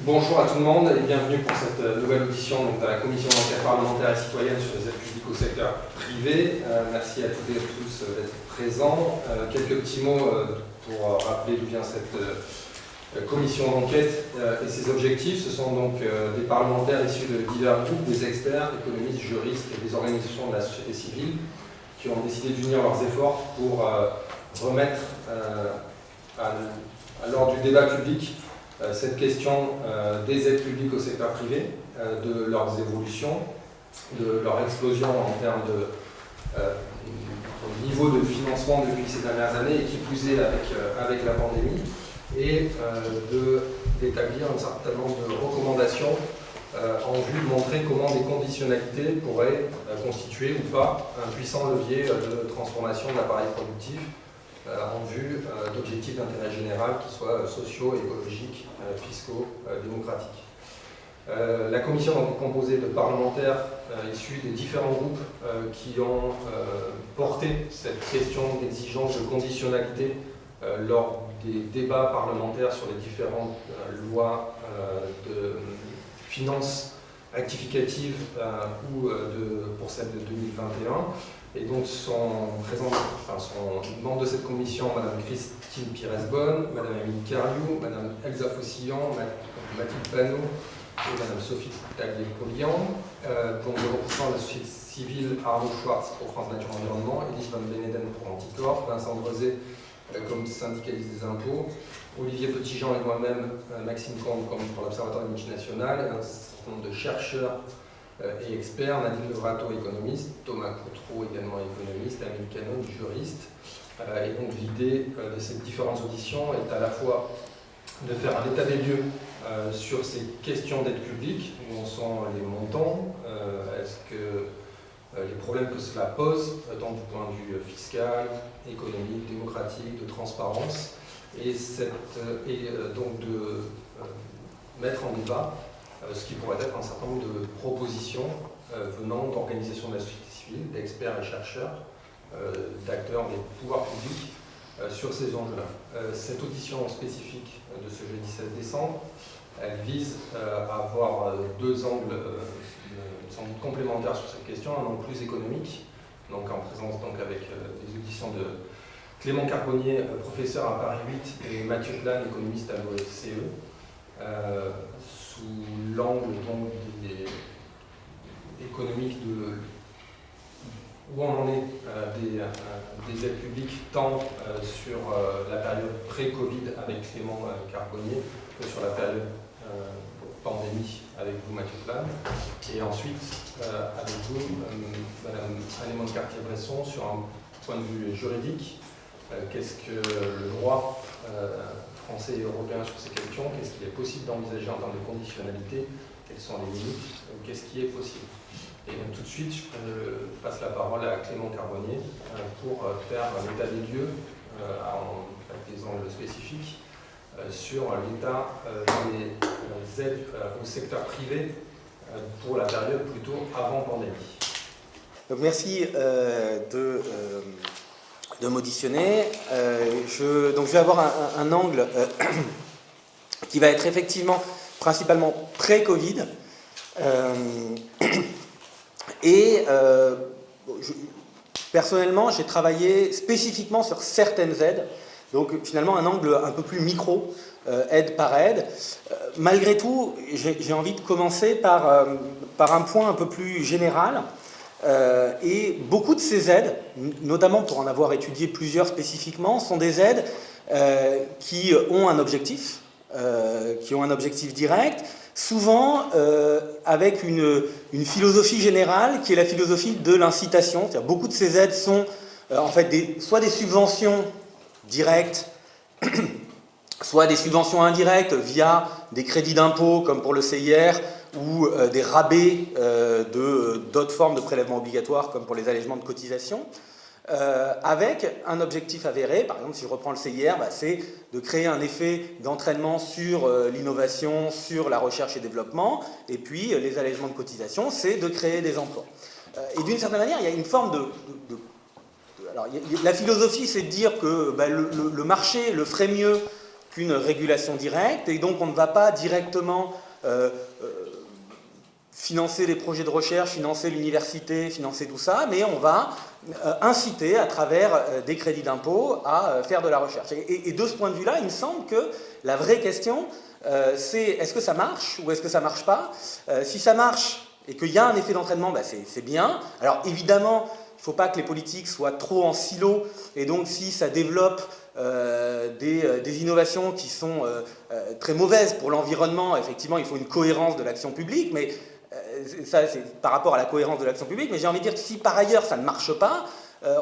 Bonjour à tout le monde et bienvenue pour cette nouvelle audition de la Commission d'enquête parlementaire et citoyenne sur les aides publiques au secteur privé. Merci à toutes et à tous d'être présents. Quelques petits mots pour rappeler d'où vient cette commission d'enquête et ses objectifs. Ce sont donc des parlementaires issus de divers groupes, des experts, économistes, juristes et des organisations de la société civile qui ont décidé d'unir leurs efforts pour remettre à l'ordre du débat public cette question des aides publiques au secteur privé, de leurs évolutions, de leur explosion en termes de niveau de financement depuis ces dernières années, et qui plus est avec la pandémie, et d'établir un certain nombre de recommandations en vue de montrer comment des conditionnalités pourraient constituer ou pas un puissant levier de transformation de l'appareil productif en vue d'objectifs d'intérêt général qui soient sociaux, écologiques, fiscaux, démocratiques. La commission est composée de parlementaires issus des différents groupes qui ont porté cette question d'exigence de conditionnalité lors des débats parlementaires sur les différentes lois de finances rectificatives ou pour celle de 2021. Et donc sont membres de cette commission Madame Christine Pires-Bonne, Madame Émilie Cariou, Madame Elsa Faucillon, Mathilde Panot et Madame Sophie Taglier-Collian. Donc le représentant de la société civile Arnaud Schwartz pour France Nature Environnement, Elise Van Beneden pour Anticorps, Vincent Brezé comme syndicaliste des impôts, Olivier Petitjean et moi-même, Maxime Combe comme pour l'Observatoire des multinationales, et un certain nombre de chercheurs et experts, Nadine Levrato, économiste, Thomas Coutreau, également économiste, Amélie Canon, juriste. Et donc l'idée de ces différentes auditions est à la fois de faire un état des lieux sur ces questions d'aide publique, où en sont les montants, est-ce que les problèmes que cela pose, tant du point de vue fiscal, économique, démocratique, de transparence, et donc de mettre en débat ce qui pourrait être un certain nombre de propositions venant d'organisations de la société civile, d'experts et chercheurs, d'acteurs des pouvoirs publics sur ces enjeux-là. Cette audition spécifique de ce jeudi 16 décembre, elle vise à avoir deux angles sans doute complémentaires sur cette question, un angle plus économique, donc en présence avec des auditions de Clément Carbonnier, professeur à Paris 8, et Mathieu Plan, économiste à l'OFCE. Sous l'angle économique de où on en est des aides publiques, tant sur la période pré-Covid avec Clément Carbonnier que sur la période pandémie avec vous, Mathieu Plan. Et ensuite, avec vous, Madame Anémone Cartier-Bresson, sur un point de vue juridique, qu'est-ce que le droit français et européen sur ces questions, qu'est-ce qu'il est possible d'envisager en termes de conditionnalité, quelles sont les limites, qu'est-ce qui est possible. Et donc tout de suite, je passe la parole à Clément Carbonnier pour faire un état des lieux avec des angles spécifiques sur l'état des aides au secteur privé pour la période plutôt avant pandémie. Donc merci de m'auditionner. Je vais avoir un angle qui va être effectivement principalement pré-Covid. Personnellement, j'ai travaillé spécifiquement sur certaines aides, donc finalement un angle un peu plus micro, aide par aide. Malgré tout, j'ai envie de commencer par un point un peu plus général. Et beaucoup de ces aides, notamment pour en avoir étudié plusieurs spécifiquement, sont des aides qui ont un objectif direct, souvent avec une philosophie générale qui est la philosophie de l'incitation. C'est-à-dire beaucoup de ces aides sont en fait soit des subventions directes, soit des subventions indirectes via des crédits d'impôt comme pour le CIR, ou des rabais d'autres formes de prélèvements obligatoires comme pour les allègements de cotisations, avec un objectif avéré. Par exemple, si je reprends le CIR, c'est de créer un effet d'entraînement sur l'innovation, sur la recherche et développement, et puis les allègements de cotisations, c'est de créer des emplois. Et d'une certaine manière, il y a une forme alors, la philosophie, c'est de dire que le marché le ferait mieux qu'une régulation directe, et donc on ne va pas directement financer les projets de recherche, financer l'université, financer tout ça, mais on va inciter à travers des crédits d'impôt à faire de la recherche. Et de ce point de vue-là, il me semble que la vraie question, c'est est-ce que ça marche ou est-ce que ça ne marche pas? Si ça marche et qu'il y a un effet d'entraînement, c'est bien. Alors évidemment, il ne faut pas que les politiques soient trop en silo, et donc si ça développe des innovations qui sont très mauvaises pour l'environnement, effectivement, il faut une cohérence de l'action publique, mais ça, c'est par rapport à la cohérence de l'action publique, mais j'ai envie de dire que si par ailleurs ça ne marche pas,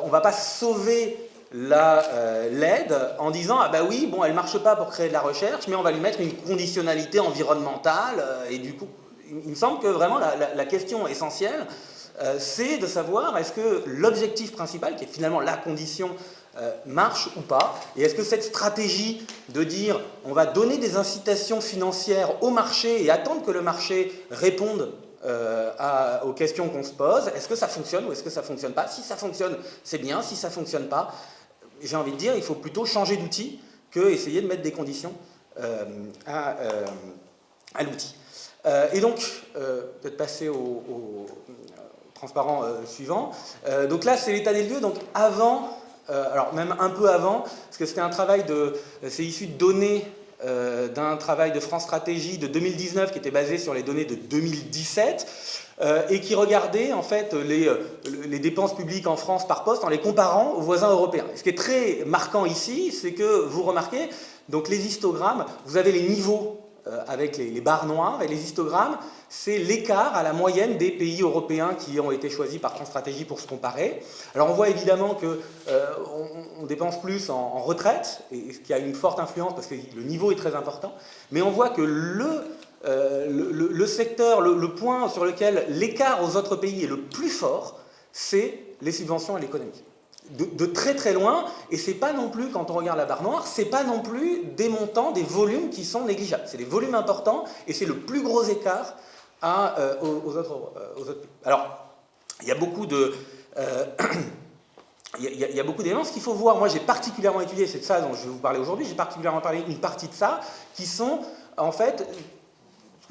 on ne va pas sauver l'aide en disant « Ah bah oui, bon, elle ne marche pas pour créer de la recherche, mais on va lui mettre une conditionnalité environnementale. » Et du coup, il me semble que vraiment la question essentielle, c'est de savoir est-ce que l'objectif principal, qui est finalement la condition, marche ou pas, et est-ce que cette stratégie de dire on va donner des incitations financières au marché et attendre que le marché réponde aux questions qu'on se pose, est-ce que ça fonctionne ou est-ce que ça ne fonctionne pas? Si ça fonctionne, c'est bien. Si ça ne fonctionne pas, j'ai envie de dire il faut plutôt changer d'outil que essayer de mettre des conditions à l'outil. Et donc, peut-être passer au transparent suivant. Donc là, c'est l'état des lieux. Donc avant, alors même un peu avant, parce que c'était un travail c'est issu de données d'un travail de France Stratégie de 2019 qui était basé sur les données de 2017 et qui regardait en fait les dépenses publiques en France par poste en les comparant aux voisins européens. Et ce qui est très marquant ici, c'est que vous remarquez, donc les histogrammes, vous avez les niveaux avec les barres noires, et les histogrammes, c'est l'écart à la moyenne des pays européens qui ont été choisis par France Stratégie pour se comparer. Alors on voit évidemment qu'on dépense plus en retraite, et ce qui a une forte influence parce que le niveau est très important, mais on voit que le secteur, le point sur lequel l'écart aux autres pays est le plus fort, c'est les subventions à l'économie. De très très loin, et c'est pas non plus, quand on regarde la barre noire, c'est pas non plus des montants, des volumes qui sont négligeables. C'est des volumes importants, et c'est le plus gros écart aux autres pays. Alors, il y a beaucoup de... il y a beaucoup d'éléments. Ce qu'il faut voir, moi j'ai particulièrement étudié, c'est de ça dont je vais vous parler aujourd'hui, j'ai particulièrement parlé une partie de ça, qui sont en fait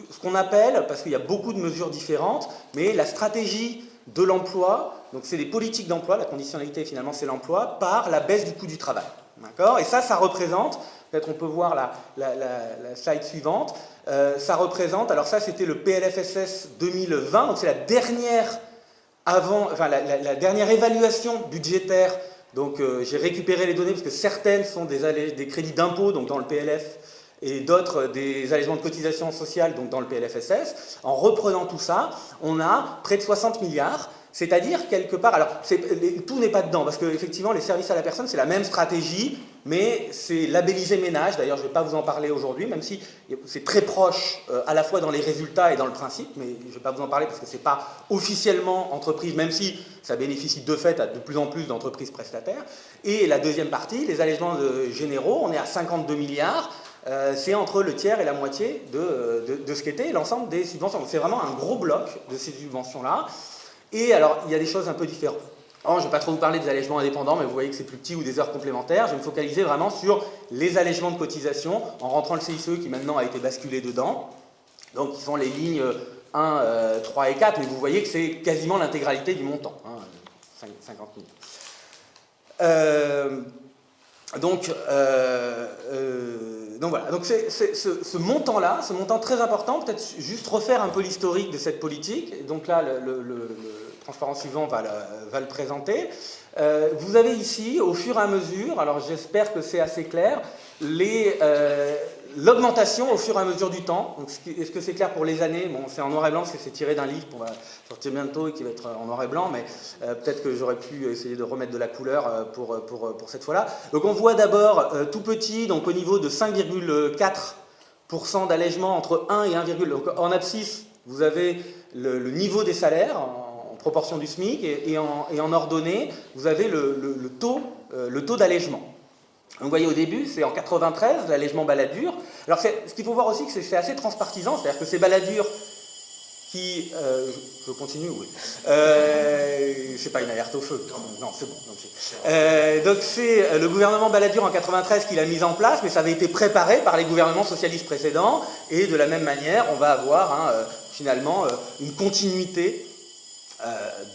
ce qu'on appelle, parce qu'il y a beaucoup de mesures différentes, mais la stratégie de l'emploi, donc c'est des politiques d'emploi, la conditionnalité finalement c'est l'emploi, par la baisse du coût du travail. D'accord ? Et ça représente, peut-être on peut voir la slide suivante, ça représente, alors ça c'était le PLFSS 2020, donc c'est la dernière la dernière évaluation budgétaire, donc j'ai récupéré les données parce que certaines sont des crédits d'impôt, donc dans le PLF, et d'autres des allégements de cotisations sociales, donc dans le PLFSS. En reprenant tout ça, on a près de 60 milliards, c'est-à-dire quelque part, alors tout n'est pas dedans, parce qu'effectivement les services à la personne c'est la même stratégie, mais c'est labellisé ménage, d'ailleurs je ne vais pas vous en parler aujourd'hui, même si c'est très proche à la fois dans les résultats et dans le principe, mais je ne vais pas vous en parler parce que ce n'est pas officiellement entreprise, même si ça bénéficie de fait à de plus en plus d'entreprises prestataires. Et la deuxième partie, les allégements généraux, on est à 52 milliards, c'est entre le tiers et la moitié de ce qu'était l'ensemble des subventions. Donc c'est vraiment un gros bloc de ces subventions-là. Et alors, il y a des choses un peu différentes. Alors, je ne vais pas trop vous parler des allégements indépendants, mais vous voyez que c'est plus petit ou des heures complémentaires. Je vais me focaliser vraiment sur les allégements de cotisation, en rentrant le CICE qui maintenant a été basculé dedans. Donc, qui sont les lignes 1, 3 et 4, mais vous voyez que c'est quasiment l'intégralité du montant, 50 000. Donc voilà, donc c'est ce montant-là, ce montant très important, peut-être juste refaire un peu l'historique de cette politique, et donc là le transparent suivant va le présenter. Vous avez ici, au fur et à mesure, alors j'espère que c'est assez clair, l'augmentation au fur et à mesure du temps. Est-ce que c'est clair pour les années? Bon, c'est en noir et blanc parce que c'est tiré d'un livre qu'on va sortir bientôt et qui va être en noir et blanc, mais peut-être que j'aurais pu essayer de remettre de la couleur pour cette fois-là. Donc on voit d'abord tout petit, donc au niveau de 5,4% d'allègement entre 1 et 1, donc en abscisse, vous avez le niveau des salaires en proportion du SMIC et en ordonnée, vous avez le taux d'allègement. Donc vous voyez au début, c'est en 93, l'allègement Balladur. Alors ce qu'il faut voir aussi, c'est assez transpartisan, c'est-à-dire que ces Balladur, qui... je continue, oui. C'est pas une alerte au feu. Non, c'est bon. Donc c'est le gouvernement Balladur en 93 qui l'a mise en place, mais ça avait été préparé par les gouvernements socialistes précédents, et de la même manière, on va avoir finalement une continuité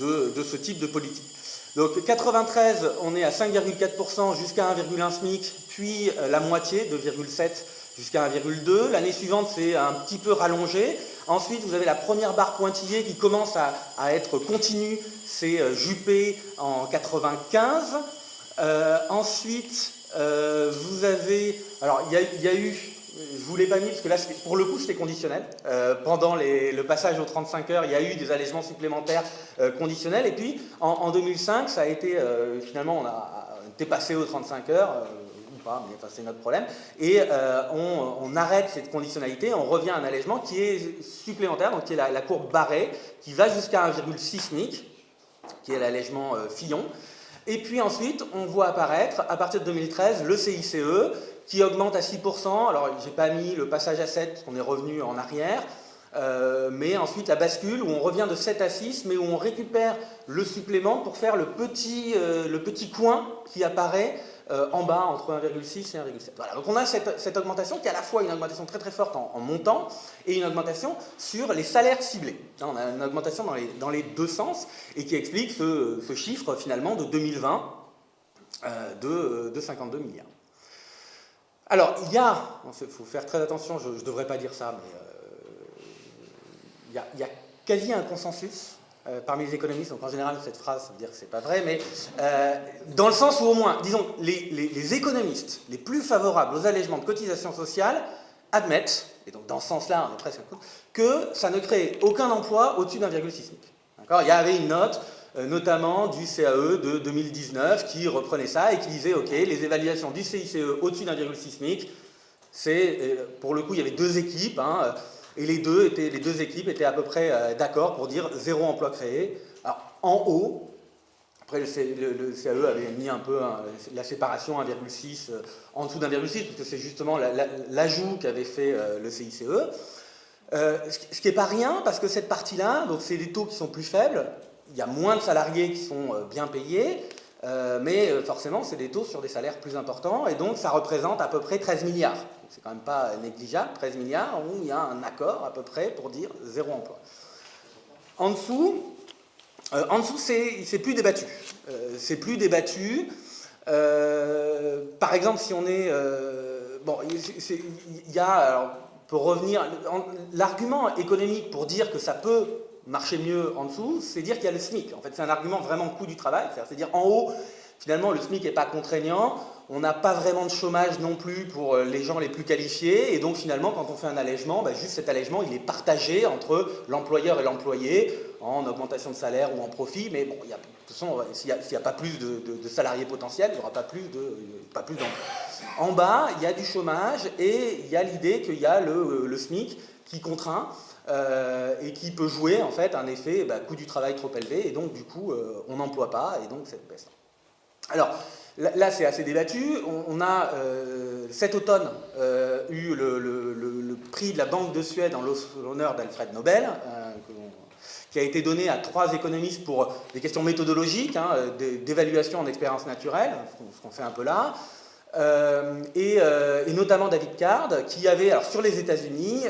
de ce type de politique. Donc 93, on est à 5,4% jusqu'à 1,1 SMIC, puis la moitié, 2,7 jusqu'à 1,2. L'année suivante, c'est un petit peu rallongé. Ensuite, vous avez la première barre pointillée qui commence à être continue, c'est Juppé en 95. Ensuite, vous avez... Alors, il y a eu... Je ne vous l'ai pas mis parce que là, pour le coup, c'était conditionnel. Pendant le passage aux 35 heures, il y a eu des allègements supplémentaires conditionnels. Et puis, en 2005, ça a été... finalement, on était passé aux 35 heures, ou pas, mais enfin, c'est notre problème. Et on arrête cette conditionnalité, on revient à un allègement qui est supplémentaire, donc qui est la courbe barrée, qui va jusqu'à 1,6 SMIC, qui est l'allègement Fillon. Et puis ensuite, on voit apparaître, à partir de 2013, le CICE, qui augmente à 6%. Alors, je n'ai pas mis le passage à 7, parce qu'on est revenu en arrière, mais ensuite la bascule, où on revient de 7 à 6, mais où on récupère le supplément pour faire le petit coin qui apparaît en bas, entre 1,6 et 1,7. Voilà, donc on a cette augmentation qui est à la fois une augmentation très très forte en montant, et une augmentation sur les salaires ciblés. On a une augmentation dans les deux sens, et qui explique ce chiffre finalement de 2020 de 52 milliards. Alors, il faut faire très attention, je ne devrais pas dire ça, mais il y a quasi un consensus parmi les économistes, donc en général cette phrase, ça veut dire que c'est pas vrai, mais dans le sens où au moins, disons, les économistes les plus favorables aux allègements de cotisations sociales admettent, et donc dans ce sens-là, on est presque que ça ne crée aucun emploi au-dessus d'1,6 SMIC. D'accord ? Il y avait une note notamment du CAE de 2019 qui reprenait ça et qui disait ok, les évaluations du CICE au-dessus d'1,6 SMIC, pour le coup il y avait deux équipes, et les deux équipes étaient à peu près d'accord pour dire zéro emploi créé. Alors en haut, après le CAE avait mis un peu la séparation 1,6 en dessous d'1,6 parce que c'est justement l'ajout qu'avait fait le CICE. Ce qui n'est pas rien parce que cette partie-là, donc c'est des taux qui sont plus faibles. Il y a moins de salariés qui sont bien payés, mais forcément, c'est des taux sur des salaires plus importants, et donc ça représente à peu près 13 milliards. C'est quand même pas négligeable, 13 milliards, où il y a un accord à peu près pour dire zéro emploi. En dessous, c'est plus débattu. C'est plus débattu. Par exemple, si on est... il y a... Alors, pour revenir... L'argument économique pour dire que ça peut marcher mieux en dessous, c'est dire qu'il y a le SMIC. En fait, c'est un argument vraiment coût du travail. C'est-à-dire en haut, finalement, le SMIC n'est pas contraignant. On n'a pas vraiment de chômage non plus pour les gens les plus qualifiés. Et donc, finalement, quand on fait un allègement, juste cet allègement, il est partagé entre l'employeur et l'employé en augmentation de salaire ou en profit. Mais bon, de toute façon, s'il n'y a pas plus de salariés potentiels, il n'y aura pas plus d'emplois. En bas, il y a du chômage et il y a l'idée qu'il y a le SMIC qui contraint. Et qui peut jouer en fait un effet coût du travail trop élevé, et donc du coup on n'emploie pas, et donc cette baisse. Alors là c'est assez débattu. On a cet automne eu le prix de la Banque de Suède en l'honneur d'Alfred Nobel, qui a été donné à 3 économistes pour des questions méthodologiques, d'évaluation en expérience naturelle, ce qu'on fait un peu là. Et notamment David Card, qui avait, alors, sur les États-Unis,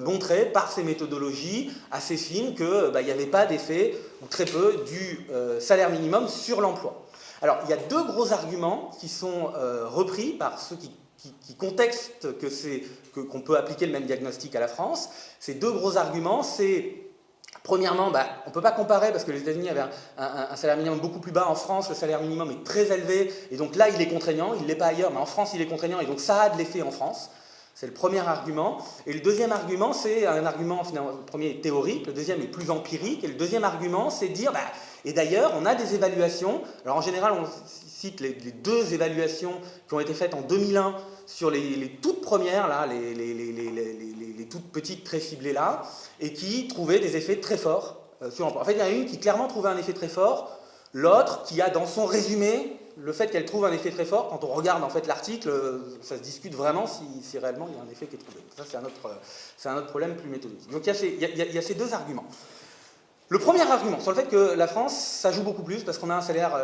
montré par ses méthodologies assez fines qu'il n'y avait pas d'effet, ou très peu, du salaire minimum sur l'emploi. Alors, il y a 2 gros arguments qui sont repris par ceux qui contextent qu'on peut appliquer le même diagnostic à la France. Ces 2 gros arguments, c'est... Premièrement, on ne peut pas comparer parce que les États-Unis avaient un salaire minimum beaucoup plus bas. En France, le salaire minimum est très élevé et donc là, il est contraignant. Il ne l'est pas ailleurs, mais en France, il est contraignant et donc ça a de l'effet en France. C'est le premier argument. Et le deuxième argument, c'est un argument, finalement, le premier est théorique, le deuxième est plus empirique. Et le deuxième argument, c'est de dire, et d'ailleurs, on a des évaluations. Alors en général, on cite les 2 évaluations qui ont été faites en 2001 sur les toutes premières, là, les toutes petites très ciblées là, et qui trouvaient des effets très forts sur l'emploi. En fait, il y en a une qui clairement trouvait un effet très fort, l'autre qui a dans son résumé le fait qu'elle trouve un effet très fort, quand on regarde en fait l'article, ça se discute vraiment si réellement il y a un effet qui est trouvé. Ça, c'est un autre problème plus méthodologique. Donc il y a ces deux arguments. Le premier argument sur le fait que la France, ça joue beaucoup plus parce qu'on a un salaire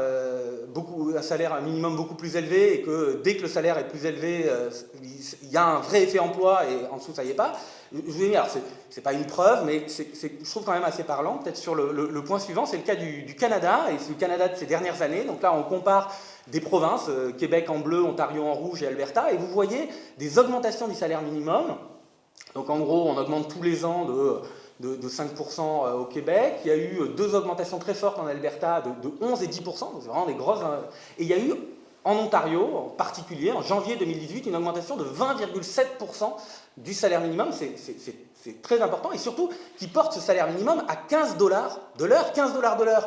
minimum beaucoup plus élevé et que dès que le salaire est plus élevé, il y a un vrai effet emploi et en dessous ça y est pas. Je vous ai mis, alors c'est pas une preuve, mais je trouve quand même assez parlant. Peut-être sur le point suivant, c'est le cas du Canada, et c'est le Canada de ces dernières années. Donc là, on compare des provinces, Québec en bleu, Ontario en rouge et Alberta, et vous voyez des augmentations du salaire minimum. Donc en gros, on augmente tous les ans de 5% au Québec. Il y a eu deux augmentations très fortes en Alberta de 11 et 10%, donc c'est vraiment des grosses. Et il y a eu en Ontario, en particulier, en janvier 2018, une augmentation de 20,7% du salaire minimum. C'est très important, et surtout qui porte ce salaire minimum à 15 $ de l'heure. 15 $ de l'heure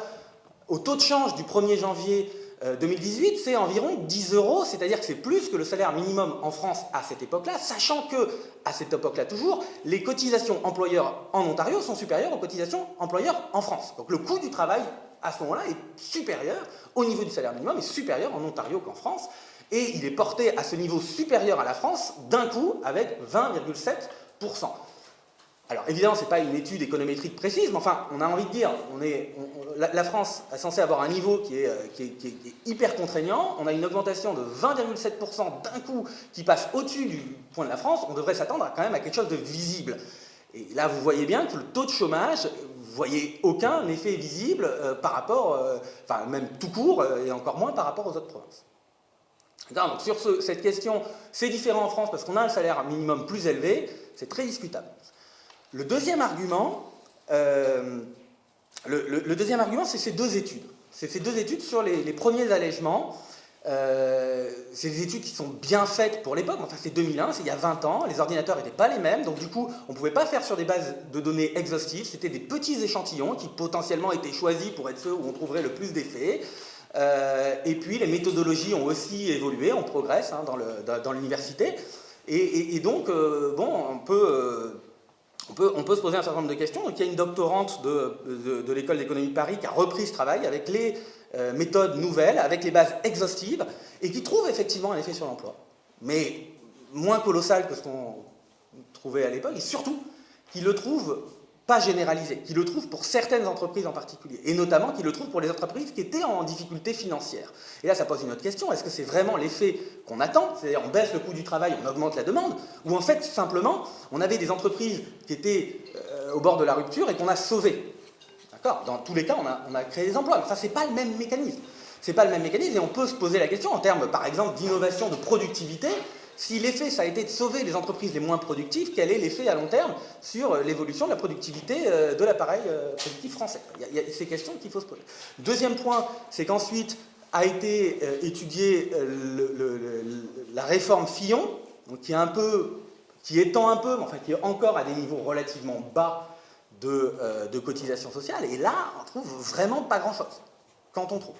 au taux de change du 1er janvier 2018, c'est environ 10 €, c'est-à-dire que c'est plus que le salaire minimum en France à cette époque-là, sachant que, à cette époque-là toujours, les cotisations employeurs en Ontario sont supérieures aux cotisations employeurs en France. Donc le coût du travail, à ce moment-là, est supérieur au niveau du salaire minimum, est supérieur en Ontario qu'en France, et il est porté à ce niveau supérieur à la France, d'un coup, avec 20,7%. Alors évidemment, ce n'est pas une étude économétrique précise, mais enfin, on a envie de dire, la France est censée avoir un niveau qui est hyper contraignant, on a une augmentation de 20,7% d'un coup qui passe au-dessus du point de la France, on devrait s'attendre quand même à quelque chose de visible. Et là, vous voyez bien que le taux de chômage, vous voyez aucun effet visible par rapport, enfin même tout court, et encore moins par rapport aux autres provinces. Donc sur cette question, c'est différent en France parce qu'on a un salaire minimum plus élevé, c'est très discutable. Le deuxième argument, c'est ces deux études. C'est ces deux études sur les premiers allègements. C'est des études qui sont bien faites pour l'époque. Enfin, c'est 2001, c'est il y a 20 ans. Les ordinateurs n'étaient pas les mêmes. Donc, du coup, on ne pouvait pas faire sur des bases de données exhaustives. C'était des petits échantillons qui potentiellement étaient choisis pour être ceux où on trouverait le plus d'effets. Et puis, les méthodologies ont aussi évolué. On progresse dans l'université. Et donc, on peut se poser un certain nombre de questions. Donc, il y a une doctorante de l'école d'économie de Paris qui a repris ce travail avec les méthodes nouvelles, avec les bases exhaustives, et qui trouve effectivement un effet sur l'emploi, mais moins colossal que ce qu'on trouvait à l'époque, et surtout qui le trouve pas généralisé, qui le trouve pour certaines entreprises en particulier, et notamment qui le trouve pour les entreprises qui étaient en difficulté financière. Et là, ça pose une autre question, est-ce que c'est vraiment l'effet qu'on attend, c'est-à-dire on baisse le coût du travail, on augmente la demande, ou en fait, simplement, on avait des entreprises qui étaient au bord de la rupture et qu'on a sauvées. D'accord ? Dans tous les cas, on a créé des emplois, mais ça, c'est pas le même mécanisme. C'est pas le même mécanisme, et on peut se poser la question en termes, par exemple, d'innovation, de productivité. Si l'effet, ça a été de sauver les entreprises les moins productives, quel est l'effet à long terme sur l'évolution de la productivité de l'appareil productif français ? Il y a ces questions qu'il faut se poser. Deuxième point, c'est qu'ensuite a été étudiée la réforme Fillon, donc qui étend un peu, mais enfin qui est encore à des niveaux relativement bas de cotisation sociale, et là, on trouve vraiment pas grand-chose, quand on trouve.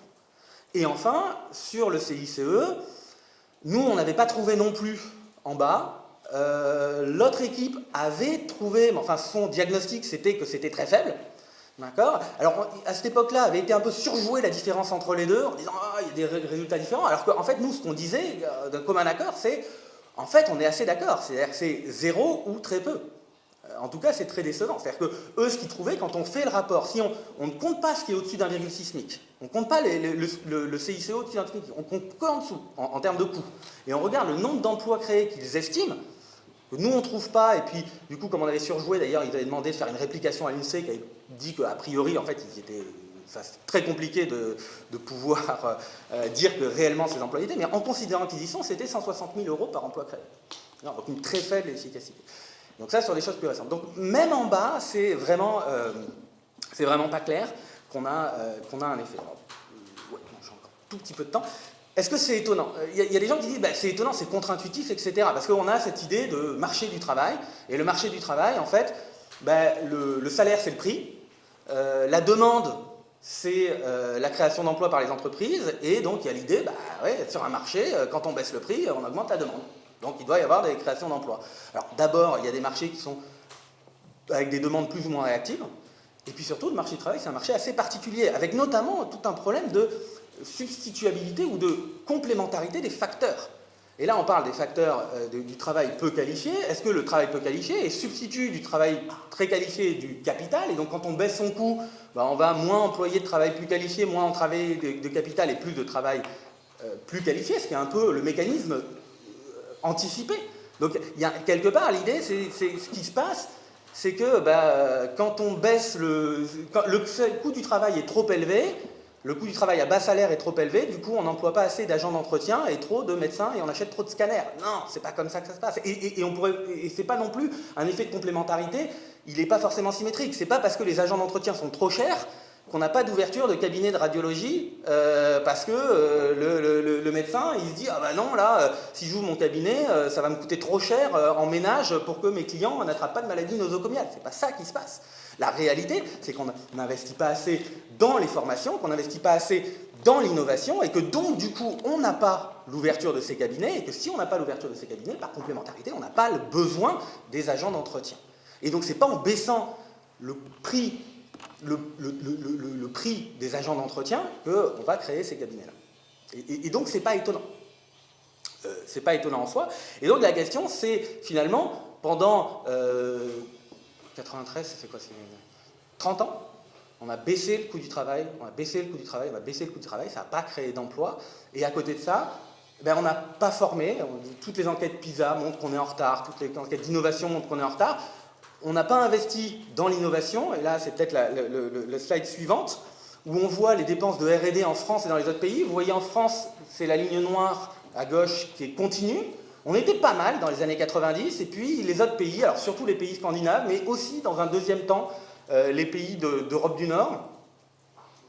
Et enfin, sur le CICE, nous, on n'avait pas trouvé non plus en bas. L'autre équipe avait trouvé, mais enfin, son diagnostic, c'était que c'était très faible. D'accord ? Alors, à cette époque-là, avait été un peu surjouée la différence entre les deux, en disant « Ah, il y a des résultats différents », alors qu'en fait, nous, ce qu'on disait, d'un commun accord, c'est « En fait, on est assez d'accord, c'est-à-dire que c'est zéro ou très peu ». En tout cas, c'est très décevant. C'est-à-dire que eux, ce qu'ils trouvaient, quand on fait le rapport, si on ne compte pas ce qui est au-dessus d'1,6 SMIC, on ne compte pas le CICE au-dessus d'un SMIC, on compte qu'en dessous, en termes de coûts, et on regarde le nombre d'emplois créés qu'ils estiment, que nous, on ne trouve pas, et puis, du coup, comme on avait surjoué, d'ailleurs, ils avaient demandé de faire une réplication à l'INSEE qui avait dit qu'a priori, en fait, c'est très compliqué de pouvoir dire que réellement ces emplois étaient, mais en considérant qu'ils y sont, c'était 160 000 € par emploi créé. Donc une très faible efficacité. Donc ça, sur des choses plus récentes. Donc même en bas, c'est vraiment pas clair qu'on a un effet. Alors, ouais, j'ai encore un tout petit peu de temps. Est-ce que c'est étonnant ? Il y a des gens qui disent c'est étonnant, c'est contre-intuitif, etc. Parce qu'on a cette idée de marché du travail. Et le marché du travail, en fait, le salaire, c'est le prix. La demande, c'est la création d'emplois par les entreprises. Et donc, il y a l'idée, sur un marché, quand on baisse le prix, on augmente la demande. Donc il doit y avoir des créations d'emplois. Alors d'abord, il y a des marchés qui sont avec des demandes plus ou moins réactives. Et puis surtout, le marché du travail, c'est un marché assez particulier, avec notamment tout un problème de substituabilité ou de complémentarité des facteurs. Et là, on parle des facteurs du travail peu qualifié. Est-ce que le travail peu qualifié est substitut du travail très qualifié du capital? Et donc, quand on baisse son coût, ben, on va moins employer de travail plus qualifié, moins travailler de capital et plus de travail plus qualifié, ce qui est un peu le mécanisme anticipé. Donc, il y a, quelque part, l'idée, c'est ce qui se passe, c'est que quand on baisse le coût du travail est trop élevé, le coût du travail à bas salaire est trop élevé, du coup on n'emploie pas assez d'agents d'entretien et trop de médecins et on achète trop de scanners. Non, c'est pas comme ça que ça se passe. Et c'est pas non plus un effet de complémentarité, il n'est pas forcément symétrique. C'est pas parce que les agents d'entretien sont trop chers qu'on n'a pas d'ouverture de cabinet de radiologie parce que le médecin il se dit ah bah non là si j'ouvre mon cabinet ça va me coûter trop cher en ménage pour que mes clients n'attrapent pas de maladie nosocomiale. C'est pas ça qui se passe. La réalité, c'est qu'on n'investit pas assez dans les formations, qu'on n'investit pas assez dans l'innovation et que donc du coup on n'a pas l'ouverture de ces cabinets et que si on n'a pas l'ouverture de ces cabinets, par complémentarité, on n'a pas le besoin des agents d'entretien. Et donc c'est pas en baissant le prix des agents d'entretien qu'on va créer ces cabinets-là. Et donc c'est pas étonnant. C'est pas étonnant en soi. Et donc la question c'est finalement pendant 93, ça fait quoi? C'est 30 ans. On a baissé le coût du travail, on a baissé le coût du travail, on a baissé le coût du travail, ça n'a pas créé d'emploi. Et à côté de ça, on n'a pas formé. Toutes les enquêtes PISA montrent qu'on est en retard, toutes les enquêtes d'innovation montrent qu'on est en retard. On n'a pas investi dans l'innovation, et là c'est peut-être le slide suivante, où on voit les dépenses de R&D en France et dans les autres pays. Vous voyez en France, c'est la ligne noire à gauche qui est continue. On était pas mal dans les années 90, et puis les autres pays, alors surtout les pays scandinaves, mais aussi dans un deuxième temps, les pays d'Europe du Nord,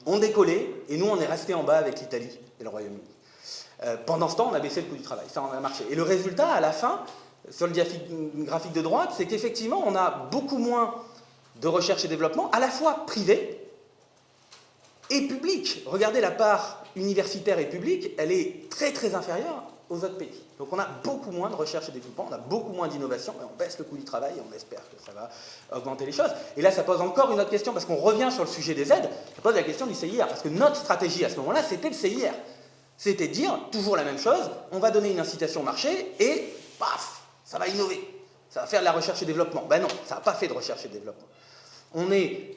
ont décollé, et nous on est resté en bas avec l'Italie et le Royaume-Uni. Pendant ce temps, on a baissé le coût du travail, ça on a marché. Et le résultat, à la fin, sur le graphique de droite, c'est qu'effectivement, on a beaucoup moins de recherche et développement, à la fois privé et public. Regardez la part universitaire et publique, elle est très très inférieure aux autres pays. Donc on a beaucoup moins de recherche et développement, on a beaucoup moins d'innovation, et on baisse le coût du travail et on espère que ça va augmenter les choses. Et là, ça pose encore une autre question, parce qu'on revient sur le sujet des aides, ça pose la question du CIR, parce que notre stratégie à ce moment-là, c'était le CIR. C'était de dire, toujours la même chose, on va donner une incitation au marché, et paf, ça va innover, ça va faire de la recherche et développement. Ben non, ça n'a pas fait de recherche et développement. On est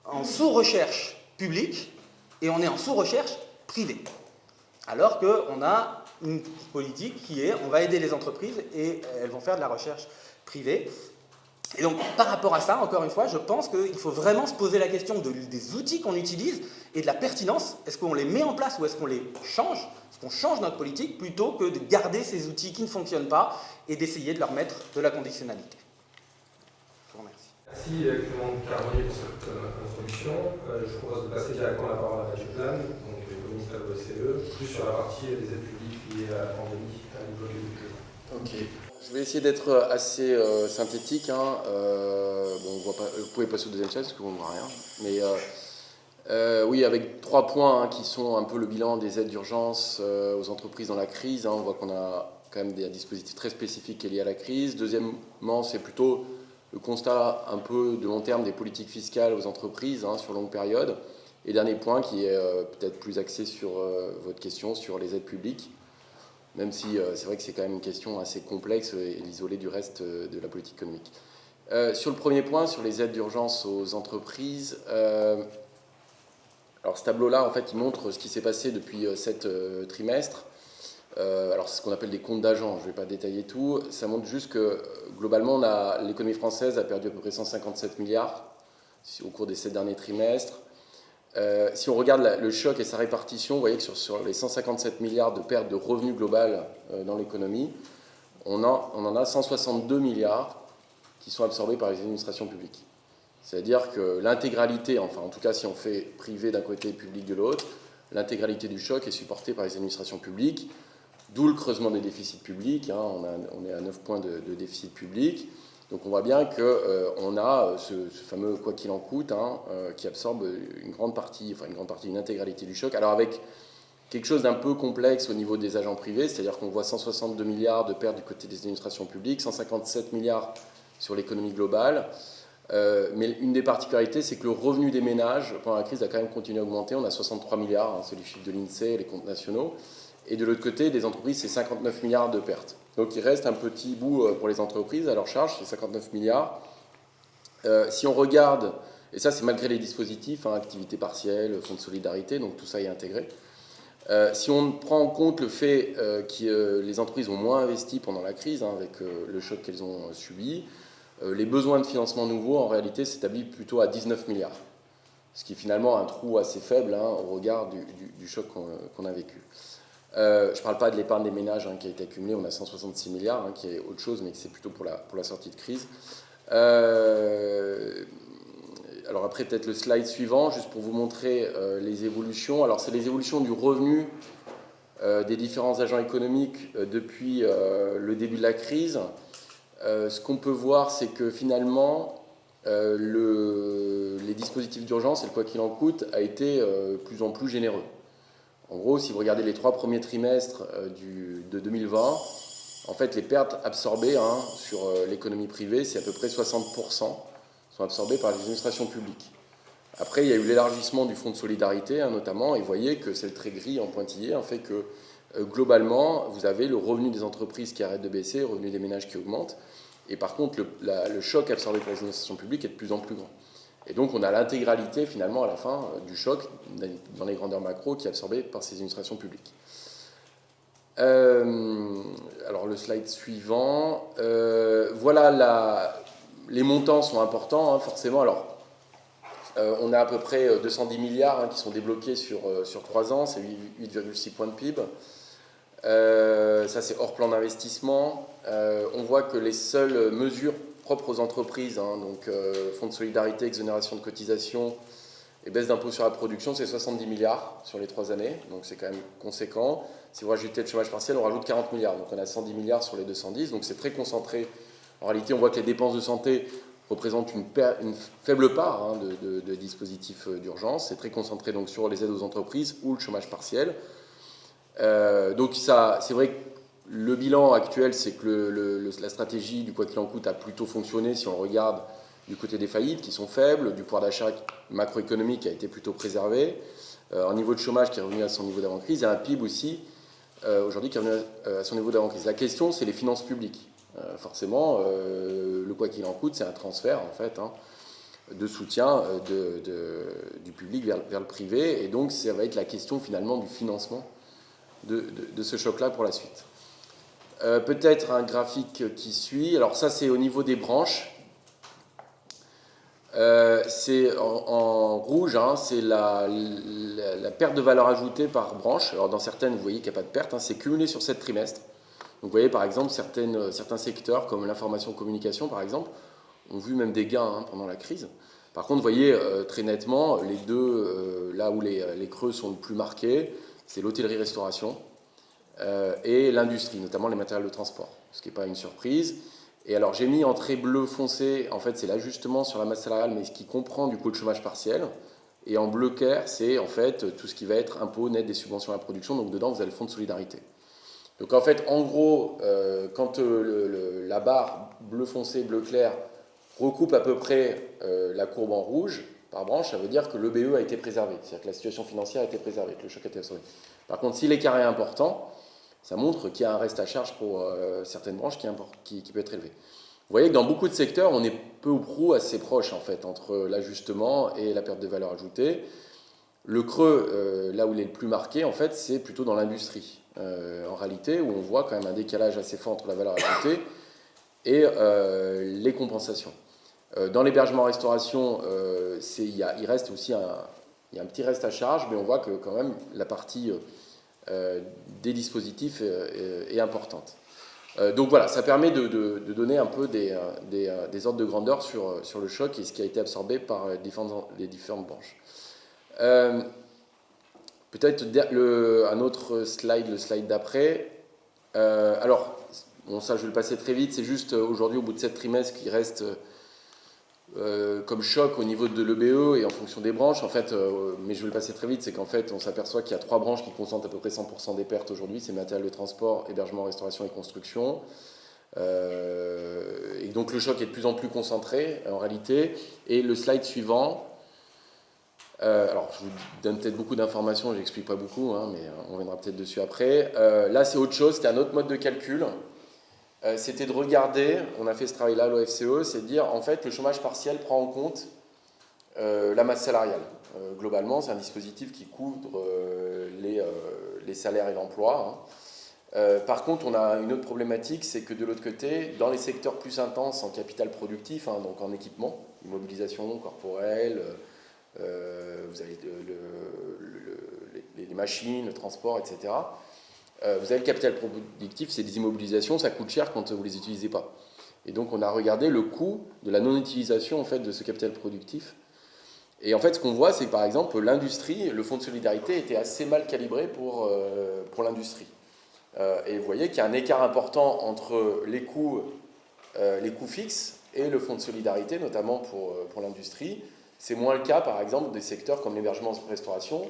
en sous-recherche publique, et on est en sous-recherche privée. Alors qu'on a une politique qui est, on va aider les entreprises et elles vont faire de la recherche privée. Et donc, par rapport à ça, encore une fois, je pense qu'il faut vraiment se poser la question des outils qu'on utilise et de la pertinence. Est-ce qu'on les met en place ou est-ce qu'on les change? Est-ce qu'on change notre politique plutôt que de garder ces outils qui ne fonctionnent pas et d'essayer de leur mettre de la conditionnalité? Je vous remercie. Merci Clément Carnier pour cette introduction. Je propose de passer directement la parole à Jacques, donc économiste à l'OCDE, plus sur la partie des aides publiques liées à la pandémie à niveau du. Ok. Je vais essayer d'être assez synthétique. Hein. Bon, vous pouvez passer au deuxième slide parce qu'on ne voit rien. Mais oui, avec 3 points hein, qui sont un peu le bilan des aides d'urgence aux entreprises dans la crise. Hein. On voit qu'on a quand même des dispositifs très spécifiques qui sont liés à la crise. Deuxièmement, c'est plutôt le constat un peu de long terme des politiques fiscales aux entreprises hein, sur longue période. Et dernier point qui est peut-être plus axé sur votre question, sur les aides publiques. Même si c'est vrai que c'est quand même une question assez complexe et l'isoler du reste de la politique économique. Sur le premier point, sur les aides d'urgence aux entreprises, alors ce tableau-là, en fait, il montre ce qui s'est passé depuis 7 trimestres. Alors c'est ce qu'on appelle des comptes d'agents, je ne vais pas détailler tout. Ça montre juste que globalement, l'économie française a perdu à peu près 157 milliards au cours des 7 derniers trimestres. Si on regarde le choc et sa répartition, vous voyez que sur les 157 milliards de pertes de revenus globales dans l'économie, on en a 162 milliards qui sont absorbés par les administrations publiques. C'est-à-dire que l'intégralité, enfin en tout cas si on fait privé d'un côté et public de l'autre, l'intégralité du choc est supportée par les administrations publiques, d'où le creusement des déficits publics, hein, on est à 9 points de déficit public. Donc on voit bien qu'on a ce fameux quoi qu'il en coûte hein, qui absorbe une intégralité du choc. Alors avec quelque chose d'un peu complexe au niveau des agents privés, c'est-à-dire qu'on voit 162 milliards de pertes du côté des administrations publiques, 157 milliards sur l'économie globale. Mais une des particularités, c'est que le revenu des ménages, pendant la crise, a quand même continué à augmenter. On a 63 milliards, hein, c'est les chiffres de l'INSEE, les comptes nationaux. Et de l'autre côté, des entreprises, c'est 59 milliards de pertes. Donc il reste un petit bout pour les entreprises à leur charge, c'est 59 milliards. Si on regarde, et ça c'est malgré les dispositifs, hein, activité partielle, fonds de solidarité, donc tout ça est intégré. Si on prend en compte le fait que les entreprises ont moins investi pendant la crise, hein, avec le choc qu'elles ont subi, les besoins de financement nouveaux, en réalité, s'établissent plutôt à 19 milliards. Ce qui est finalement un trou assez faible, hein, au regard du choc qu'on a vécu. Je ne parle pas de l'épargne des ménages, hein, qui a été accumulée, on a 166 milliards, hein, qui est autre chose, mais c'est plutôt pour la sortie de crise. Alors après, peut-être le slide suivant, juste pour vous montrer les évolutions. Alors c'est les évolutions du revenu des différents agents économiques depuis le début de la crise. Ce qu'on peut voir, c'est que finalement, les dispositifs d'urgence et le quoi qu'il en coûte a été de plus en plus généreux. En gros, si vous regardez les 3 premiers trimestres de 2020, en fait, les pertes absorbées, hein, sur l'économie privée, c'est à peu près 60% sont absorbées par les administrations publiques. Après, il y a eu l'élargissement du fonds de solidarité, hein, notamment, et vous voyez que c'est le trait gris en pointillé, en fait que globalement, vous avez le revenu des entreprises qui arrête de baisser, le revenu des ménages qui augmente, et par contre, le choc absorbé par les administrations publiques est de plus en plus grand. Et donc, on a l'intégralité, finalement, à la fin, du choc, dans les grandeurs macro, qui est absorbé par ces administrations publiques. Alors, le slide suivant. Voilà, les montants sont importants, hein, forcément. Alors, on a à peu près 210 milliards, hein, qui sont débloqués sur 3 ans, c'est 8,6 points de PIB. Ça, c'est hors plan d'investissement. On voit que les seules mesures propres aux entreprises, hein, donc fonds de solidarité, exonération de cotisations et baisse d'impôts sur la production, c'est 70 milliards sur les 3 années, donc c'est quand même conséquent. Si vous rajoutez le chômage partiel, on rajoute 40 milliards, donc on a 110 milliards sur les 210, donc c'est très concentré. En réalité, on voit que les dépenses de santé représentent une faible part, hein, de dispositifs d'urgence. C'est très concentré donc sur les aides aux entreprises ou le chômage partiel. Donc ça, c'est vrai que le bilan actuel, c'est que la stratégie du quoi qu'il en coûte a plutôt fonctionné si on regarde du côté des faillites qui sont faibles, du pouvoir d'achat macroéconomique qui a été plutôt préservé, un niveau de chômage qui est revenu à son niveau d'avant-crise et un PIB aussi aujourd'hui qui est revenu à son niveau d'avant-crise. La question, c'est les finances publiques. Forcément, le quoi qu'il en coûte, c'est un transfert en fait, hein, de soutien du public vers le privé, et donc ça va être la question finalement du financement de ce choc-là pour la suite. Peut-être un graphique qui suit. Alors ça, c'est au niveau des branches. C'est en rouge, hein, c'est la perte de valeur ajoutée par branche. Alors dans certaines, vous voyez qu'il n'y a pas de perte, hein, c'est cumulé sur 7 trimestres. Donc vous voyez par exemple certains secteurs comme l'information-communication par exemple ont vu même des gains, hein, pendant la crise. Par contre, vous voyez très nettement les deux, là où les creux sont le plus marqués, c'est l'hôtellerie-restauration et l'industrie, notamment les matériels de transport, ce qui n'est pas une surprise. Et alors j'ai mis en trait bleu foncé, en fait c'est l'ajustement sur la masse salariale, mais ce qui comprend du coup le chômage partiel. Et en bleu clair, c'est en fait tout ce qui va être impôt net des subventions à la production, donc dedans vous avez le fonds de solidarité. Donc en fait, en gros, quand la barre bleu foncé, bleu clair recoupe à peu près la courbe en rouge par branche, ça veut dire que le BE a été préservé, c'est-à-dire que la situation financière a été préservée, que le choc a été absorbé. Par contre, si l'écart est important, ça montre qu'il y a un reste à charge pour certaines branches qui peut être élevé. Vous voyez que dans beaucoup de secteurs, on est peu ou prou assez proche en fait, entre l'ajustement et la perte de valeur ajoutée. Le creux, là où il est le plus marqué, en fait, c'est plutôt dans l'industrie. En réalité, où on voit quand même un décalage assez fort entre la valeur ajoutée et les compensations. Dans l'hébergement-restauration, il reste aussi il y a un petit reste à charge, mais on voit que quand même la partie des dispositifs est importante. Donc voilà, ça permet de donner un peu des ordres de grandeur sur le choc et ce qui a été absorbé par les différentes branches. Peut-être un autre slide, le slide d'après. Alors, bon, ça je vais le passer très vite, c'est juste aujourd'hui au bout de 7 trimestres qui reste comme choc au niveau de l'EBE et en fonction des branches, en fait, mais je vais le passer très vite, c'est qu'en fait on s'aperçoit qu'il y a 3 branches qui concentrent à peu près 100% des pertes aujourd'hui, c'est matériel de transport, hébergement, restauration et construction. Et donc le choc est de plus en plus concentré en réalité. Et le slide suivant, alors je vous donne peut-être beaucoup d'informations, je n'explique pas beaucoup, hein, mais on reviendra peut-être dessus après. Là c'est autre chose, c'était un autre mode de calcul. C'était de regarder, on a fait ce travail-là à l'OFCE, c'est de dire en fait le chômage partiel prend en compte la masse salariale. Globalement, c'est un dispositif qui couvre les salaires et l'emploi. Hein. Par contre, on a une autre problématique, c'est que de l'autre côté, dans les secteurs plus intenses en capital productif, hein, donc en équipement, immobilisation corporelle, vous avez les machines, le transport, etc. Vous avez le capital productif, c'est des immobilisations, ça coûte cher quand vous ne les utilisez pas. Et donc on a regardé le coût de la non-utilisation en fait, de ce capital productif. Et en fait, ce qu'on voit, c'est que par exemple, l'industrie, le fonds de solidarité était assez mal calibré pour l'industrie. Et vous voyez qu'il y a un écart important entre les coûts fixes et le fonds de solidarité, notamment pour l'industrie. C'est moins le cas, par exemple, des secteurs comme l'hébergement-restauration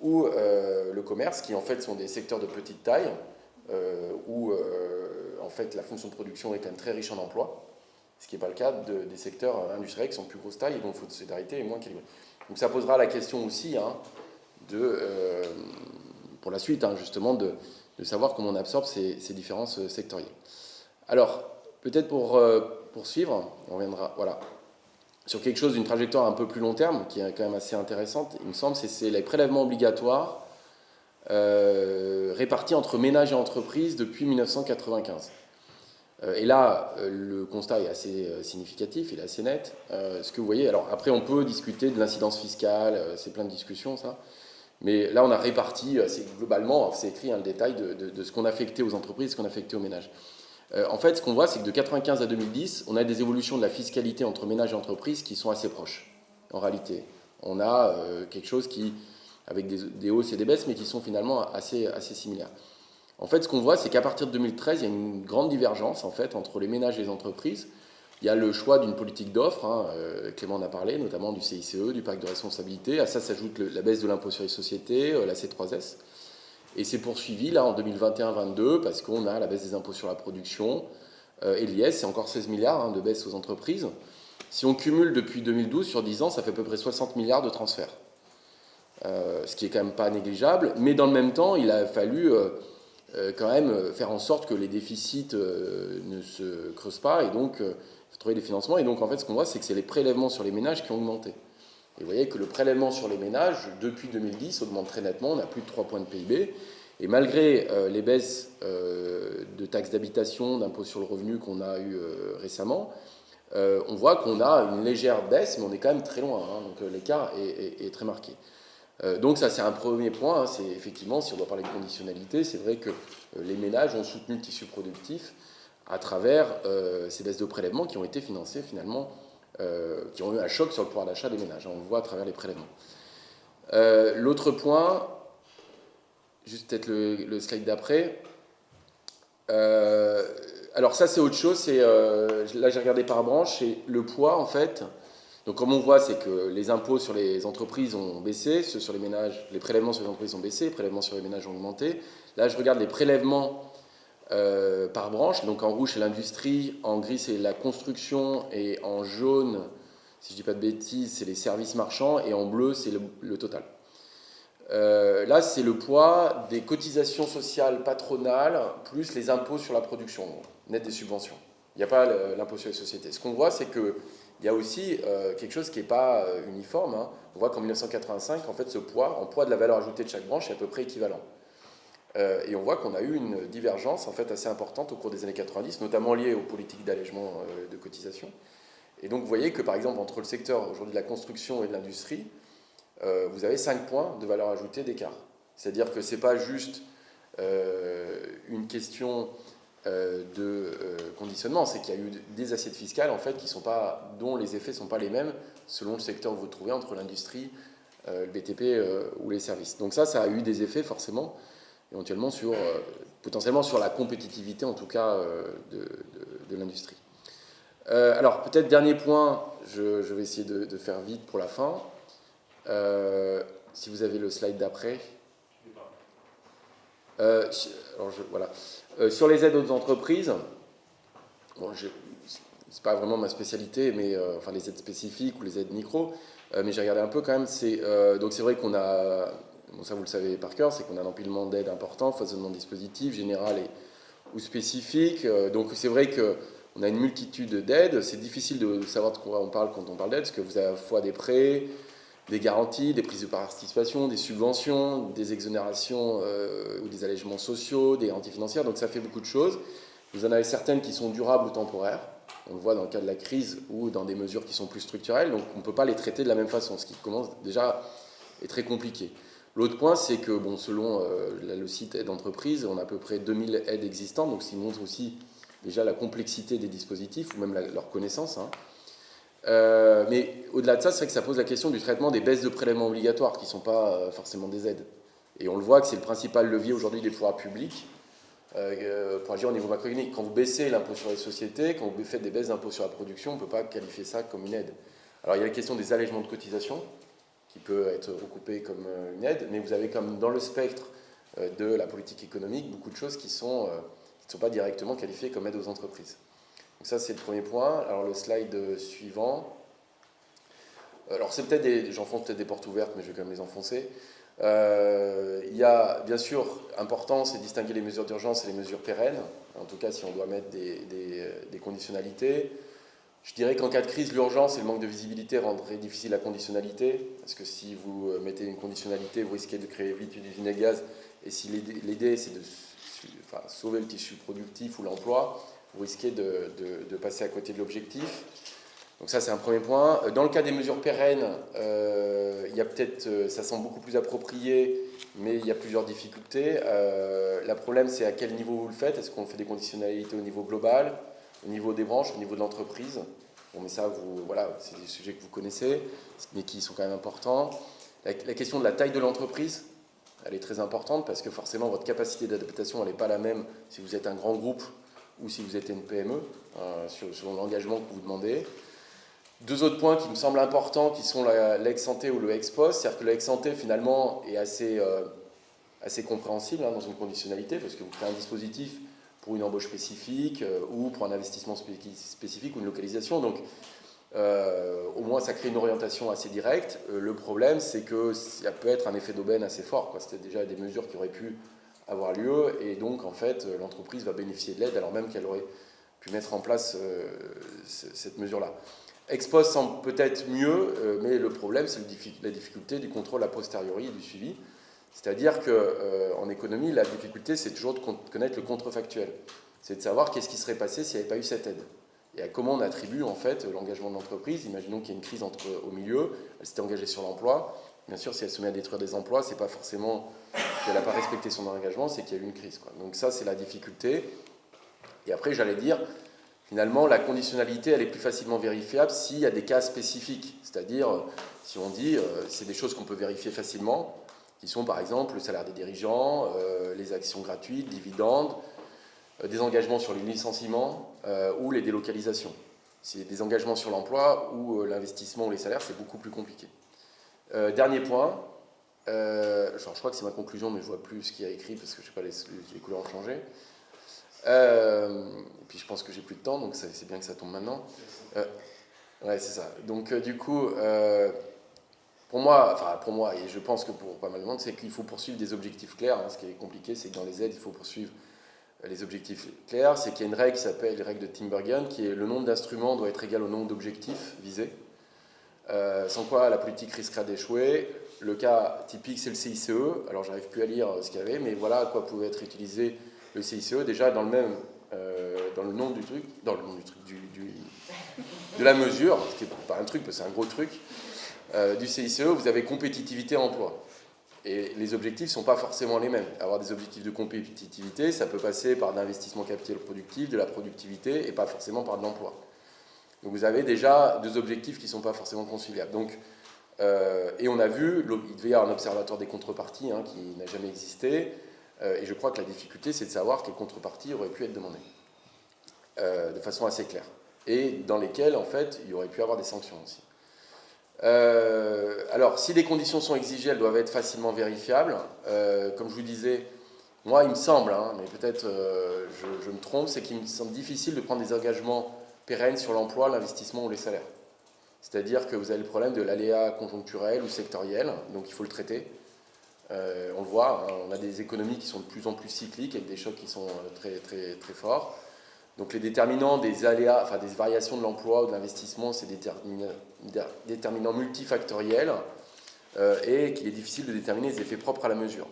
ou le commerce, qui en fait sont des secteurs de petite taille, où en fait la fonction de production est quand même très riche en emplois. Ce qui n'est pas le cas des secteurs industriels qui sont de plus grosse taille et dont le fonds de solidarité est moins calibré. Donc ça posera la question aussi hein, pour la suite, hein, justement, de savoir comment on absorbe ces différences sectorielles. Alors, peut-être pour poursuivre, on reviendra voilà, sur quelque chose d'une trajectoire un peu plus long terme, qui est quand même assez intéressante, il me semble, c'est les prélèvements obligatoires répartis entre ménages et entreprises depuis 1995. Et là, le constat est assez significatif, il est assez net. Ce que vous voyez, alors après on peut discuter de l'incidence fiscale, c'est plein de discussions ça, mais là on a réparti, globalement, c'est écrit hein, le détail de ce qu'on a affecté aux entreprises, ce qu'on a affecté aux ménages. En fait, ce qu'on voit, c'est que de 1995 à 2010, on a des évolutions de la fiscalité entre ménages et entreprises qui sont assez proches, en réalité. On a quelque chose qui, avec des hausses et des baisses, mais qui sont finalement assez similaires. En fait, ce qu'on voit, c'est qu'à partir de 2013, il y a une grande divergence en fait, entre les ménages et les entreprises. Il y a le choix d'une politique d'offre, hein, Clément en a parlé, notamment du CICE, du pacte de responsabilité. À ça s'ajoute la baisse de l'impôt sur les sociétés, la C3S. Et c'est poursuivi là en 2021-22 parce qu'on a la baisse des impôts sur la production et l'IS, c'est encore 16 milliards hein, de baisse aux entreprises. Si on cumule depuis 2012 sur 10 ans, ça fait à peu près 60 milliards de transferts. Ce qui est quand même pas négligeable. Mais dans le même temps, il a fallu quand même faire en sorte que les déficits ne se creusent pas et donc trouver des financements. Et donc en fait, ce qu'on voit, c'est que c'est les prélèvements sur les ménages qui ont augmenté. Et vous voyez que le prélèvement sur les ménages, depuis 2010, augmente très nettement, on a plus de 3 points de PIB. Et malgré les baisses de taxes d'habitation, d'impôts sur le revenu qu'on a eu récemment, on voit qu'on a une légère baisse, mais on est quand même très loin, hein, donc l'écart est très marqué. Donc ça c'est un premier point, hein, c'est effectivement, si on doit parler de conditionnalité, c'est vrai que les ménages ont soutenu le tissu productif à travers ces baisses de prélèvements qui ont été financées finalement, qui ont eu un choc sur le pouvoir d'achat des ménages, hein, on le voit à travers les prélèvements. L'autre point, juste peut-être le slide d'après, alors ça c'est autre chose, c'est, là j'ai regardé par branche, c'est le poids en fait. Donc comme on voit, c'est que les impôts sur les entreprises ont baissé, ceux sur les ménages, les prélèvements sur les entreprises ont baissé, les prélèvements sur les ménages ont augmenté. Là je regarde les prélèvements par branche, donc en rouge c'est l'industrie, en gris c'est la construction et en jaune, si je ne dis pas de bêtises, c'est les services marchands et en bleu c'est le total. Là c'est le poids des cotisations sociales patronales plus les impôts sur la production, net des subventions. Il n'y a pas l'impôt sur les sociétés. Ce qu'on voit c'est qu'il y a aussi quelque chose qui n'est pas uniforme. Hein. On voit qu'en 1985, en fait, ce poids, en poids de la valeur ajoutée de chaque branche, est à peu près équivalent. Et on voit qu'on a eu une divergence en fait, assez importante au cours des années 90, notamment liée aux politiques d'allègement de cotisation. Et donc vous voyez que par exemple, entre le secteur aujourd'hui de la construction et de l'industrie, vous avez 5 points de valeur ajoutée d'écart. C'est-à-dire que ce n'est pas juste une question de conditionnement, c'est qu'il y a eu des assiettes fiscales en fait, dont les effets ne sont pas les mêmes selon le secteur où vous vous trouvez, entre l'industrie, le BTP ou les services. Donc ça a eu des effets forcément, éventuellement potentiellement sur la compétitivité en tout cas de l'industrie. Alors peut-être dernier point, je vais essayer de faire vite pour la fin. Si vous avez le slide d'après. Voilà. Sur les aides aux entreprises, bon, c'est pas vraiment ma spécialité, mais enfin les aides spécifiques ou les aides micro, mais j'ai regardé un peu quand même. Donc c'est vrai qu'on a, bon, ça vous le savez par cœur, c'est qu'on a un empilement d'aides important, foisonnement de dispositifs, général ou spécifique. Donc c'est vrai qu'on a une multitude d'aides. C'est difficile de savoir de quoi on parle quand on parle d'aide, parce que vous avez à la fois des prêts, des garanties, des prises de participation, des subventions, des exonérations ou des allègements sociaux, des garanties financières. Donc ça fait beaucoup de choses. Vous en avez certaines qui sont durables ou temporaires. On le voit dans le cas de la crise ou dans des mesures qui sont plus structurelles. Donc on ne peut pas les traiter de la même façon, ce qui commence déjà est très compliqué. L'autre point, c'est que bon, selon le site Aide Entreprise, on a à peu près 2000 aides existantes, donc ce qui montre aussi déjà la complexité des dispositifs ou même leur connaissance. Hein. Mais au-delà de ça, c'est vrai que ça pose la question du traitement des baisses de prélèvements obligatoires, qui ne sont pas forcément des aides. Et on le voit que c'est le principal levier aujourd'hui des pouvoirs publics pour agir au niveau macroéconomique. Quand vous baissez l'impôt sur les sociétés, quand vous faites des baisses d'impôt sur la production, on ne peut pas qualifier ça comme une aide. Alors il y a la question des allègements de cotisations, qui peut être recoupé comme une aide, mais vous avez comme dans le spectre de la politique économique beaucoup de choses qui ne sont pas directement qualifiées comme aide aux entreprises. Donc ça c'est le premier point. Alors le slide suivant. Alors c'est peut-être j'enfonce peut-être des portes ouvertes, mais je vais quand même les enfoncer. Il y a bien sûr important, c'est distinguer les mesures d'urgence et les mesures pérennes. En tout cas si on doit mettre des conditionnalités. Je dirais qu'en cas de crise, l'urgence et le manque de visibilité rendrait difficile la conditionnalité, parce que si vous mettez une conditionnalité, vous risquez de créer vite une usine à gaz, et si l'idée c'est de sauver le tissu productif ou l'emploi, vous risquez de passer à côté de l'objectif. Donc ça c'est un premier point. Dans le cas des mesures pérennes, il y a peut-être, ça semble beaucoup plus approprié, mais il y a plusieurs difficultés. Le problème c'est à quel niveau vous le faites. Est-ce qu'on fait des conditionnalités au niveau global, au niveau des branches, au niveau de l'entreprise? Bon, mais ça, voilà, c'est des sujets que vous connaissez, mais qui sont quand même importants. La question de la taille de l'entreprise, elle est très importante parce que forcément, votre capacité d'adaptation, elle n'est pas la même si vous êtes un grand groupe ou si vous êtes une PME, selon l'engagement que vous demandez. Deux autres points qui me semblent importants, qui sont l'ex-ante ou le ex-post. C'est-à-dire que le ex-ante, finalement, est assez compréhensible dans une conditionnalité, parce que vous créez un dispositif pour une embauche spécifique ou pour un investissement spécifique ou une localisation. Donc, au moins, ça crée une orientation assez directe. Le problème, c'est que ça peut être un effet d'aubaine assez fort, quoi. C'était déjà des mesures qui auraient pu avoir lieu, et donc, en fait, l'entreprise va bénéficier de l'aide alors même qu'elle aurait pu mettre en place cette mesure-là. Ex-post semble peut-être mieux, mais le problème, c'est la difficulté du contrôle a posteriori et du suivi. C'est-à-dire qu'en économie, la difficulté, c'est toujours de connaître le contrefactuel. C'est de savoir qu'est-ce qui serait passé s'il n'y avait pas eu cette aide. Et comment on attribue en fait l'engagement de l'entreprise. Imaginons qu'il y a une crise au milieu, elle s'était engagée sur l'emploi. Bien sûr, si elle se met à détruire des emplois, c'est pas forcément qu'elle n'a pas respecté son engagement, c'est qu'il y a eu une crise, quoi. Donc ça, c'est la difficulté. Et après, j'allais dire, finalement, la conditionnalité, elle est plus facilement vérifiable s'il y a des cas spécifiques. C'est-à-dire, si on dit, c'est des choses qu'on peut vérifier facilement, qui sont par exemple le salaire des dirigeants, les actions gratuites, dividendes, des engagements sur les licenciements ou les délocalisations. C'est des engagements sur l'emploi ou l'investissement ou les salaires, c'est beaucoup plus compliqué. Dernier point, je crois que c'est ma conclusion, mais je ne vois plus ce qu'il y a écrit parce que je sais pas, les couleurs ont changé. Et puis je pense que j'ai plus de temps, donc c'est bien que ça tombe maintenant. Ouais, c'est ça. Donc du coup, pour moi, et je pense que pour pas mal de monde, c'est qu'il faut poursuivre des objectifs clairs. Hein. Ce qui est compliqué, c'est que dans les aides, il faut poursuivre les objectifs clairs. C'est qu'il y a une règle qui s'appelle les règles de Tinbergen, qui est le nombre d'instruments doit être égal au nombre d'objectifs visés. Sans quoi la politique risquera d'échouer. Le cas typique, c'est le CICE. Alors, j'arrive plus à lire ce qu'il y avait, mais voilà à quoi pouvait être utilisé le CICE. Déjà, dans le nom du truc, de la mesure, ce qui n'est pas un truc, parce que c'est un gros truc, du CICE, vous avez compétitivité emploi. Et les objectifs ne sont pas forcément les mêmes. Avoir des objectifs de compétitivité, ça peut passer par de l'investissement capital productif, de la productivité, et pas forcément par de l'emploi. Donc vous avez déjà deux objectifs qui ne sont pas forcément conciliables. Donc, et on a vu, il devait y avoir un observatoire des contreparties qui n'a jamais existé, et je crois que la difficulté, c'est de savoir quelles contreparties auraient pu être demandées, de façon assez claire, et dans lesquelles, en fait, il y aurait pu avoir des sanctions aussi. Alors, si les conditions sont exigées, elles doivent être facilement vérifiables. Comme je vous disais, Moi, il me semble, hein, mais peut-être je me trompe, c'est qu'il me semble difficile de prendre des engagements pérennes sur l'emploi, l'investissement ou les salaires. C'est-à-dire que vous avez le problème de l'aléa conjoncturel ou sectoriel, donc il faut le traiter. On le voit, hein, on a des économies qui sont de plus en plus cycliques, avec des chocs qui sont très, très, très forts. Donc les déterminants des aléas, enfin des variations de l'emploi ou de l'investissement, c'est des déterminants multifactoriels et qu'il est difficile de déterminer les effets propres à la mesure.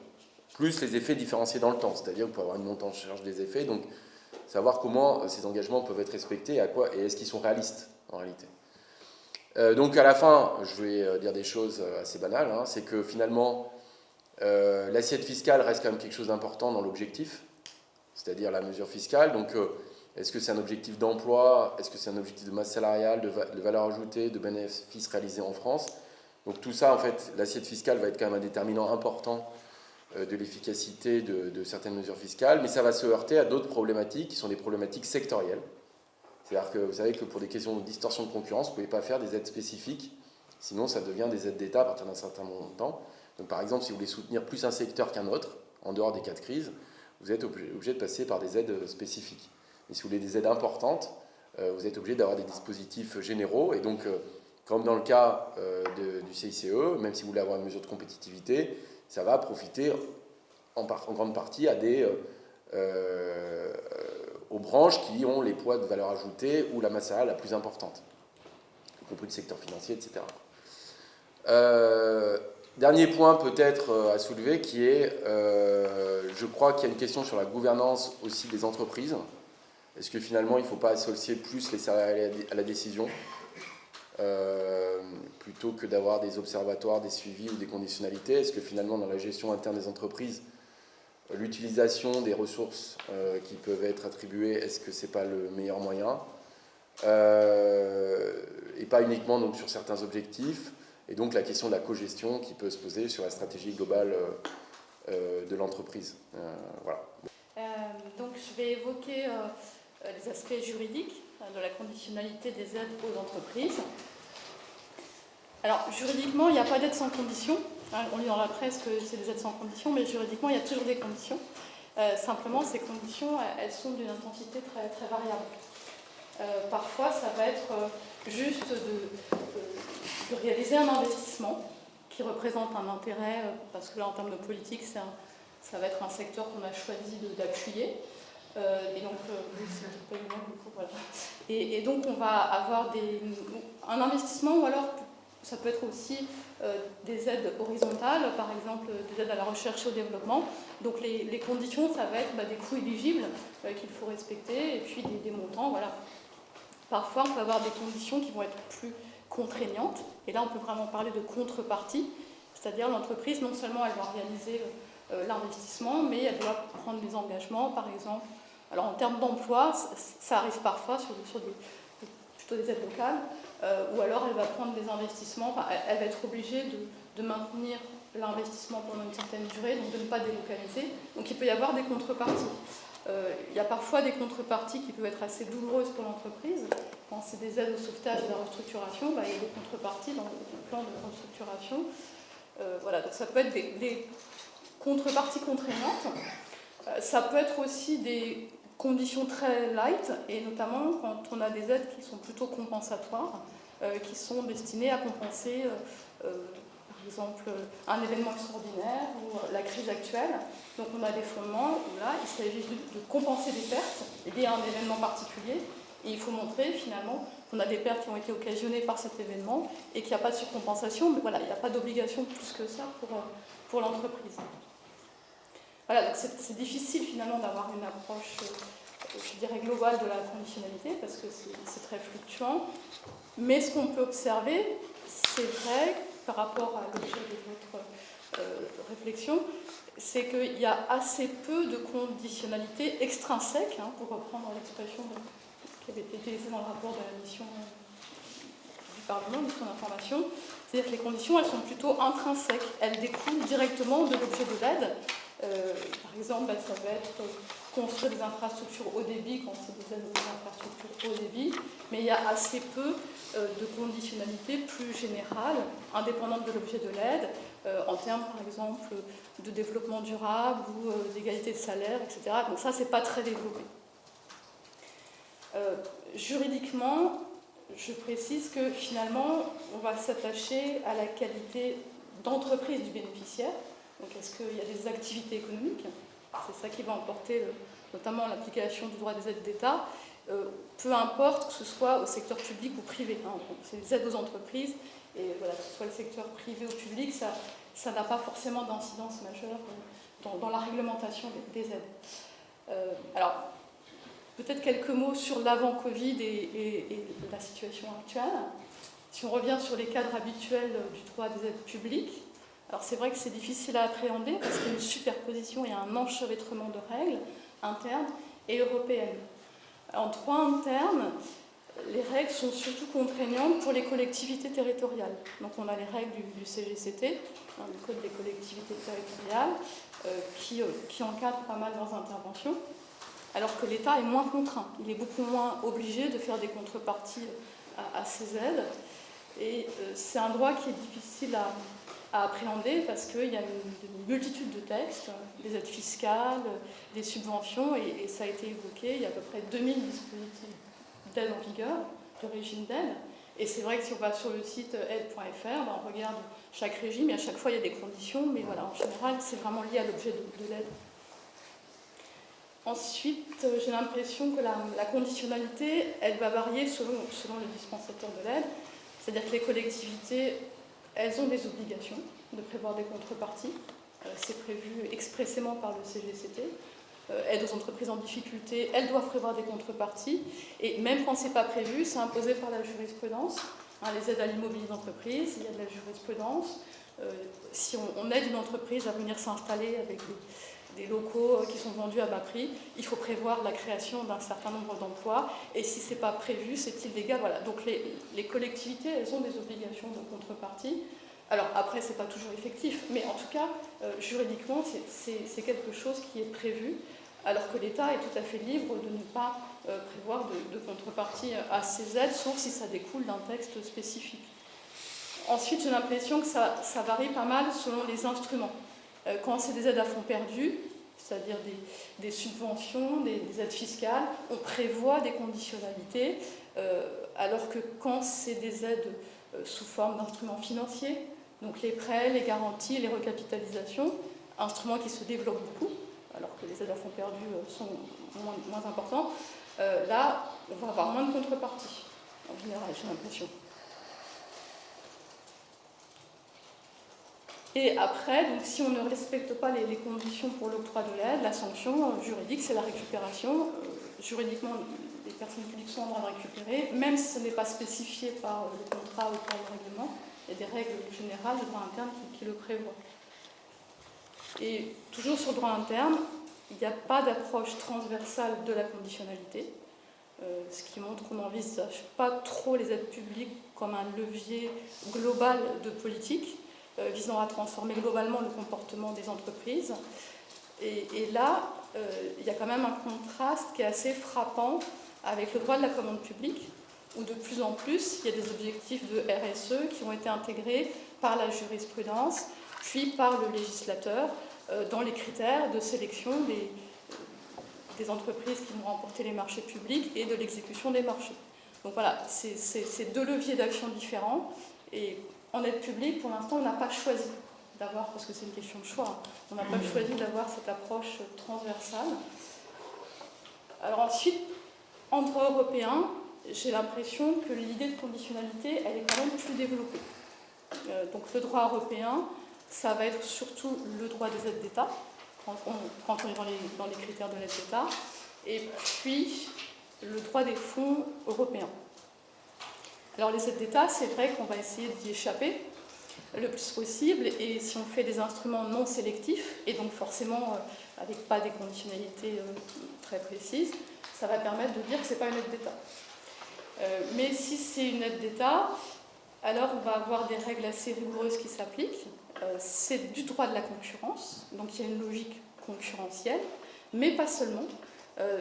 Plus les effets différenciés dans le temps, c'est-à-dire que vous pouvez avoir une montée en charge des effets, donc savoir comment ces engagements peuvent être respectés et est-ce qu'ils sont réalistes en réalité. Donc à la fin, je vais dire des choses assez banales, hein, c'est que finalement l'assiette fiscale reste quand même quelque chose d'important dans l'objectif, c'est-à-dire la mesure fiscale. Donc est-ce que c'est un objectif d'emploi, est-ce que c'est un objectif de masse salariale, de valeur ajoutée, de bénéfices réalisés en France? Donc tout ça, en fait, l'assiette fiscale va être quand même un déterminant important de l'efficacité de certaines mesures fiscales, mais ça va se heurter à d'autres problématiques qui sont des problématiques sectorielles. C'est-à-dire que vous savez que pour des questions de distorsion de concurrence, vous ne pouvez pas faire des aides spécifiques, sinon ça devient des aides d'État à partir d'un certain montant. Donc par exemple, si vous voulez soutenir plus un secteur qu'un autre, en dehors des cas de crise, vous êtes obligé de passer par des aides spécifiques. Et si vous voulez des aides importantes, vous êtes obligé d'avoir des dispositifs généraux, et donc comme dans le cas du CICE, même si vous voulez avoir une mesure de compétitivité, ça va profiter en grande partie aux branches qui ont les poids de valeur ajoutée ou la masse salariale la plus importante, y compris le secteur financier, etc. Dernier point peut-être à soulever qui est, je crois qu'il y a une question sur la gouvernance aussi des entreprises. Est-ce que finalement il ne faut pas associer plus les salariés à la décision plutôt que d'avoir des observatoires, des suivis ou des conditionnalités? Est-ce que finalement dans la gestion interne des entreprises, l'utilisation des ressources qui peuvent être attribuées, est-ce que ce n'est pas le meilleur moyen et pas uniquement donc, sur certains objectifs, et donc la question de la cogestion qui peut se poser sur la stratégie globale de l'entreprise. Voilà. Donc je vais évoquer les aspects juridiques de la conditionnalité des aides aux entreprises. Alors juridiquement, il n'y a pas d'aide sans condition. On lit dans la presse que c'est des aides sans condition, mais juridiquement, il y a toujours des conditions. Simplement, ces conditions, elles sont d'une intensité très, très variable. Parfois, ça va être juste de réaliser un investissement qui représente un intérêt, parce que là, en termes de politique, ça va être un secteur qu'on a choisi d'appuyer. Et donc, voilà. Et donc, on va avoir un investissement, ou alors ça peut être aussi des aides horizontales, par exemple des aides à la recherche et au développement. Donc les conditions, ça va être des coûts éligibles qu'il faut respecter, et puis des montants. Voilà. Parfois, on peut avoir des conditions qui vont être plus contraignantes, et là on peut vraiment parler de contrepartie, c'est-à-dire l'entreprise, non seulement elle doit réaliser l'investissement, mais elle doit prendre des engagements, par exemple. Alors en termes d'emploi, ça arrive parfois sur plutôt des aides locales, ou alors elle va prendre des investissements, elle va être obligée de maintenir l'investissement pendant une certaine durée, donc de ne pas délocaliser. Donc il peut y avoir des contreparties. Il y a parfois des contreparties qui peuvent être assez douloureuses pour l'entreprise. Quand c'est des aides au sauvetage et à la restructuration, il y a des contreparties dans le plan de restructuration. Voilà, donc ça peut être des contreparties contraignantes. Ça peut être aussi des conditions très light, et notamment quand on a des aides qui sont plutôt compensatoires, qui sont destinées à compenser, par exemple, un événement extraordinaire ou la crise actuelle. Donc on a des fondements où là, il s'agit de compenser des pertes liées à un événement particulier, et il faut montrer finalement qu'on a des pertes qui ont été occasionnées par cet événement et qu'il n'y a pas de surcompensation, mais voilà, il n'y a pas d'obligation plus que ça pour l'entreprise. Voilà, donc c'est difficile finalement d'avoir une approche, je dirais, globale de la conditionnalité, parce que c'est très fluctuant. Mais ce qu'on peut observer, c'est vrai, par rapport à l'objet de votre réflexion, c'est qu'il y a assez peu de conditionnalité extrinsèque, pour reprendre l'expression qui avait été utilisée dans le rapport de la mission du Parlement, mission d'information. C'est-à-dire que les conditions, elles sont plutôt intrinsèques. Elles découlent directement de l'objet de l'aide. Par exemple, ça va être construire des infrastructures haut débit quand c'est des aides aux infrastructures haut débit, mais il y a assez peu de conditionnalités plus générales, indépendantes de l'objet de l'aide, en termes par exemple de développement durable ou d'égalité de salaire, etc. Donc ça, c'est pas très développé. Juridiquement, je précise que finalement, on va s'attacher à la qualité d'entreprise du bénéficiaire. Donc est-ce qu'il y a des activités économiques? C'est ça qui va emporter notamment l'application du droit des aides d'État, peu importe que ce soit au secteur public ou privé. Hein. C'est les aides aux entreprises, et voilà, que ce soit le secteur privé ou public, ça n'a pas forcément d'incidence majeure dans la réglementation des aides. Alors, peut-être quelques mots sur l'avant-Covid et la situation actuelle. Si on revient sur les cadres habituels du droit des aides publiques, alors c'est vrai que c'est difficile à appréhender parce qu'il y a une superposition et un enchevêtrement de règles internes et européennes. En droit interne, les règles sont surtout contraignantes pour les collectivités territoriales. Donc on a les règles du CGCT, le Code des collectivités territoriales, qui encadrent pas mal leurs interventions, alors que l'État est moins contraint. Il est beaucoup moins obligé de faire des contreparties à ces aides. Et c'est un droit qui est difficile à appréhender parce qu'il y a une multitude de textes, des aides fiscales, des subventions, et ça a été évoqué, il y a à peu près 2000 dispositifs d'aide en vigueur, de régime d'aide. Et c'est vrai que si on va sur le site aide.fr, on regarde chaque régime et à chaque fois il y a des conditions, mais voilà, en général c'est vraiment lié à l'objet de l'aide. Ensuite, j'ai l'impression que la conditionnalité, elle va varier selon le dispensateur de l'aide. C'est-à-dire que les collectivités, elles ont des obligations de prévoir des contreparties. C'est prévu expressément par le CGCT. Aide aux entreprises en difficulté, elles doivent prévoir des contreparties. Et même quand ce n'est pas prévu, c'est imposé par la jurisprudence. Les aides à l'immobilier d'entreprise, il y a de la jurisprudence. Si on aide une entreprise à venir s'installer avec des locaux qui sont vendus à bas prix, il faut prévoir la création d'un certain nombre d'emplois, et si ce n'est pas prévu, c'est illégal. Voilà. Donc les collectivités, elles ont des obligations de contrepartie. Alors après, ce n'est pas toujours effectif, mais en tout cas, juridiquement, c'est quelque chose qui est prévu, alors que l'État est tout à fait libre de ne pas prévoir de contrepartie à ces aides, sauf si ça découle d'un texte spécifique. Ensuite, j'ai l'impression que ça varie pas mal selon les instruments. Quand c'est des aides à fonds perdus, c'est-à-dire des subventions, des aides fiscales, on prévoit des conditionnalités, alors que quand c'est des aides sous forme d'instruments financiers, donc les prêts, les garanties, les recapitalisations, instruments qui se développent beaucoup, alors que les aides à fonds perdus sont moins importants, là, on va avoir moins de contreparties, en général, j'ai l'impression. Et après, donc, si on ne respecte pas les conditions pour l'octroi de l'aide, la sanction juridique, c'est la récupération. Juridiquement, les personnes publiques sont en droit de récupérer, même si ce n'est pas spécifié par le contrat ou par le règlement. Il y a des règles générales de droit interne qui le prévoient. Et toujours sur le droit interne, il n'y a pas d'approche transversale de la conditionnalité, ce qui montre qu'on n'envisage pas trop les aides publiques comme un levier global de politique, visant à transformer globalement le comportement des entreprises. Et là, il y a quand même un contraste qui est assez frappant avec le droit de la commande publique, où de plus en plus, il y a des objectifs de RSE qui ont été intégrés par la jurisprudence, puis par le législateur, dans les critères de sélection des entreprises qui vont remporter les marchés publics et de l'exécution des marchés. Donc voilà, c'est deux leviers d'action différents. Et en aide publique, pour l'instant, on n'a pas choisi d'avoir, parce que c'est une question de choix, on n'a pas choisi d'avoir cette approche transversale. Alors ensuite, en droit européen, j'ai l'impression que l'idée de conditionnalité, elle est quand même plus développée. Donc le droit européen, ça va être surtout le droit des aides d'État, quand on est dans les critères de l'aide d'État, et puis le droit des fonds européens. Alors les aides d'État, c'est vrai qu'on va essayer d'y échapper le plus possible, et si on fait des instruments non sélectifs, et donc forcément avec pas des conditionnalités très précises, ça va permettre de dire que ce n'est pas une aide d'État. Mais si c'est une aide d'État, alors on va avoir des règles assez rigoureuses qui s'appliquent. C'est du droit de la concurrence, donc il y a une logique concurrentielle, mais pas seulement.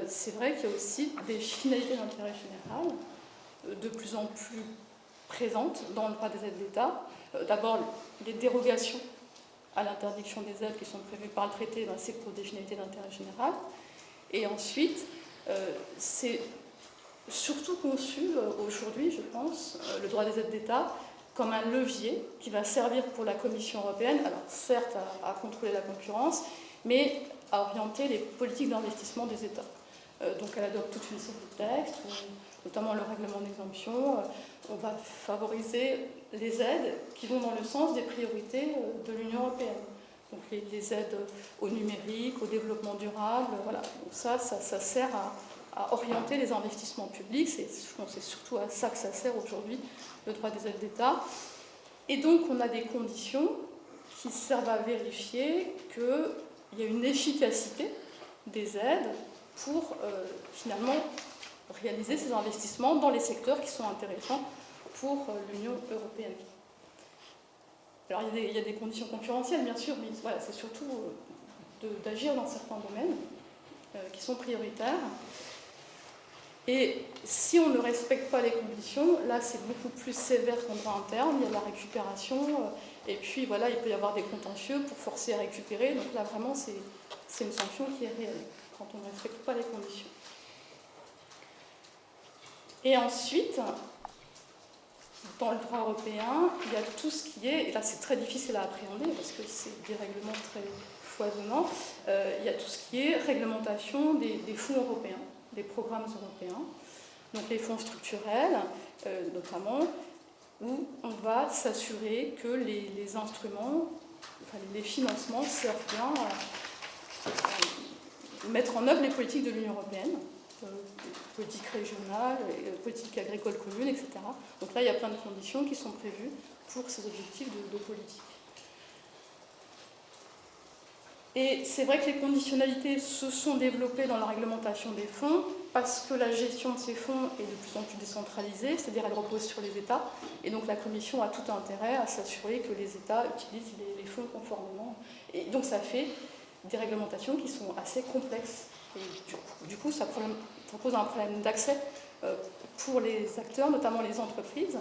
C'est vrai qu'il y a aussi des finalités d'intérêt général de plus en plus présentes dans le droit des aides d'État. D'abord, les dérogations à l'interdiction des aides qui sont prévues par le traité, c'est pour des finalités d'intérêt général. Et ensuite, c'est surtout conçu aujourd'hui, je pense, le droit des aides d'État comme un levier qui va servir pour la Commission européenne, alors certes à contrôler la concurrence, mais à orienter les politiques d'investissement des États. Donc elle adopte toute une série de textes, notamment le règlement d'exemption. On va favoriser les aides qui vont dans le sens des priorités de l'Union européenne. Donc les aides au numérique, au développement durable, voilà. Donc ça sert à orienter les investissements publics. Je pense que c'est surtout à ça que ça sert aujourd'hui, le droit des aides d'État. Et donc on a des conditions qui servent à vérifier qu'il y a une efficacité des aides pour finalement réaliser ces investissements dans les secteurs qui sont intéressants pour l'Union européenne. Alors il y a des conditions concurrentielles bien sûr, mais voilà, c'est surtout d'agir dans certains domaines qui sont prioritaires. Et si on ne respecte pas les conditions, là c'est beaucoup plus sévère qu'en droit interne, il y a de la récupération, et puis voilà, il peut y avoir des contentieux pour forcer à récupérer, donc là vraiment c'est une sanction qui est réelle quand on ne respecte pas les conditions. Et ensuite, dans le droit européen, il y a tout ce qui est, et là c'est très difficile à appréhender parce que c'est des règlements très foisonnants, il y a tout ce qui est réglementation des fonds européens, des programmes européens, donc les fonds structurels notamment, où on va s'assurer que les instruments, enfin les financements servent bien à mettre en œuvre les politiques de l'Union européenne, politique régionale, politique agricole commune, etc. Donc là, il y a plein de conditions qui sont prévues pour ces objectifs de politique. Et c'est vrai que les conditionnalités se sont développées dans la réglementation des fonds parce que la gestion de ces fonds est de plus en plus décentralisée, c'est-à-dire elle repose sur les États, et donc la Commission a tout intérêt à s'assurer que les États utilisent les fonds conformément. Et donc ça fait des réglementations qui sont assez complexes. Et du coup, ça pose un problème d'accès pour les acteurs, notamment les entreprises.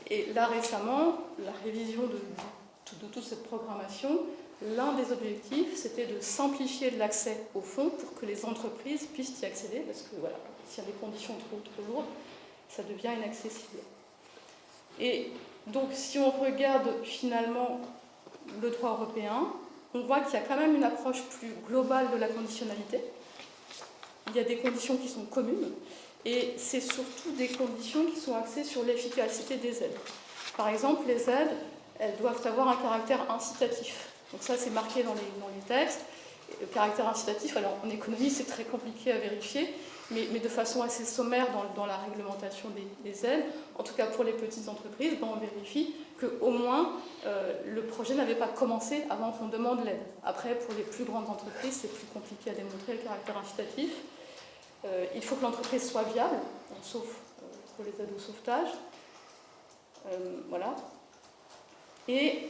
Et là, récemment, la révision de toute cette programmation, l'un des objectifs, c'était de simplifier l'accès aux fonds pour que les entreprises puissent y accéder, parce que voilà, s'il y a des conditions trop lourdes, ça devient inaccessible. Et donc, si on regarde finalement le droit européen, on voit qu'il y a quand même une approche plus globale de la conditionnalité. Il y a des conditions qui sont communes, et c'est surtout des conditions qui sont axées sur l'efficacité des aides. Par exemple, les aides, elles doivent avoir un caractère incitatif. Donc ça, c'est marqué dans les textes. Le caractère incitatif, alors en économie, c'est très compliqué à vérifier, mais de façon assez sommaire dans la réglementation des aides, en tout cas pour les petites entreprises, on vérifie qu'au moins le projet n'avait pas commencé avant qu'on demande l'aide. Après, pour les plus grandes entreprises, c'est plus compliqué à démontrer le caractère incitatif. Il faut que l'entreprise soit viable, sauf pour les aides au sauvetage. Voilà. Et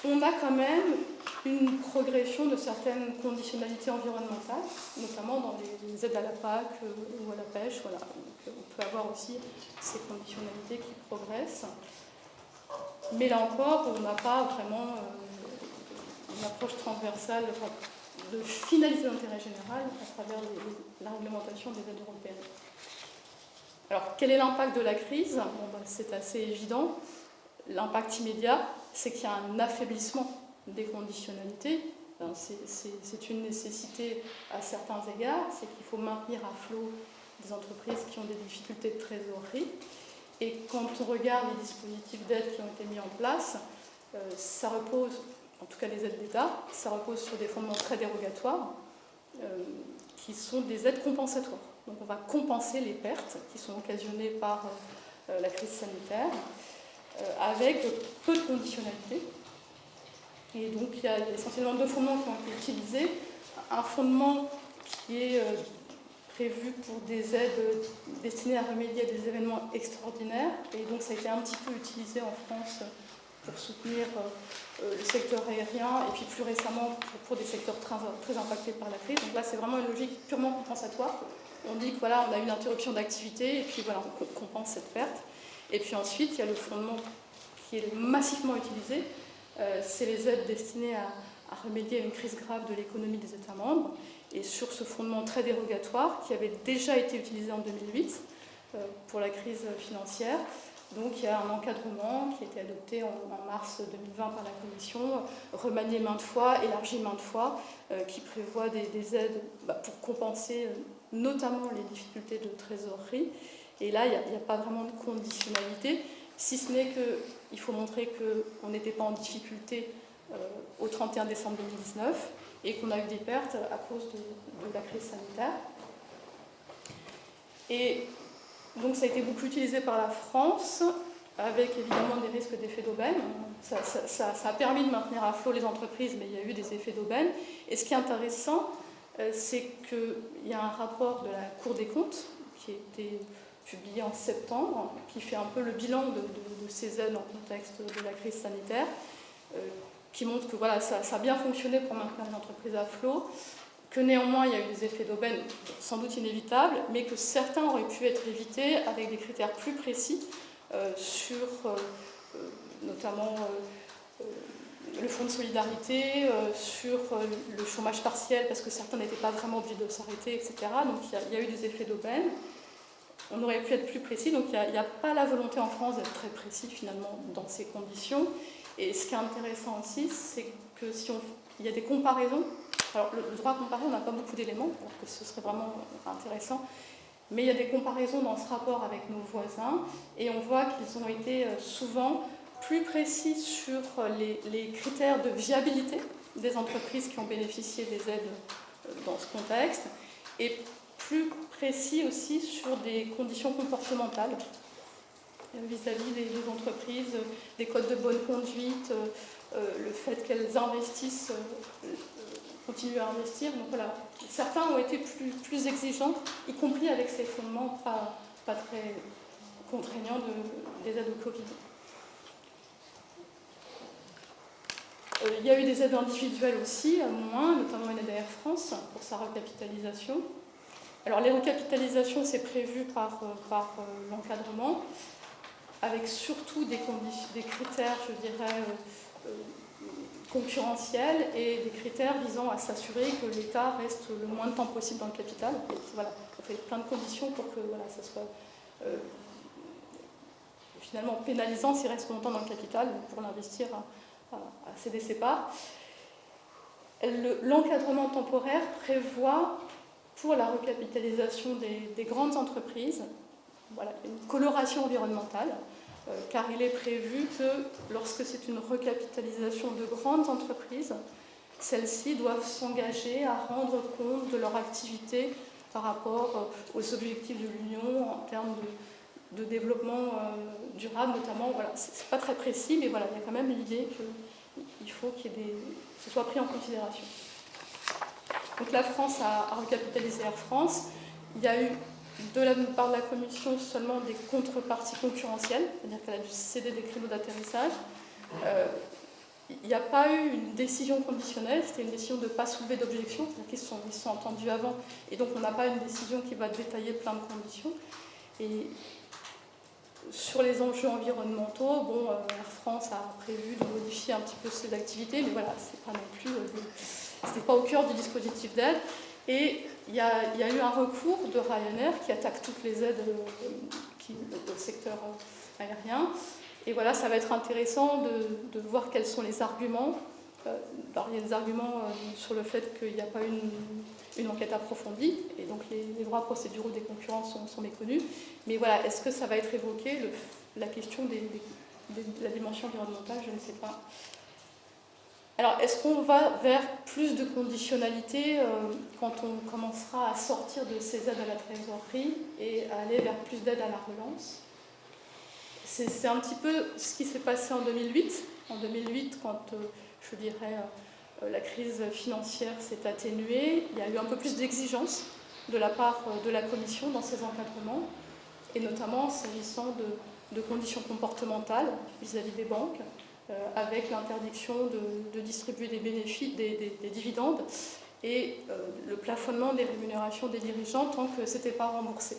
on a quand même une progression de certaines conditionnalités environnementales, notamment dans les aides à la PAC ou à la pêche. Voilà. Donc, on peut avoir aussi ces conditionnalités qui progressent. Mais là encore, on n'a pas vraiment une approche transversale de finalité d'intérêt général à travers la réglementation des aides européennes. Alors, quel est l'impact de la crise ? C'est assez évident. L'impact immédiat, c'est qu'il y a un affaiblissement des conditionnalités. C'est une nécessité à certains égards, c'est qu'il faut maintenir à flot des entreprises qui ont des difficultés de trésorerie. Et quand on regarde les dispositifs d'aide qui ont été mis en place, ça repose, en tout cas les aides d'État, ça repose sur des fondements très dérogatoires, qui sont des aides compensatoires. Donc on va compenser les pertes qui sont occasionnées par la crise sanitaire, avec peu de conditionnalités. Et donc il y a essentiellement deux fondements qui ont été utilisés. Un fondement qui est prévu pour des aides destinées à remédier à des événements extraordinaires, et donc ça a été un petit peu utilisé en France pour soutenir le secteur aérien et puis plus récemment pour des secteurs très impactés par la crise. Donc là, c'est vraiment une logique purement compensatoire. On dit que voilà, on a une interruption d'activité et puis voilà, on compense cette perte. Et puis ensuite, il y a le fondement qui est massivement utilisé, c'est les aides destinées à remédier à une crise grave de l'économie des États membres. Et sur ce fondement très dérogatoire, qui avait déjà été utilisé en 2008 pour la crise financière, donc il y a un encadrement qui a été adopté en mars 2020 par la Commission, remanié maintes fois, élargi maintes fois, qui prévoit des aides pour compenser notamment les difficultés de trésorerie. Et là, il n'y a pas vraiment de conditionnalité, si ce n'est qu'il faut montrer qu'on n'était pas en difficulté au 31 décembre 2019 et qu'on a eu des pertes à cause de la crise sanitaire. Et donc ça a été beaucoup utilisé par la France, avec évidemment des risques d'effet d'aubaine. Ça a permis de maintenir à flot les entreprises, mais il y a eu des effets d'aubaine. Et ce qui est intéressant, c'est qu'il y a un rapport de la Cour des comptes qui a été publié en septembre, qui fait un peu le bilan de ces aides en contexte de la crise sanitaire, qui montre que voilà, ça a bien fonctionné pour maintenir les entreprises à flot, que néanmoins il y a eu des effets d'aubaine sans doute inévitables, mais que certains auraient pu être évités avec des critères plus précis sur notamment le fonds de solidarité, sur le chômage partiel, parce que certains n'étaient pas vraiment obligés de s'arrêter, etc. Donc il y a eu des effets d'aubaine. On aurait pu être plus précis, donc il n'y a pas la volonté en France d'être très précis finalement dans ces conditions. Et ce qui est intéressant aussi, c'est que si il y a des comparaisons, alors le droit comparé, on n'a pas beaucoup d'éléments, alors que ce serait vraiment intéressant, mais il y a des comparaisons dans ce rapport avec nos voisins, et on voit qu'ils ont été souvent plus précis sur les critères de viabilité des entreprises qui ont bénéficié des aides dans ce contexte, et plus précis aussi sur des conditions comportementales vis-à-vis des entreprises, des codes de bonne conduite, le fait qu'elles investissent, continuent à investir. Donc voilà, certains ont été plus exigeants, y compris avec ces fondements pas très contraignants des aides au Covid. Il y a eu des aides individuelles aussi, moins, notamment une aide à Air France pour sa recapitalisation. Alors les recapitalisations, c'est prévu par l'encadrement, avec surtout des critères, je dirais, concurrentiels et des critères visant à s'assurer que l'État reste le moins de temps possible dans le capital. Et voilà, on fait plein de conditions pour que voilà, ça soit finalement pénalisant s'il reste longtemps dans le capital pour l'investir à céder ses parts. L'encadrement temporaire prévoit pour la recapitalisation des grandes entreprises, voilà, une coloration environnementale, car il est prévu que lorsque c'est une recapitalisation de grandes entreprises, celles-ci doivent s'engager à rendre compte de leur activité par rapport aux objectifs de l'Union en termes de développement durable notamment. Voilà, c'est pas très précis, mais voilà, il y a quand même l'idée qu'il faut que ce soit pris en considération. Donc la France a recapitalisé Air France. Il y a eu de la part de la Commission seulement des contreparties concurrentielles, c'est-à-dire qu'elle a dû céder des créneaux d'atterrissage. Il n'y a pas eu une décision conditionnelle, c'était une décision de ne pas soulever d'objection, c'est-à-dire qu'ils se sont entendus avant, et donc on n'a pas une décision qui va détailler plein de conditions. Et sur les enjeux environnementaux, bon, Air France a prévu de modifier un petit peu ses activités, mais voilà, c'est pas non plus, c'était pas au cœur du dispositif d'aide. Et il y a eu un recours de Ryanair qui attaque toutes les aides au secteur aérien. Et voilà, ça va être intéressant de voir quels sont les arguments. Alors, il y a des arguments sur le fait qu'il n'y a pas une enquête approfondie, et donc les droits procéduraux des concurrents sont méconnus. Mais voilà, est-ce que ça va être évoqué, la question de la dimension environnementale, je ne sais pas. Alors, est-ce qu'on va vers plus de conditionnalité quand on commencera à sortir de ces aides à la trésorerie et à aller vers plus d'aide à la relance? C'est un petit peu ce qui s'est passé en 2008. En 2008, quand, je dirais, la crise financière s'est atténuée, il y a eu un peu plus d'exigence de la part de la Commission dans ses encadrements, et notamment s'agissant de conditions comportementales vis-à-vis des banques, avec l'interdiction de distribuer des bénéfices, des dividendes, et le plafonnement des rémunérations des dirigeants tant que ce n'était pas remboursé.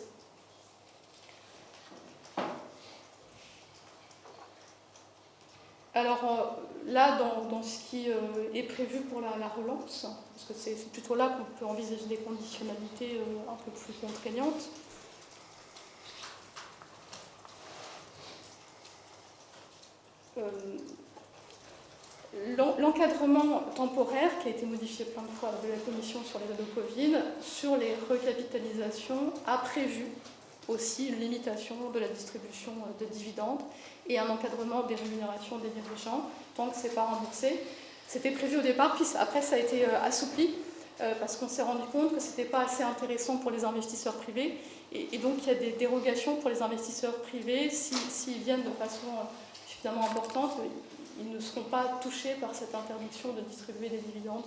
Alors là, dans ce qui est prévu pour la relance, parce que c'est plutôt là qu'on peut envisager des conditionnalités un peu plus contraignantes, l'encadrement temporaire qui a été modifié plein de fois de la Commission sur les aides au Covid, sur les recapitalisations, a prévu aussi une limitation de la distribution de dividendes et un encadrement des rémunérations des dirigeants tant que ce n'est pas remboursé. C'était prévu au départ, puis après ça a été assoupli parce qu'on s'est rendu compte que ce n'était pas assez intéressant pour les investisseurs privés et donc il y a des dérogations pour les investisseurs privés. S'ils viennent de façon suffisamment importante, ils ne seront pas touchés par cette interdiction de distribuer des dividendes.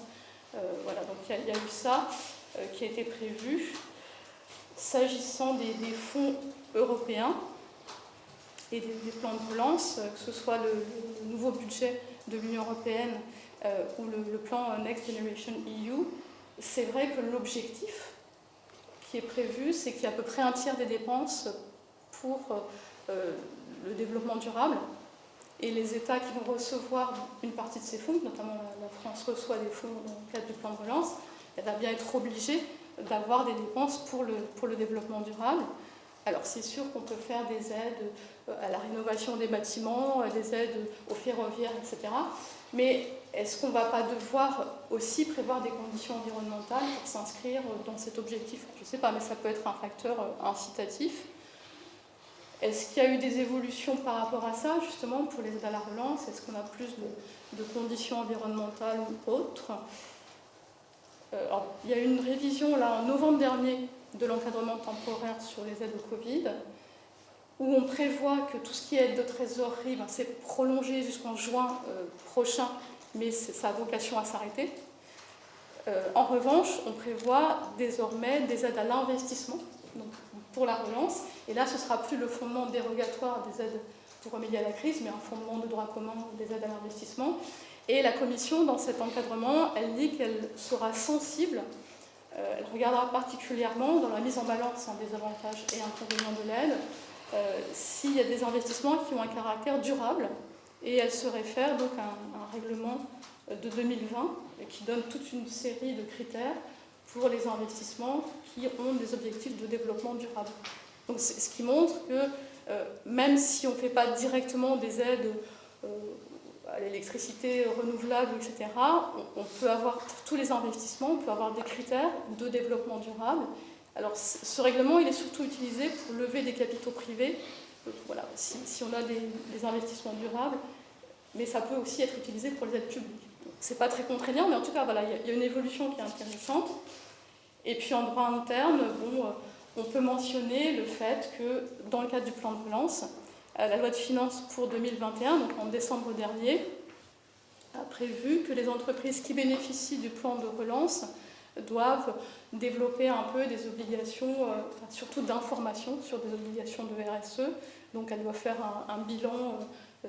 Voilà, donc il y a eu ça qui a été prévu. S'agissant des fonds européens et des plans de relance, que ce soit le nouveau budget de l'Union européenne ou le plan Next Generation EU, c'est vrai que l'objectif qui est prévu, c'est qu'il y a à peu près un tiers des dépenses pour le développement durable. Et les États qui vont recevoir une partie de ces fonds, notamment la France reçoit des fonds dans le cadre du plan de relance, elle va bien être obligée d'avoir des dépenses pour le développement durable. Alors c'est sûr qu'on peut faire des aides à la rénovation des bâtiments, des aides aux ferroviaires, etc. Mais est-ce qu'on ne va pas devoir aussi prévoir des conditions environnementales pour s'inscrire dans cet objectif? Je ne sais pas, mais ça peut être un facteur incitatif. Est-ce qu'il y a eu des évolutions par rapport à ça, justement, pour les aides à la relance? Est-ce qu'on a plus de conditions environnementales ou autres? Alors, il y a eu une révision là, en novembre dernier de l'encadrement temporaire sur les aides au Covid, où on prévoit que tout ce qui est aide de trésorerie, c'est prolongé jusqu'en juin prochain, mais ça a vocation à s'arrêter. En revanche, on prévoit désormais des aides à l'investissement pour la relance, et là ce ne sera plus le fondement dérogatoire des aides pour remédier à la crise, mais un fondement de droit commun des aides à l'investissement. Et la Commission, dans cet encadrement, elle dit qu'elle sera sensible, elle regardera particulièrement dans la mise en balance des avantages et inconvénients de l'aide, s'il y a des investissements qui ont un caractère durable, et elle se réfère donc à un règlement de 2020 qui donne toute une série de critères pour les investissements qui ont des objectifs de développement durable. Donc c'est ce qui montre que même si on ne fait pas directement des aides à l'électricité renouvelable, etc., on peut avoir, pour tous les investissements, on peut avoir des critères de développement durable. Alors ce règlement, il est surtout utilisé pour lever des capitaux privés, voilà, si on a des investissements durables, mais ça peut aussi être utilisé pour les aides publiques. C'est pas très contraignant, mais en tout cas, voilà, il y a une évolution qui est intéressante. Et puis en droit interne, on peut mentionner le fait que dans le cadre du plan de relance, la loi de finances pour 2021, donc en décembre dernier, a prévu que les entreprises qui bénéficient du plan de relance doivent développer un peu des obligations, surtout d'information sur des obligations de RSE. Donc elles doivent faire un bilan,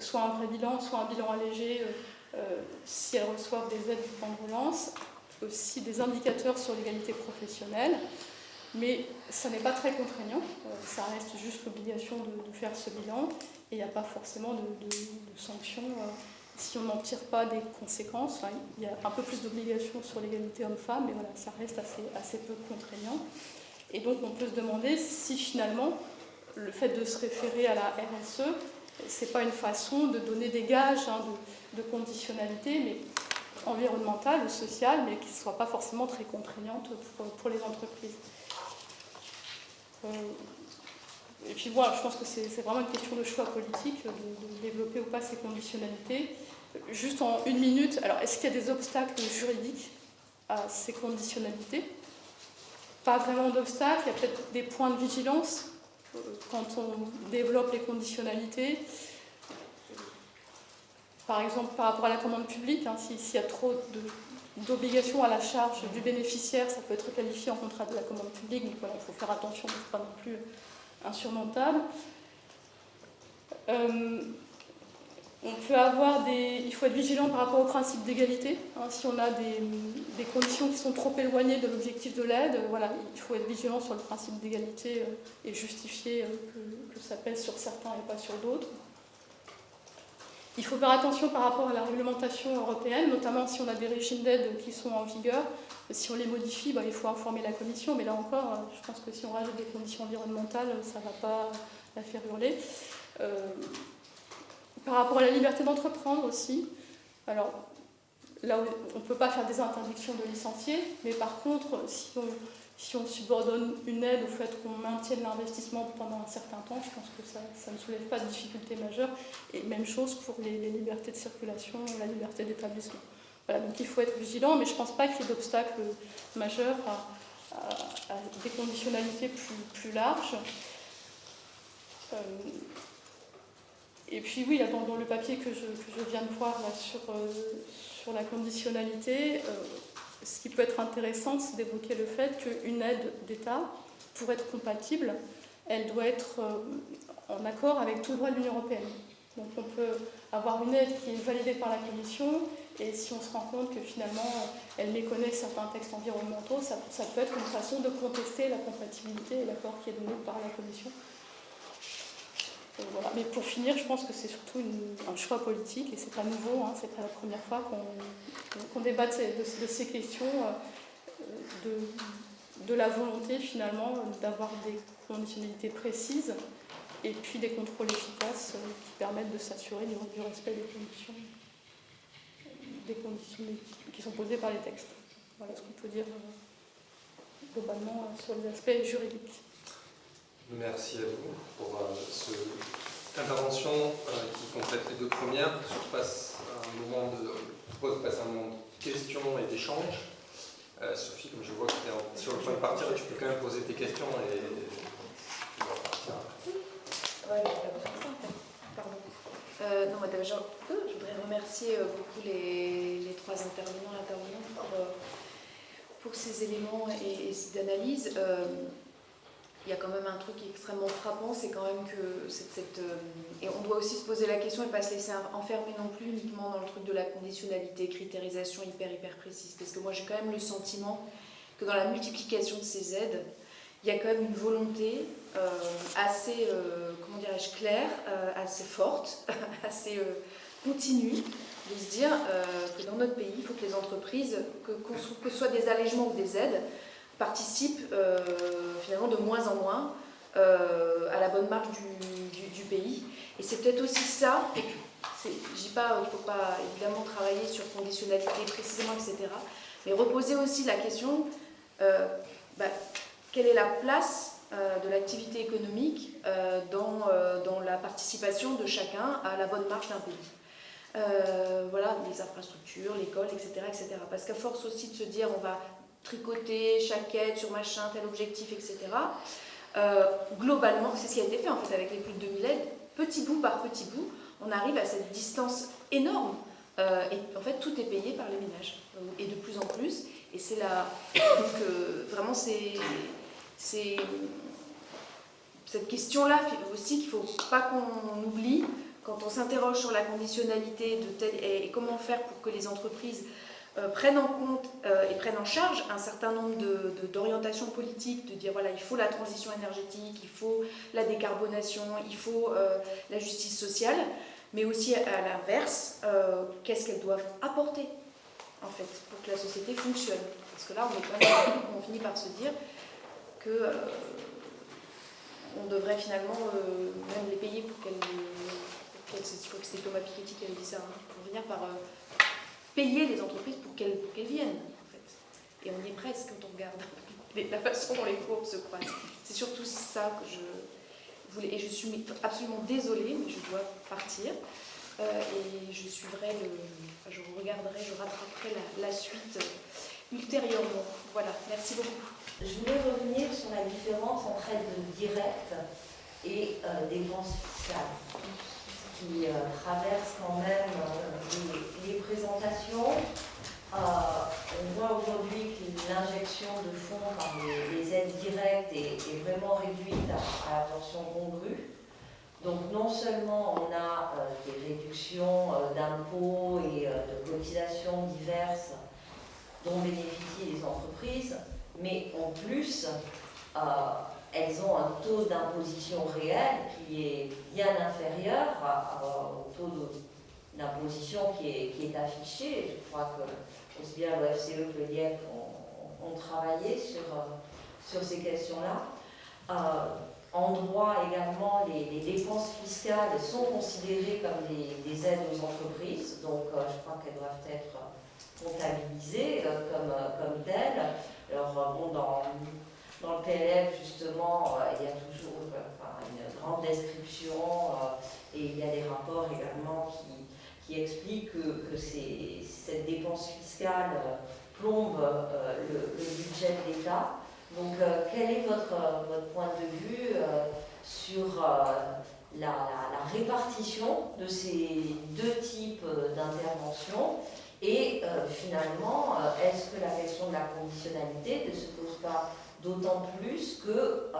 soit un vrai bilan, soit un bilan allégé si elles reçoivent des aides du plan de relance, aussi des indicateurs sur l'égalité professionnelle. Mais ça n'est pas très contraignant, ça reste juste l'obligation de faire ce bilan et il n'y a pas forcément de sanctions si on n'en tire pas des conséquences. Enfin, il y a un peu plus d'obligations sur l'égalité homme-femme, mais voilà, ça reste assez peu contraignant. Et donc on peut se demander si finalement le fait de se référer à la RSE, c'est pas une façon de donner des gages de conditionnalité, mais environnementale ou sociale, mais qui ne soit pas forcément très contraignante pour les entreprises. Et puis voilà, je pense que c'est vraiment une question de choix politique de développer ou pas ces conditionnalités. Juste en une minute, alors est-ce qu'il y a des obstacles juridiques à ces conditionnalités? Pas vraiment d'obstacles, il y a peut-être des points de vigilance quand on développe les conditionnalités. Par exemple, par rapport à la commande publique, s'il y a trop d'obligations à la charge du bénéficiaire, ça peut être qualifié en contrat de la commande publique, donc voilà, il faut faire attention, ce n'est pas non plus insurmontable. Il faut être vigilant par rapport au principe d'égalité. Si on a des conditions qui sont trop éloignées de l'objectif de l'aide, voilà, il faut être vigilant sur le principe d'égalité et justifier que ça pèse sur certains et pas sur d'autres. Il faut faire attention par rapport à la réglementation européenne, notamment si on a des régimes d'aide qui sont en vigueur. Si on les modifie, il faut informer la Commission, mais là encore, je pense que si on rajoute des conditions environnementales, ça ne va pas la faire hurler. Par rapport à la liberté d'entreprendre aussi, alors là, on ne peut pas faire des interdictions de licencier, mais par contre, si on subordonne une aide au fait qu'on maintienne l'investissement pendant un certain temps, je pense que ça ne soulève pas de difficultés majeures. Et même chose pour les libertés de circulation, la liberté d'établissement. Voilà, donc il faut être vigilant, mais je ne pense pas qu'il y ait d'obstacles majeurs à des conditionnalités plus larges. Et puis oui, dans le papier que je viens de voir là, sur la conditionnalité, ce qui peut être intéressant, c'est d'évoquer le fait qu'une aide d'État, pour être compatible, elle doit être en accord avec tout le droit de l'Union européenne. Donc on peut avoir une aide qui est validée par la Commission, et si on se rend compte que finalement elle méconnaît certains textes environnementaux, ça peut être une façon de contester la compatibilité et l'accord qui est donné par la Commission. Voilà. Mais pour finir, je pense que c'est surtout un choix politique, et c'est pas nouveau, c'est pas la première fois qu'on débat de ces questions, de la volonté finalement d'avoir des conditionnalités précises et puis des contrôles efficaces qui permettent de s'assurer du respect des conditions qui sont posées par les textes. Voilà ce qu'on peut dire globalement sur les aspects juridiques. Merci à vous pour cette intervention qui complète les deux premières. Je passe un moment de questions et d'échanges. Sophie, comme je vois que tu es sur le point de partir, tu peux quand même poser tes questions et tu vas partir. Pardon. Je voudrais remercier beaucoup les trois intervenants pour ces éléments et d'analyse. Il y a quand même un truc qui est extrêmement frappant, c'est quand même que et on doit aussi se poser la question et pas se laisser enfermer non plus uniquement dans le truc de la conditionnalité, critérisation hyper précise. Parce que moi j'ai quand même le sentiment que dans la multiplication de ces aides, il y a quand même une volonté assez, claire, assez forte, assez continue, de se dire que dans notre pays, il faut que les entreprises, que ce soit des allègements ou des aides, participent finalement de moins en moins à la bonne marche du pays. Et c'est peut-être aussi ça, je dis pas, il ne faut pas évidemment travailler sur conditionnalité précisément, etc. Mais reposer aussi la question, quelle est la place de l'activité économique dans la participation de chacun à la bonne marche d'un pays. Voilà, les infrastructures, l'école, etc. Parce qu'à force aussi de se dire on va tricoter chaque aide sur machin, tel objectif, etc. Globalement, c'est ce qui a été fait en fait avec les plus de 2000 aides, petit bout par petit bout, on arrive à cette distance énorme et en fait tout est payé par les ménages et de plus en plus. Et c'est là, donc vraiment c'est cette question-là aussi qu'il ne faut pas qu'on oublie quand on s'interroge sur la conditionnalité et comment faire pour que les entreprises prennent en compte et prennent en charge un certain nombre d'orientations politiques, de dire voilà, il faut la transition énergétique, il faut la décarbonation, il faut la justice sociale, mais aussi à l'inverse, qu'est-ce qu'elles doivent apporter en fait pour que la société fonctionne. Parce que là, on finit par se dire que on devrait finalement même les payer pour qu'elles, je crois que c'était Thomas Piketty qui avait dit ça, pour venir par payer les entreprises pour qu'elles viennent, en fait. Et on y est presque quand on regarde la façon dont les courbes se croisent. C'est surtout ça que je voulais. Et je suis absolument désolée, mais je dois partir. Et je suivrai je regarderai, je rattraperai la suite ultérieurement. Voilà, merci beaucoup. Je voulais revenir sur la différence entre aide directe et dépenses fiscales, qui traverse quand même les présentations. On voit aujourd'hui que l'injection de fonds par les aides directes est vraiment réduite à la portion congrue. Donc non seulement on a des réductions d'impôts et de cotisations diverses dont bénéficient les entreprises, mais en plus, elles ont un taux d'imposition réel qui est bien inférieur au taux d'imposition qui est affiché. Je crois que aussi bien l'OFCE que l'IEP ont travaillé sur ces questions-là. En droit également, les dépenses fiscales sont considérées comme des aides aux entreprises, donc je crois qu'elles doivent être comptabilisées comme telles. Alors bon, dans le PLF, justement, il y a toujours une grande description et il y a des rapports également qui expliquent que cette dépense fiscale plombe le budget de l'État. Donc, quel est votre point de vue sur la répartition de ces deux types d'interventions et finalement, est-ce que la question de la conditionnalité ne se pose pas d'autant plus que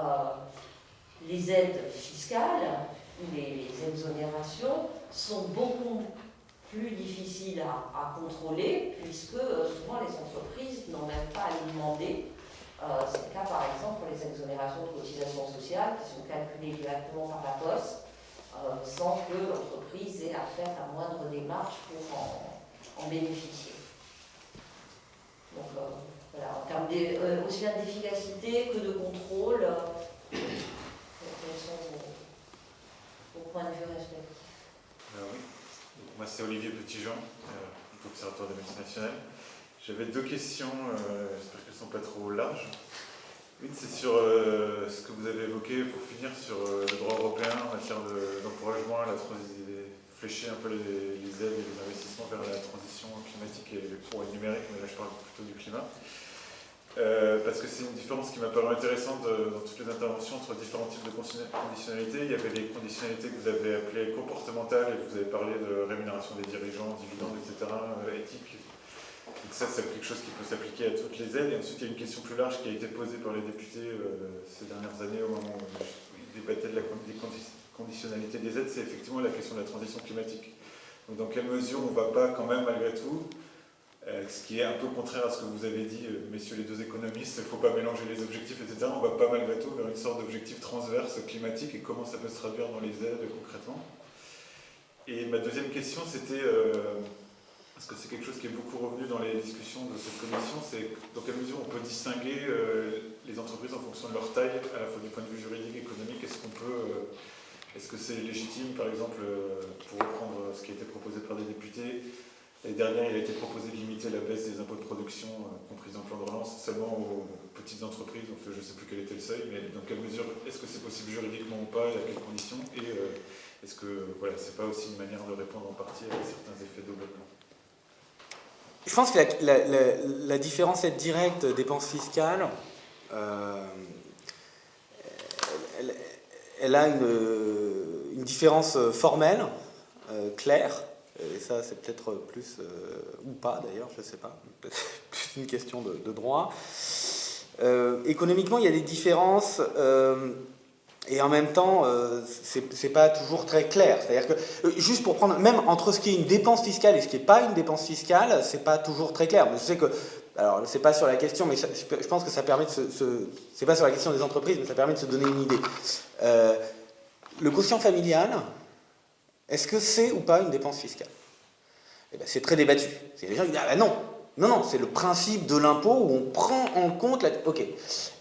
les aides fiscales ou les exonérations sont beaucoup plus difficiles à contrôler puisque souvent les entreprises n'ont même pas à les demander. C'est le cas par exemple pour les exonérations de cotisations sociales qui sont calculées directement par la Poste sans que l'entreprise ait à faire la moindre démarche pour en bénéficier. Donc voilà, en termes aussi bien d'efficacité que de contrôle, quels sont vos points de vue respectifs? Oui. Donc, moi c'est Olivier Petitjean, de l'Observatoire des métiers nationaux. J'avais deux questions, j'espère qu'elles ne sont pas trop larges. Une, c'est sur ce que vous avez évoqué pour finir sur le droit européen en matière d'encouragement à la flécher un peu les aides et les investissements vers la transition climatique et numérique, mais là je parle plutôt du climat. Parce que c'est une différence qui m'a paru intéressante dans toutes les interventions entre différents types de conditionnalités. Il y avait les conditionnalités que vous avez appelées comportementales, et vous avez parlé de rémunération des dirigeants, dividendes, etc., éthique. Donc ça, c'est quelque chose qui peut s'appliquer à toutes les aides. Et ensuite, il y a une question plus large qui a été posée par les députés ces dernières années au moment où ils débattaient des conditionnalités des aides, c'est effectivement la question de la transition climatique. Donc dans quelle mesure on ne va pas quand même, malgré tout, ce qui est un peu contraire à ce que vous avez dit, messieurs les deux économistes, il ne faut pas mélanger les objectifs, etc. On ne va pas malgré tout vers une sorte d'objectif transverse climatique et comment ça peut se traduire dans les aides concrètement. Et ma deuxième question, c'était... parce que c'est quelque chose qui est beaucoup revenu dans les discussions de cette commission, c'est dans quelle mesure on peut distinguer les entreprises en fonction de leur taille, à la fois du point de vue juridique, économique. Est-ce que c'est légitime, par exemple, pour reprendre ce qui a été proposé par des députés, l'année dernière, il a été proposé de limiter la baisse des impôts de production compris dans le plan de relance seulement aux petites entreprises, donc je ne sais plus quel était le seuil, mais dans quelle mesure est-ce que c'est possible juridiquement ou pas, et à quelles conditions, et est-ce que voilà, c'est pas aussi une manière de répondre en partie à certains effets d'aubènement? Je pense que la différence aide directe dépenses fiscales, elle a une différence formelle, claire, et ça c'est peut-être plus, ou pas d'ailleurs, je ne sais pas, peut-être plus une question de droit. Économiquement, il y a des différences... et en même temps, c'est pas toujours très clair. C'est-à-dire que, juste pour prendre, même entre ce qui est une dépense fiscale et ce qui n'est pas une dépense fiscale, c'est pas toujours très clair. Mais je sais que, alors c'est pas sur la question, mais je pense que ça permet de c'est pas sur la question des entreprises, mais ça permet de se donner une idée. Le quotient familial, est-ce que c'est ou pas une dépense fiscale? Eh ben, c'est très débattu. C'est les gens qui disent, ah ben non, c'est le principe de l'impôt où on prend en compte la... Ok.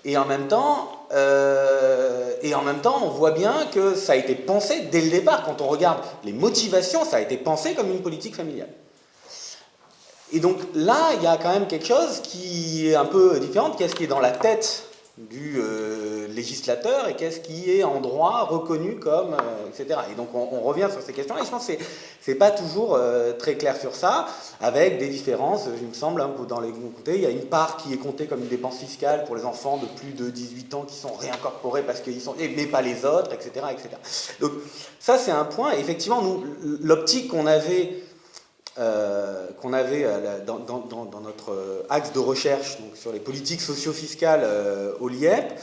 Et en même temps, on voit bien que ça a été pensé dès le départ. Quand on regarde les motivations, ça a été pensé comme une politique familiale. Et donc là, il y a quand même quelque chose qui est un peu différent. Qu'est-ce qui est dans la tête du législateur et qu'est-ce qui est en droit reconnu comme, etc. Et donc on revient sur ces questions-là et je pense que c'est pas toujours très clair sur ça, avec des différences, il me semble, hein, dans les côtés, il y a une part qui est comptée comme une dépense fiscale pour les enfants de plus de 18 ans qui sont réincorporés parce qu'ils sont, mais pas les autres, etc. etc. Donc ça c'est un point, et effectivement, nous, l'optique qu'on avait dans notre axe de recherche donc sur les politiques socio-fiscales au LIEP,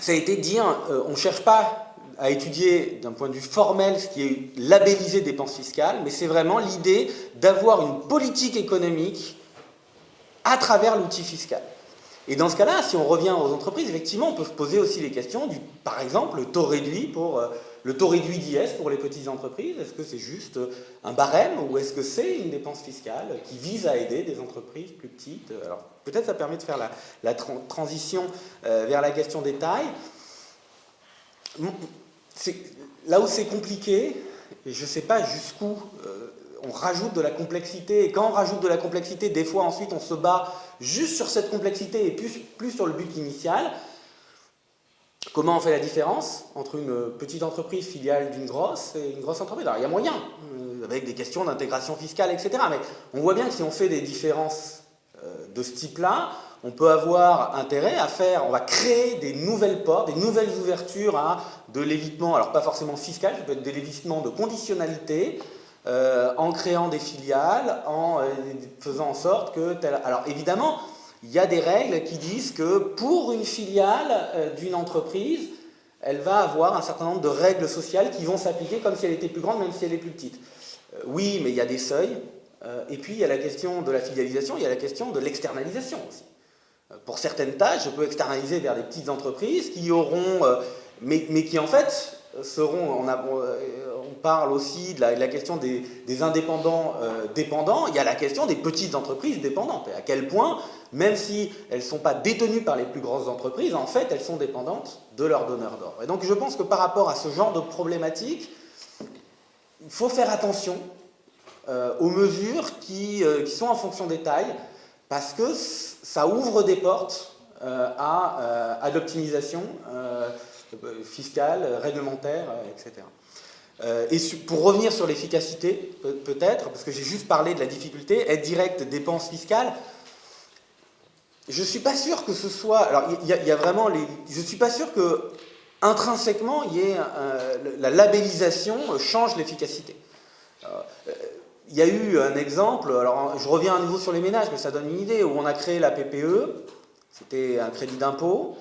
ça a été de dire on ne cherche pas à étudier d'un point de vue formel ce qui est labellisé dépenses fiscales, mais c'est vraiment l'idée d'avoir une politique économique à travers l'outil fiscal. Et dans ce cas-là, si on revient aux entreprises, effectivement, on peut se poser aussi les questions du, par exemple, le taux réduit d'IS pour les petites entreprises. Est-ce que c'est juste un barème ou est-ce que c'est une dépense fiscale qui vise à aider des entreprises plus petites? Alors, peut-être ça permet de faire la transition vers la question des tailles. Là où c'est compliqué, et je ne sais pas jusqu'où on rajoute de la complexité, et quand on rajoute de la complexité, des fois ensuite on se bat juste sur cette complexité et plus sur le but initial. Comment on fait la différence entre une petite entreprise filiale d'une grosse et une grosse entreprise? Alors il y a moyen, avec des questions d'intégration fiscale, etc. Mais on voit bien que si on fait des différences de ce type-là, on peut avoir intérêt à faire, on va créer des nouvelles portes, des nouvelles ouvertures à de l'évitement, alors pas forcément fiscal, ça peut être de l'évitement de conditionnalité, en créant des filiales, en faisant en sorte que... Alors évidemment, il y a des règles qui disent que pour une filiale d'une entreprise, elle va avoir un certain nombre de règles sociales qui vont s'appliquer comme si elle était plus grande, même si elle est plus petite. Oui, mais il y a des seuils. Et puis il y a la question de la filialisation, il y a la question de l'externalisation aussi. Pour certaines tâches, je peux externaliser vers des petites entreprises qui auront... mais qui en fait seront... On parle aussi de la question des indépendants dépendants. Il y a la question des petites entreprises dépendantes. Et à quel point, même si elles ne sont pas détenues par les plus grosses entreprises, en fait, elles sont dépendantes de leurs donneurs d'ordre. Et donc je pense que par rapport à ce genre de problématique, il faut faire attention aux mesures qui sont en fonction des tailles, parce que ça ouvre des portes à l'optimisation fiscale, réglementaire, etc. Et pour revenir sur l'efficacité, peut-être, parce que j'ai juste parlé de la difficulté, aide directe, dépenses fiscales, je ne suis pas sûr que ce soit... Alors, il y a vraiment les... Je ne suis pas sûr que, intrinsèquement, la labellisation change l'efficacité. Il y a eu un exemple, alors je reviens à nouveau sur les ménages, mais ça donne une idée, où on a créé la PPE, c'était un crédit d'impôt,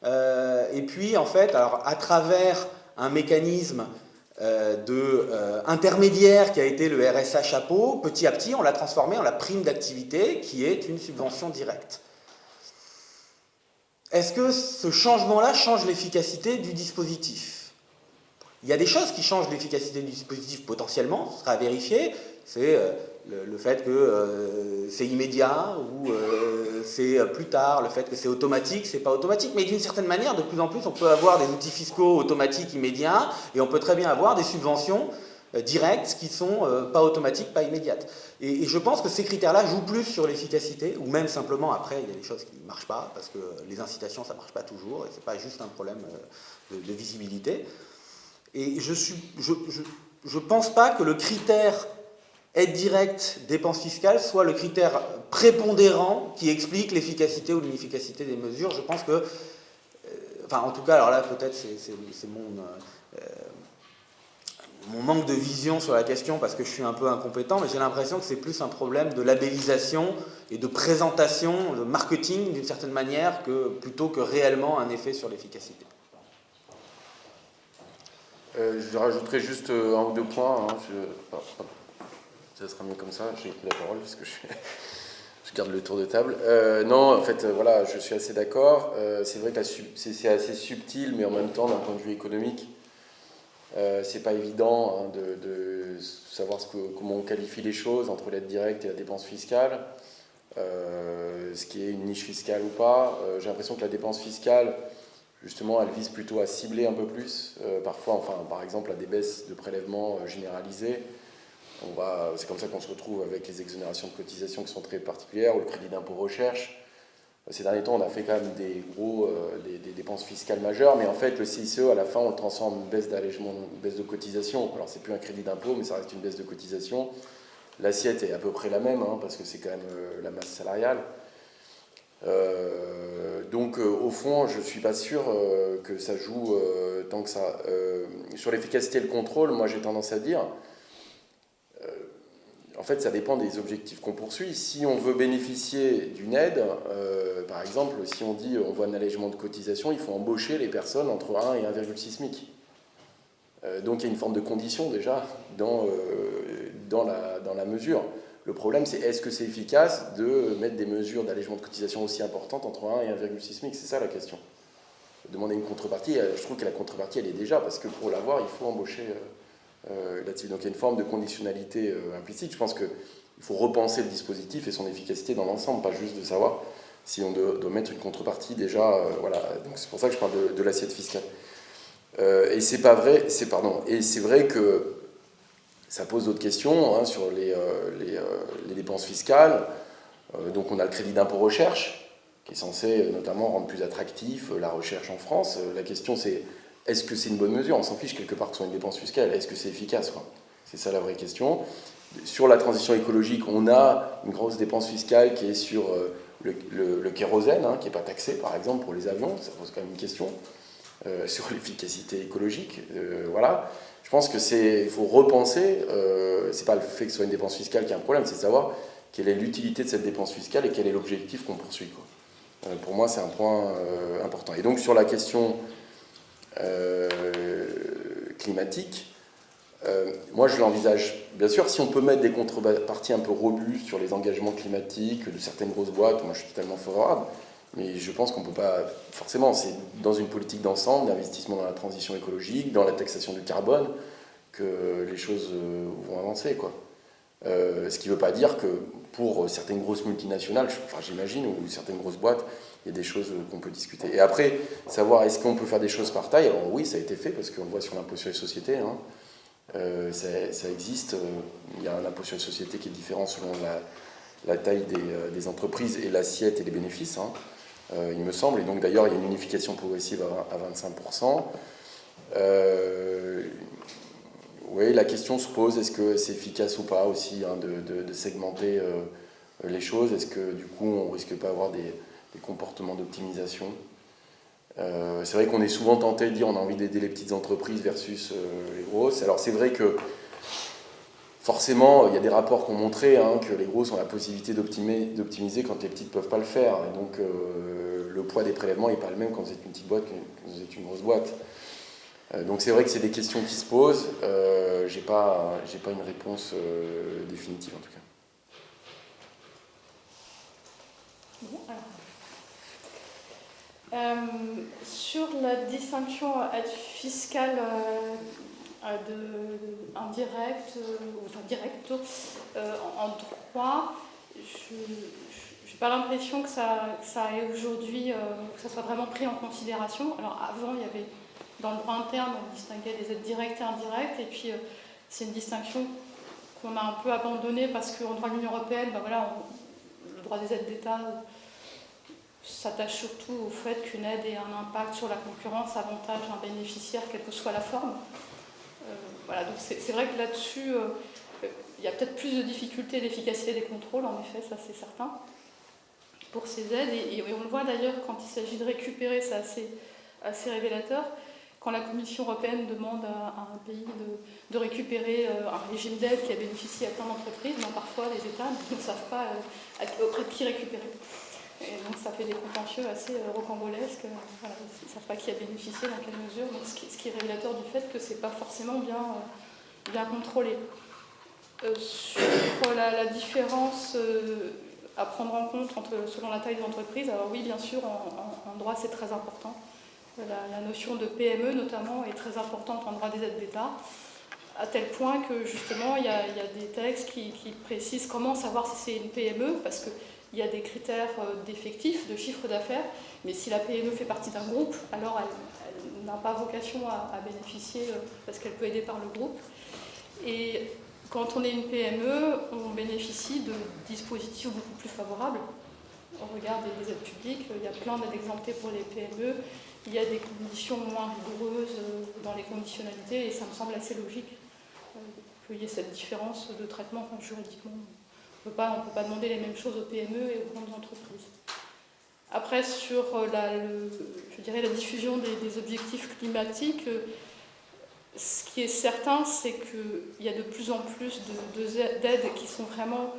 et puis en fait, alors, à travers un mécanisme intermédiaire qui a été le RSA chapeau, petit à petit on l'a transformé en la prime d'activité, qui est une subvention directe. Est-ce que ce changement-là change l'efficacité du dispositif? Il y a des choses qui changent l'efficacité du dispositif potentiellement, ce sera à vérifier. C'est le fait que c'est immédiat ou c'est plus tard, le fait que c'est automatique, c'est pas automatique. Mais d'une certaine manière, de plus en plus, on peut avoir des outils fiscaux automatiques immédiats et on peut très bien avoir des subventions directes qui sont pas automatiques, pas immédiates. Et je pense que ces critères-là jouent plus sur l'efficacité, ou même simplement après, il y a des choses qui ne marchent pas, parce que les incitations, ça ne marche pas toujours, et c'est pas juste un problème de visibilité. Et je pense pas que le critère aide directe, dépenses fiscales, soit le critère prépondérant qui explique l'efficacité ou l'inefficacité des mesures. Je pense que, enfin en tout cas, alors là peut-être c'est mon manque de vision sur la question parce que je suis un peu incompétent, mais j'ai l'impression que c'est plus un problème de labellisation et de présentation, de marketing d'une certaine manière, plutôt que réellement un effet sur l'efficacité. Je rajouterai juste un ou deux points. Ça sera mieux comme ça. J'ai pris la parole parce que je garde le tour de table. Non, en fait, voilà, je suis assez d'accord. C'est vrai que c'est assez subtil, mais en même temps, d'un point de vue économique, c'est pas évident de savoir comment on qualifie les choses entre l'aide directe et la dépense fiscale. Ce qui est une niche fiscale ou pas. J'ai l'impression que la dépense fiscale, justement, elle vise plutôt à cibler un peu plus. Parfois, enfin, par exemple, à des baisses de prélèvements généralisées. C'est comme ça qu'on se retrouve avec les exonérations de cotisations qui sont très particulières, ou le crédit d'impôt recherche. Ces derniers temps, on a fait quand même des dépenses fiscales majeures, mais en fait, le CICE, à la fin, on le transforme en une baisse d'allègement, une baisse de cotisation. Alors, c'est plus un crédit d'impôt, mais ça reste une baisse de cotisation. L'assiette est à peu près la même, parce que c'est quand même la masse salariale. Donc, au fond, je ne suis pas sûr que ça joue tant que ça. Sur l'efficacité et le contrôle, moi, j'ai tendance à dire... En fait, ça dépend des objectifs qu'on poursuit. Si on veut bénéficier d'une aide, par exemple, si on dit on veut un allègement de cotisation, il faut embaucher les personnes entre 1 et 1,6 SMIC. Donc il y a une forme de condition déjà dans la mesure. Le problème, c'est est-ce que c'est efficace de mettre des mesures d'allègement de cotisation aussi importantes entre 1 et 1,6 SMIC? C'est ça la question. Demander une contrepartie, je trouve que la contrepartie, elle est déjà, parce que pour l'avoir, il faut embaucher là-dessus. Donc il y a une forme de conditionnalité implicite. Je pense qu'il faut repenser le dispositif et son efficacité dans l'ensemble, pas juste de savoir si on doit mettre une contrepartie déjà. Voilà. Donc c'est pour ça que je parle de l'assiette fiscale. Et c'est pas vrai, et c'est vrai que ça pose d'autres questions hein, sur les dépenses fiscales. Donc on a le crédit d'impôt recherche, qui est censé notamment rendre plus attractif la recherche en France. La question c'est, est-ce que c'est une bonne mesure? On s'en fiche quelque part que ce soit une dépense fiscale. Est-ce que c'est efficace, quoi? C'est ça la vraie question. Sur la transition écologique, on a une grosse dépense fiscale qui est sur le kérosène, hein, qui n'est pas taxé par exemple pour les avions. Ça pose quand même une question. Sur l'efficacité écologique, voilà. Je pense que il faut repenser, c'est pas le fait que ce soit une dépense fiscale qui est un problème, c'est de savoir quelle est l'utilité de cette dépense fiscale et quel est l'objectif qu'on poursuit, quoi. Pour moi, c'est un point important. Et donc sur la question climatique, moi je l'envisage, bien sûr, si on peut mettre des contreparties un peu robustes sur les engagements climatiques de certaines grosses boîtes, moi je suis totalement favorable. Mais je pense qu'on ne peut pas... Forcément, c'est dans une politique d'ensemble, d'investissement dans la transition écologique, dans la taxation du carbone, que les choses vont avancer, quoi. Ce qui ne veut pas dire que pour certaines grosses multinationales, j'imagine, ou certaines grosses boîtes, il y a des choses qu'on peut discuter. Et après, savoir est-ce qu'on peut faire des choses par taille. Alors oui, ça a été fait, parce qu'on le voit sur l'impôt sur les sociétés. Hein. Ça existe. Il y a un impôt sur les sociétés qui est différent selon la taille des entreprises et l'assiette et les bénéfices. Hein. Il me semble, et donc d'ailleurs il y a une unification progressive à 25%. Oui, la question se pose, est-ce que c'est efficace ou pas aussi hein, de segmenter les choses? Est-ce que du coup on risque pas d'avoir des comportements d'optimisation? C'est vrai qu'on est souvent tenté de dire on a envie d'aider les petites entreprises versus les grosses. Alors c'est vrai que forcément, il y a des rapports qui ont montré hein, que les grosses ont la possibilité d'optimiser quand les petites ne peuvent pas le faire. Et donc, le poids des prélèvements n'est pas le même quand vous êtes une petite boîte que quand vous êtes une grosse boîte. Donc, c'est vrai que c'est des questions qui se posent. J'ai pas une réponse définitive, en tout cas. Bon, sur la distinction fiscale indirect, enfin direct en droit, je n'ai pas l'impression que ça ait aujourd'hui, que ça soit vraiment pris en considération. Alors avant, il y avait dans le droit interne, on distinguait les aides directes et indirectes, et puis c'est une distinction qu'on a un peu abandonnée parce qu'en droit de l'Union européenne, ben voilà, le droit des aides d'État s'attache surtout au fait qu'une aide ait un impact sur la concurrence, avantage un bénéficiaire, quelle que soit la forme. Voilà, donc c'est vrai que là-dessus, il y a peut-être plus de difficultés d'efficacité des contrôles, en effet, ça c'est certain, pour ces aides. Et on le voit d'ailleurs quand il s'agit de récupérer, c'est assez révélateur, quand la Commission européenne demande à un pays de récupérer un régime d'aide qui a bénéficié à plein d'entreprises, ben parfois les États ne savent pas auprès de qui récupérer. Et donc ça fait des contentieux assez rocambolesques. Voilà, ils ne savent pas qui a bénéficié, dans quelle mesure. Donc, ce qui est révélateur du fait que ce n'est pas forcément bien contrôlé. Sur la différence à prendre en compte selon la taille de l'entreprise, alors oui, bien sûr, en droit, c'est très important. La notion de PME, notamment, est très importante en droit des aides d'État, à tel point que, justement, il y a des textes qui précisent comment savoir si c'est une PME, parce que il y a des critères d'effectifs, de chiffre d'affaires, mais si la PME fait partie d'un groupe, alors elle n'a pas vocation à bénéficier parce qu'elle peut aider par le groupe. Et quand on est une PME, on bénéficie de dispositifs beaucoup plus favorables au regard des aides publiques. Il y a plein d'aides exemptées pour les PME, il y a des conditions moins rigoureuses dans les conditionnalités, et ça me semble assez logique qu'il y ait cette différence de traitement juridiquement. On ne peut pas demander les mêmes choses aux PME et aux grandes entreprises. Après, sur je dirais la diffusion des objectifs climatiques, ce qui est certain, c'est qu'il y a de plus en plus d'aides qui sont vraiment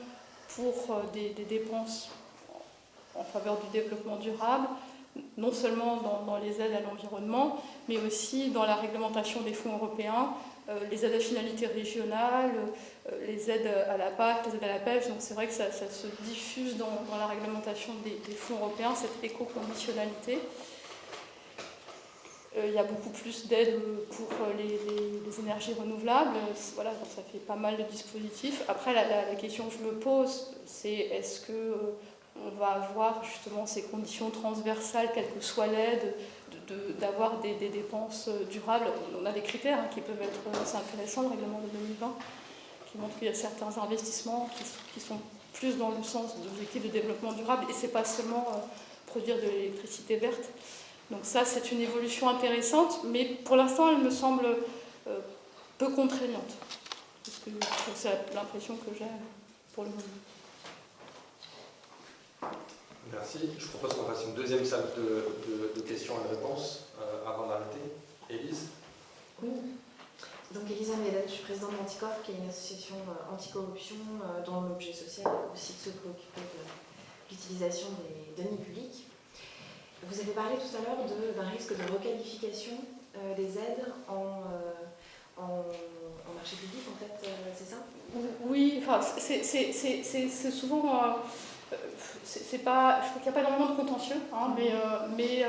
pour des dépenses en faveur du développement durable, non seulement dans les aides à l'environnement, mais aussi dans la réglementation des fonds européens, les aides à finalité régionale, les aides à la PAC, les aides à la pêche. Donc c'est vrai que ça se diffuse dans la réglementation des fonds européens, cette éco-conditionnalité. Il y a beaucoup plus d'aides pour les énergies renouvelables. Voilà, donc ça fait pas mal de dispositifs. Après, la question que je me pose, c'est est-ce que on va avoir justement ces conditions transversales, quelle que soit l'aide, d'avoir des dépenses durables. On a des critères qui peuvent être assez intéressants, le règlement de 2020, qui montre qu'il y a certains investissements qui sont plus dans le sens d'objectifs de développement durable, et c'est pas seulement produire de l'électricité verte. Donc ça, c'est une évolution intéressante, mais pour l'instant, elle me semble peu contraignante. Parce que c'est l'impression que j'ai pour le moment. Merci. Je propose qu'on fasse une deuxième salle de questions et de réponses avant d'arrêter. Élise? Oui. Donc Elisa Mélen, je suis présidente d'Anticorp, qui est une association anticorruption dont l'objet social est aussi de se préoccuper de l'utilisation des deniers publics. Vous avez parlé tout à l'heure d'un risque de requalification des aides en marché public, en fait, c'est ça? Oui, enfin, c'est souvent... c'est pas, je crois qu'il n'y a pas énormément de contentieux, hein, mais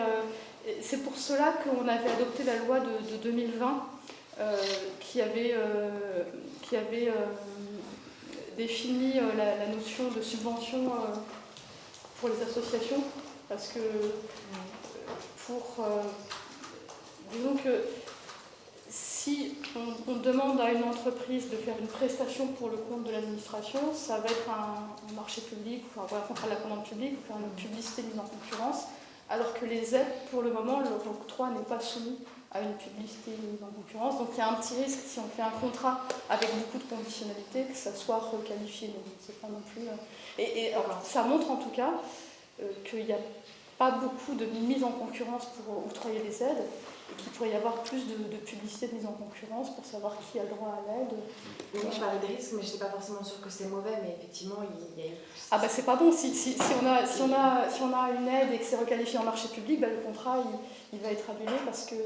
c'est pour cela qu'on avait adopté la loi de 2020 qui avait défini la notion de subvention pour les associations, parce que disons que si on demande à une entreprise de faire une prestation pour le compte de l'administration, ça va être un marché public, enfin un contrat de la commande publique, ou faire une publicité mise en concurrence, alors que les aides, pour le moment, leur octroi n'est pas soumis à une publicité mise en concurrence. Donc il y a un petit risque, si on fait un contrat avec beaucoup de conditionnalités, que ça soit requalifié. Donc c'est pas non plus... alors, ça montre en tout cas qu'il n'y a pas beaucoup de mise en concurrence pour octroyer des aides, et qu'il pourrait y avoir plus de publicité de mise en concurrence pour savoir qui a le droit à l'aide. Oui, je parlais des risques, mais je n'étais pas forcément sûre que c'était mauvais, mais effectivement, il y a eu... Ah bah c'est pas bon, si on a une aide et que c'est requalifié en marché public, bah, le contrat il va être annulé parce que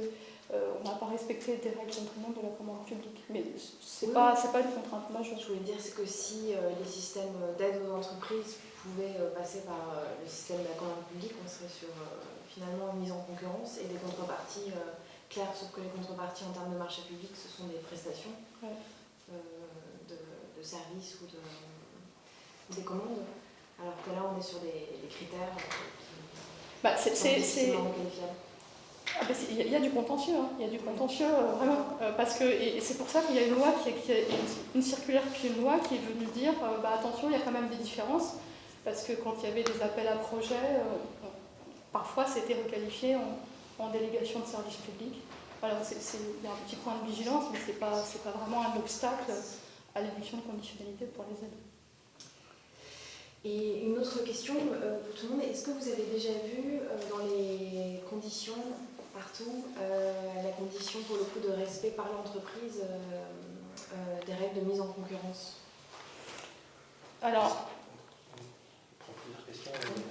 on n'a pas respecté des règles de la commande publique. Mais c'est pas une contrainte majeure. Je voulais dire que si les systèmes d'aide aux entreprises pouvaient passer par le système de la commande publique, on serait sur finalement une mise en concurrence et des contreparties claires, sauf que les contreparties en termes de marché public, ce sont des prestations de services ou des commandes, alors que là on est sur des critères qui sont difficilement requalifiables. Il y a du contentieux, hein. Il y a du contentieux vraiment, parce que et c'est pour ça qu'il y a une loi une circulaire puis une loi qui est venue dire attention, il y a quand même des différences, parce que quand il y avait des appels à projets, parfois c'était requalifié en délégation de service public. Voilà, il y a un petit point de vigilance, mais c'est pas vraiment un obstacle à l'éviction de conditionnalité pour les aides. Et une autre question pour tout le monde, est-ce que vous avez déjà vu dans les conditions partout la condition pour le coup de respect par l'entreprise des règles de mise en concurrence? Alors...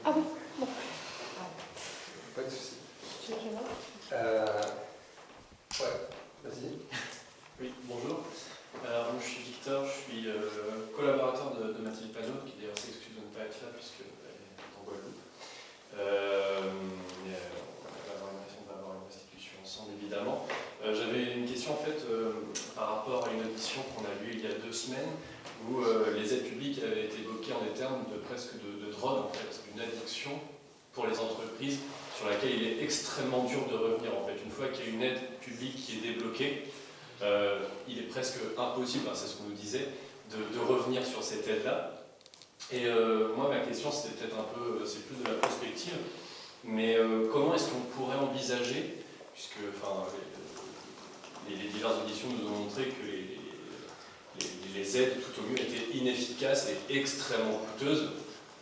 Ah oui, bon. Pas de souci. Ouais, vas-y. Oui, bonjour. Alors, je suis Victor, je suis collaborateur de Mathilde Panot, qui d'ailleurs s'excuse de ne pas être là puisqu'elle est en Guadeloupe. On va avoir l'impression d'avoir une restitution ensemble, évidemment. J'avais une question en fait par rapport à une audition qu'on a eue il y a 2 semaines où les aides publiques avaient été évoquées en des termes de presque de drogue, en fait, d'une addiction pour les entreprises sur laquelle il est extrêmement dur de revenir. En fait, une fois qu'il y a une aide publique qui est débloquée, il est presque impossible, c'est ce qu'on nous disait, de revenir sur cette aide-là. Et moi, ma question, c'était peut-être un peu, c'est plus de la prospective, mais comment est-ce qu'on pourrait envisager, puisque les diverses auditions nous ont montré que les aides, tout au mieux, étaient inefficaces et extrêmement coûteuses,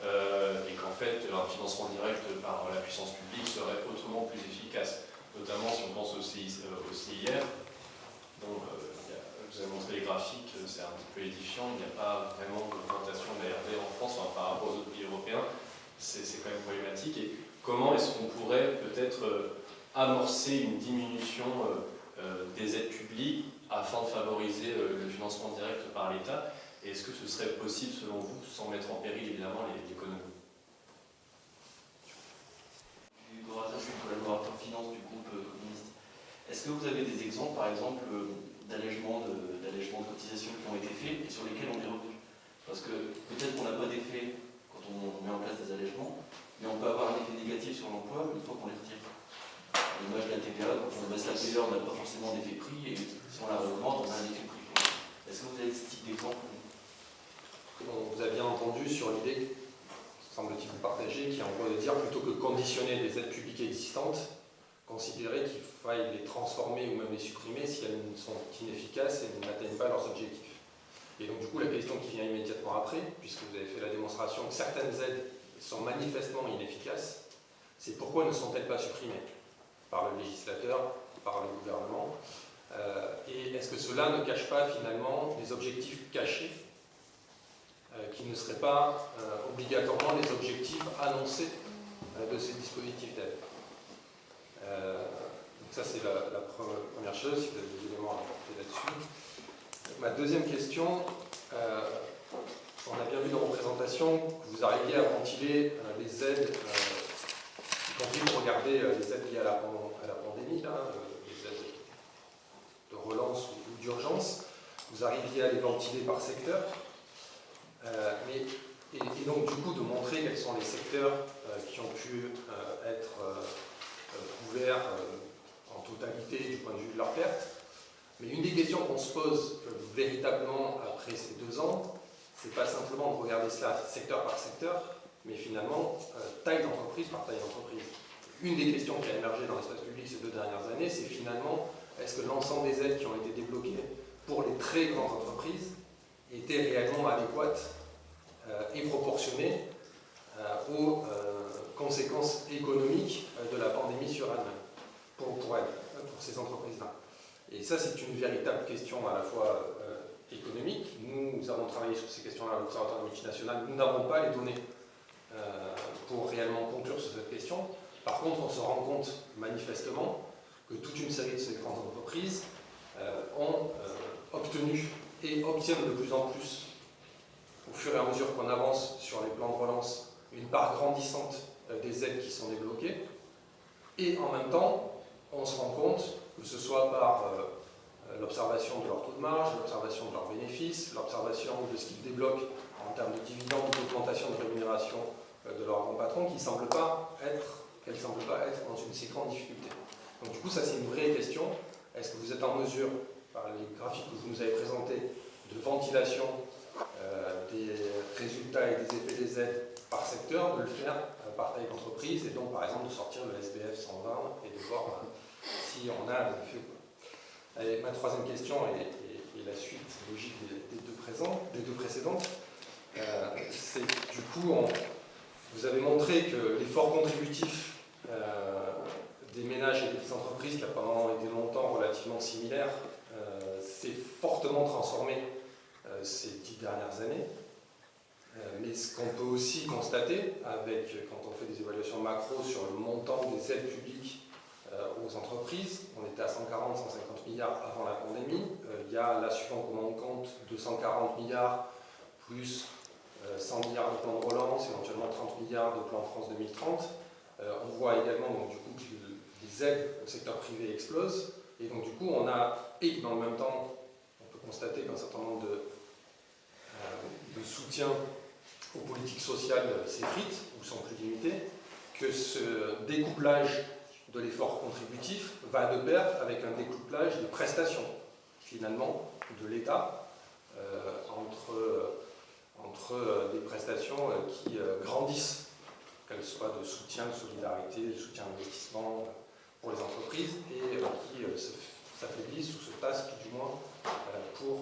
et qu'en fait, un financement direct par la puissance publique serait autrement plus efficace, notamment si on pense au CIR. Bon, je vous ai montré les graphiques, c'est un petit peu édifiant, il n'y a pas vraiment d'augmentation de la RD en France par rapport aux autres pays européens, c'est quand même problématique. Et comment est-ce qu'on pourrait peut-être amorcer une diminution des aides publiques afin de favoriser le financement direct par l'État? Et est-ce que ce serait possible, selon vous, sans mettre en péril évidemment l'économie? Je suis collaborateur finance du groupe communiste. Est-ce que vous avez des exemples, par exemple, d'allègements de cotisations qui ont été faits et sur lesquels on est revenu? Parce que peut-être qu'on n'a pas d'effet quand on met en place des allègements, mais on peut avoir un effet négatif sur l'emploi une fois qu'on les retire. À l'image de la TVA, quand on baisse la TVA, on n'a pas forcément d'effet prix, et si on la augmente, on a un effet prix. Est-ce que vous avez ce type d'exemple? On vous a bien entendu sur l'idée, semble-t-il vous partager, qui est en gros de dire plutôt que conditionner des aides publiques existantes, considérer qu'il faille les transformer ou même les supprimer si elles sont inefficaces et n'atteignent pas leurs objectifs. Et donc du coup la question qui vient immédiatement après, puisque vous avez fait la démonstration que certaines aides sont manifestement inefficaces, c'est pourquoi ne sont-elles pas supprimées par le législateur, par le gouvernement, et est-ce que cela ne cache pas finalement des objectifs cachés qui ne seraient pas obligatoirement les objectifs annoncés de ces dispositifs d'aide. Donc ça c'est la première chose, si vous avez des éléments à apporter là-dessus. Ma deuxième question, on a bien vu dans vos présentations que vous arriviez à ventiler les aides, y compris pour regarder les aides liées à la pandémie, là, les aides de relance ou d'urgence, vous arriviez à les ventiler par secteur. Et donc du coup de montrer quels sont les secteurs qui ont pu être couverts en totalité du point de vue de leur perte. Mais une des questions qu'on se pose véritablement après ces 2 ans, c'est pas simplement de regarder cela secteur par secteur, mais finalement taille d'entreprise par taille d'entreprise. Une des questions qui a émergé dans l'espace public ces 2 dernières années, c'est finalement est-ce que l'ensemble des aides qui ont été débloquées pour les très grandes entreprises étaient réellement adéquates et proportionnées aux conséquences économiques de la pandémie sur elles-mêmes, pour elles, pour ces entreprises-là. Et ça, c'est une véritable question à la fois économique. Nous avons travaillé sur ces questions-là à l'Observatoire multinational. Nous n'avons pas les données pour réellement conclure sur cette question. Par contre, on se rend compte manifestement que toute une série de ces grandes entreprises ont obtenu et obtiennent de plus en plus, au fur et à mesure qu'on avance sur les plans de relance, une part grandissante des aides qui sont débloquées. Et en même temps, on se rend compte, que ce soit par l'observation de leur taux de marge, l'observation de leurs bénéfices, l'observation de ce qu'ils débloquent en termes de dividendes ou d'augmentation de rémunération de leurs grands patrons, qu'elles ne semblent pas être dans une si grande difficulté. Donc du coup, ça c'est une vraie question. Est-ce que vous êtes en mesure, par les graphiques que vous nous avez présentés, de ventilation des résultats et des effets des aides par secteur, de le faire par taille d'entreprise, et donc par exemple de sortir le SBF 120 et de voir si on a un effet ou pas. Et ma troisième question est la suite logique des deux précédentes. C'est du coup, vous avez montré que l'effort contributif des ménages et des petites entreprises, qui a pendant été longtemps relativement similaire, s'est fortement transformé ces 10 dernières années. Mais ce qu'on peut aussi constater, quand on fait des évaluations macro sur le montant des aides publiques aux entreprises, on était à 140-150 milliards avant la pandémie. Il y a là, suivant comment on compte, 240 milliards plus 100 milliards de plans de relance, éventuellement 30 milliards de plan France 2030. On voit également donc, du coup, que les aides au secteur privé explosent. Et donc du coup, et dans le même temps, on peut constater qu'un certain nombre de soutien aux politiques sociales s'effritent ou sont plus limités, que ce découplage de l'effort contributif va de pair avec un découplage des prestations, finalement, de l'État entre des prestations qui grandissent, qu'elles soient de soutien, de solidarité, de soutien d'investissement pour les entreprises, et qui s'affaiblissent ou se tassent tout du moins pour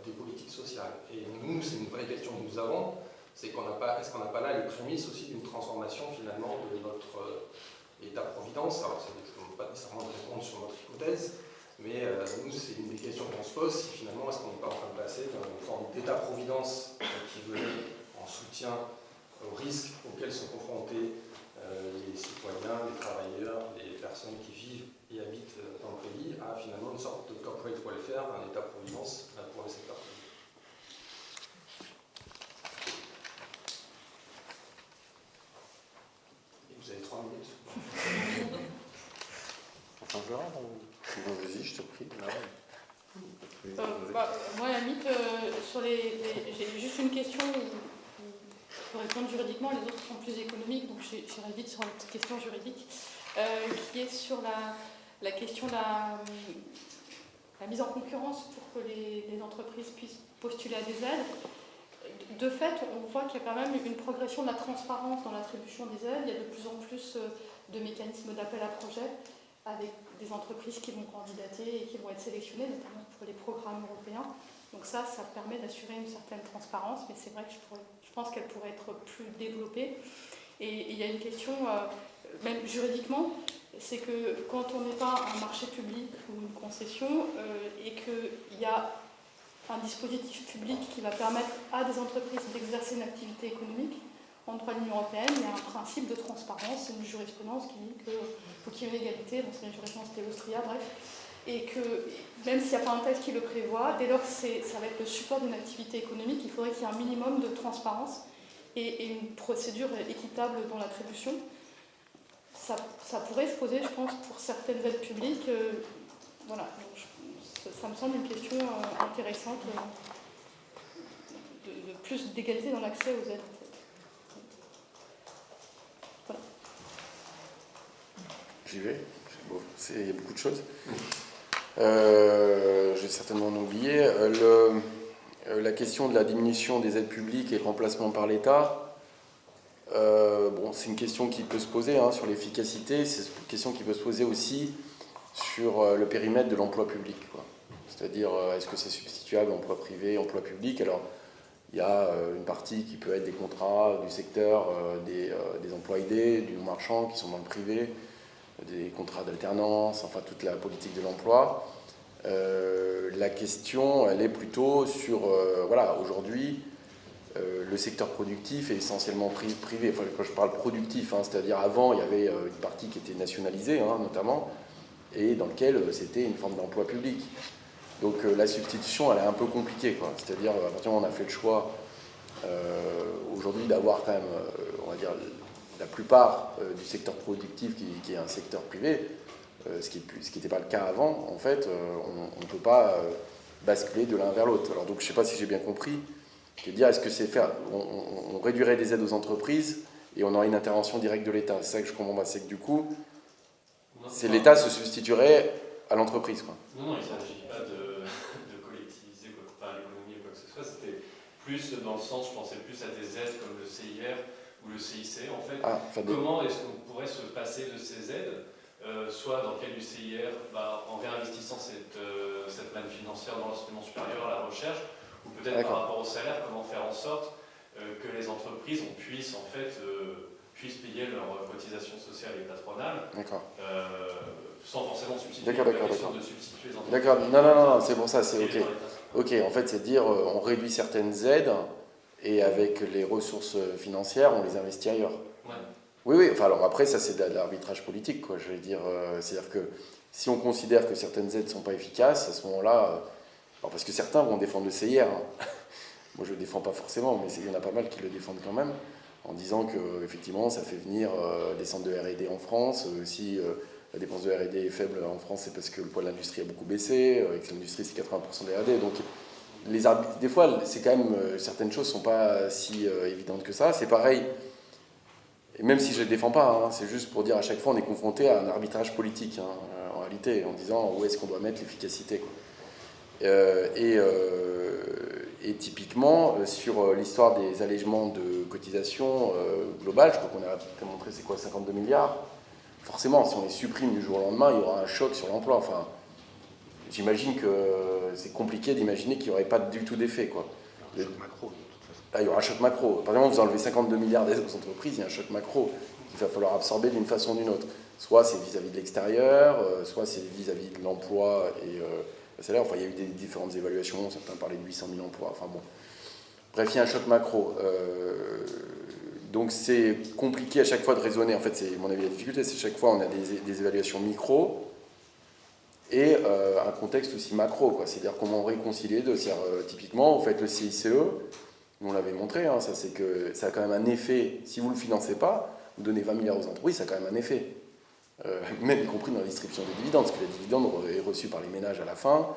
des politiques sociales. Et nous, c'est une vraie question que nous avons, c'est est-ce qu'on n'a pas là les prémices aussi d'une transformation finalement de notre État-providence. Alors ça ne peut pas nécessairement répondre sur notre hypothèse, mais nous, c'est une des questions qu'on se pose, si finalement est-ce qu'on n'est pas en train de passer d'une forme d'État-providence qui venait en soutien aux risques auxquels sont confrontés les citoyens, les travailleurs, les personnes qui vivent et habitent dans le pays, à finalement une sorte de corporate welfare, un état-providence pour le secteur public. Et vous avez 3 minutes. Enfin, je verrai. Vas-y, je te prie. Moi, à la limite, j'ai juste une question pour répondre juridiquement, les autres sont plus économiques, donc j'irai vite sur la petite question juridique, qui est sur la question de la mise en concurrence pour que les entreprises puissent postuler à des aides. De fait, on voit qu'il y a quand même une progression de la transparence dans l'attribution des aides. Il y a de plus en plus de mécanismes d'appel à projets avec des entreprises qui vont candidater et qui vont être sélectionnées, notamment pour les programmes européens. Donc ça permet d'assurer une certaine transparence, mais c'est vrai que je pense qu'elle pourrait être plus développée. Et il y a une question, même juridiquement, c'est que quand on n'est pas un marché public ou une concession, et qu'il y a un dispositif public qui va permettre à des entreprises d'exercer une activité économique, en droit de l'Union européenne, il y a un principe de transparence, une jurisprudence qui dit qu'il faut qu'il y ait une égalité, bon, c'est la jurisprudence Théostria, bref, et que même s'il n'y a pas un texte qui le prévoit, dès lors que ça va être le support d'une activité économique, il faudrait qu'il y ait un minimum de transparence et une procédure équitable dans l'attribution. Ça pourrait se poser, je pense, pour certaines aides publiques. Voilà, donc ça me semble une question intéressante de plus d'égalité dans l'accès aux aides. J'y vais. Bon, il y a beaucoup de choses. J'ai certainement oublié. La question de la diminution des aides publiques et le remplacement par l'État, c'est une question qui peut se poser sur l'efficacité. C'est une question qui peut se poser aussi sur le périmètre de l'emploi public. C'est-à-dire, est-ce que c'est substituable emploi privé, emploi public? Alors, il y a une partie qui peut être des contrats du secteur, des emplois aidés, du marchand qui sont dans le privé, des contrats d'alternance, enfin toute la politique de l'emploi. La question, elle est plutôt sur, aujourd'hui, le secteur productif est essentiellement privé. Enfin, quand je parle productif, c'est-à-dire avant, il y avait une partie qui était nationalisée, notamment, et dans lequel c'était une forme d'emploi public. Donc la substitution, elle est un peu compliquée, C'est-à-dire, à partir du moment où on a fait le choix, aujourd'hui, d'avoir quand même, on va dire, la plupart du secteur productif qui est un secteur privé, ce qui n'était pas le cas avant, en fait, on ne peut pas basculer de l'un vers l'autre. Alors donc je ne sais pas si j'ai bien compris, c'est dire est-ce que c'est on réduirait des aides aux entreprises et on aurait une intervention directe de l'État. C'est ça que je comprends pas, c'est que du coup, l'État se substituerait à l'entreprise. Non, il ne s'agit pas de collectiviser l'économie ou quoi que ce soit, c'était plus dans le sens, je pensais plus à des aides comme le CIR ou le CIC, en fait. Comment est-ce qu'on pourrait se passer de ces aides, soit dans le cas du CIR, en réinvestissant cette manne financière dans l'enseignement supérieur, à la recherche, ou peut-être par rapport au salaire, comment faire en sorte que les entreprises puissent payer leurs cotisations sociales et patronales, sans forcément substituer de substituer les entreprises. D'accord, non, c'est pour ça, c'est ok. Ok, en fait, c'est de dire on réduit certaines aides et avec les ressources financières, on les investit ailleurs. Ouais. Oui, enfin alors après, ça c'est de l'arbitrage politique, je vais dire. C'est-à-dire que si on considère que certaines aides ne sont pas efficaces, à ce moment-là, parce que certains vont défendre le CIR, moi je ne le défends pas forcément, mais il y en a pas mal qui le défendent quand même, en disant qu'effectivement ça fait venir des centres de R&D en France. Si la dépense de R&D est faible en France, c'est parce que le poids de l'industrie a beaucoup baissé, et que l'industrie c'est 80% de R&D, donc des fois, c'est quand même certaines choses ne sont pas si évidentes que ça. C'est pareil, et même si je ne les défends pas, c'est juste pour dire à chaque fois on est confronté à un arbitrage politique, en réalité, en disant où est-ce qu'on doit mettre l'efficacité. Et typiquement, sur l'histoire des allègements de cotisations globales, je crois qu'on a montré c'est quoi, 52 milliards. Forcément, si on les supprime du jour au lendemain, il y aura un choc sur l'emploi. Enfin, j'imagine que c'est compliqué d'imaginer qu'il n'y aurait pas du tout d'effet. Un choc macro, de toute façon. Là, il y aura un choc macro. Par exemple, vous enlevez 52 milliards d'aides aux entreprises, il y a un choc macro qu'il va falloir absorber d'une façon ou d'une autre. Soit c'est vis-à-vis de l'extérieur, soit c'est vis-à-vis de l'emploi et le salaire. Enfin, il y a eu des différentes évaluations, certains parlaient de 800 000 emplois. Enfin bon. Bref, il y a un choc macro. Donc c'est compliqué à chaque fois de raisonner. En fait, c'est mon avis la difficulté, c'est chaque fois on a des évaluations micro et un contexte aussi macro, quoi. C'est-à-dire comment réconcilier deux. Typiquement, vous faites le CICE, on l'avait montré, hein, ça c'est que ça a quand même un effet. Si vous ne le financez pas, vous donnez 20 milliards aux entreprises, ça a quand même un effet. Même y compris dans la distribution des dividendes, parce que les dividendes est reçu par les ménages à la fin,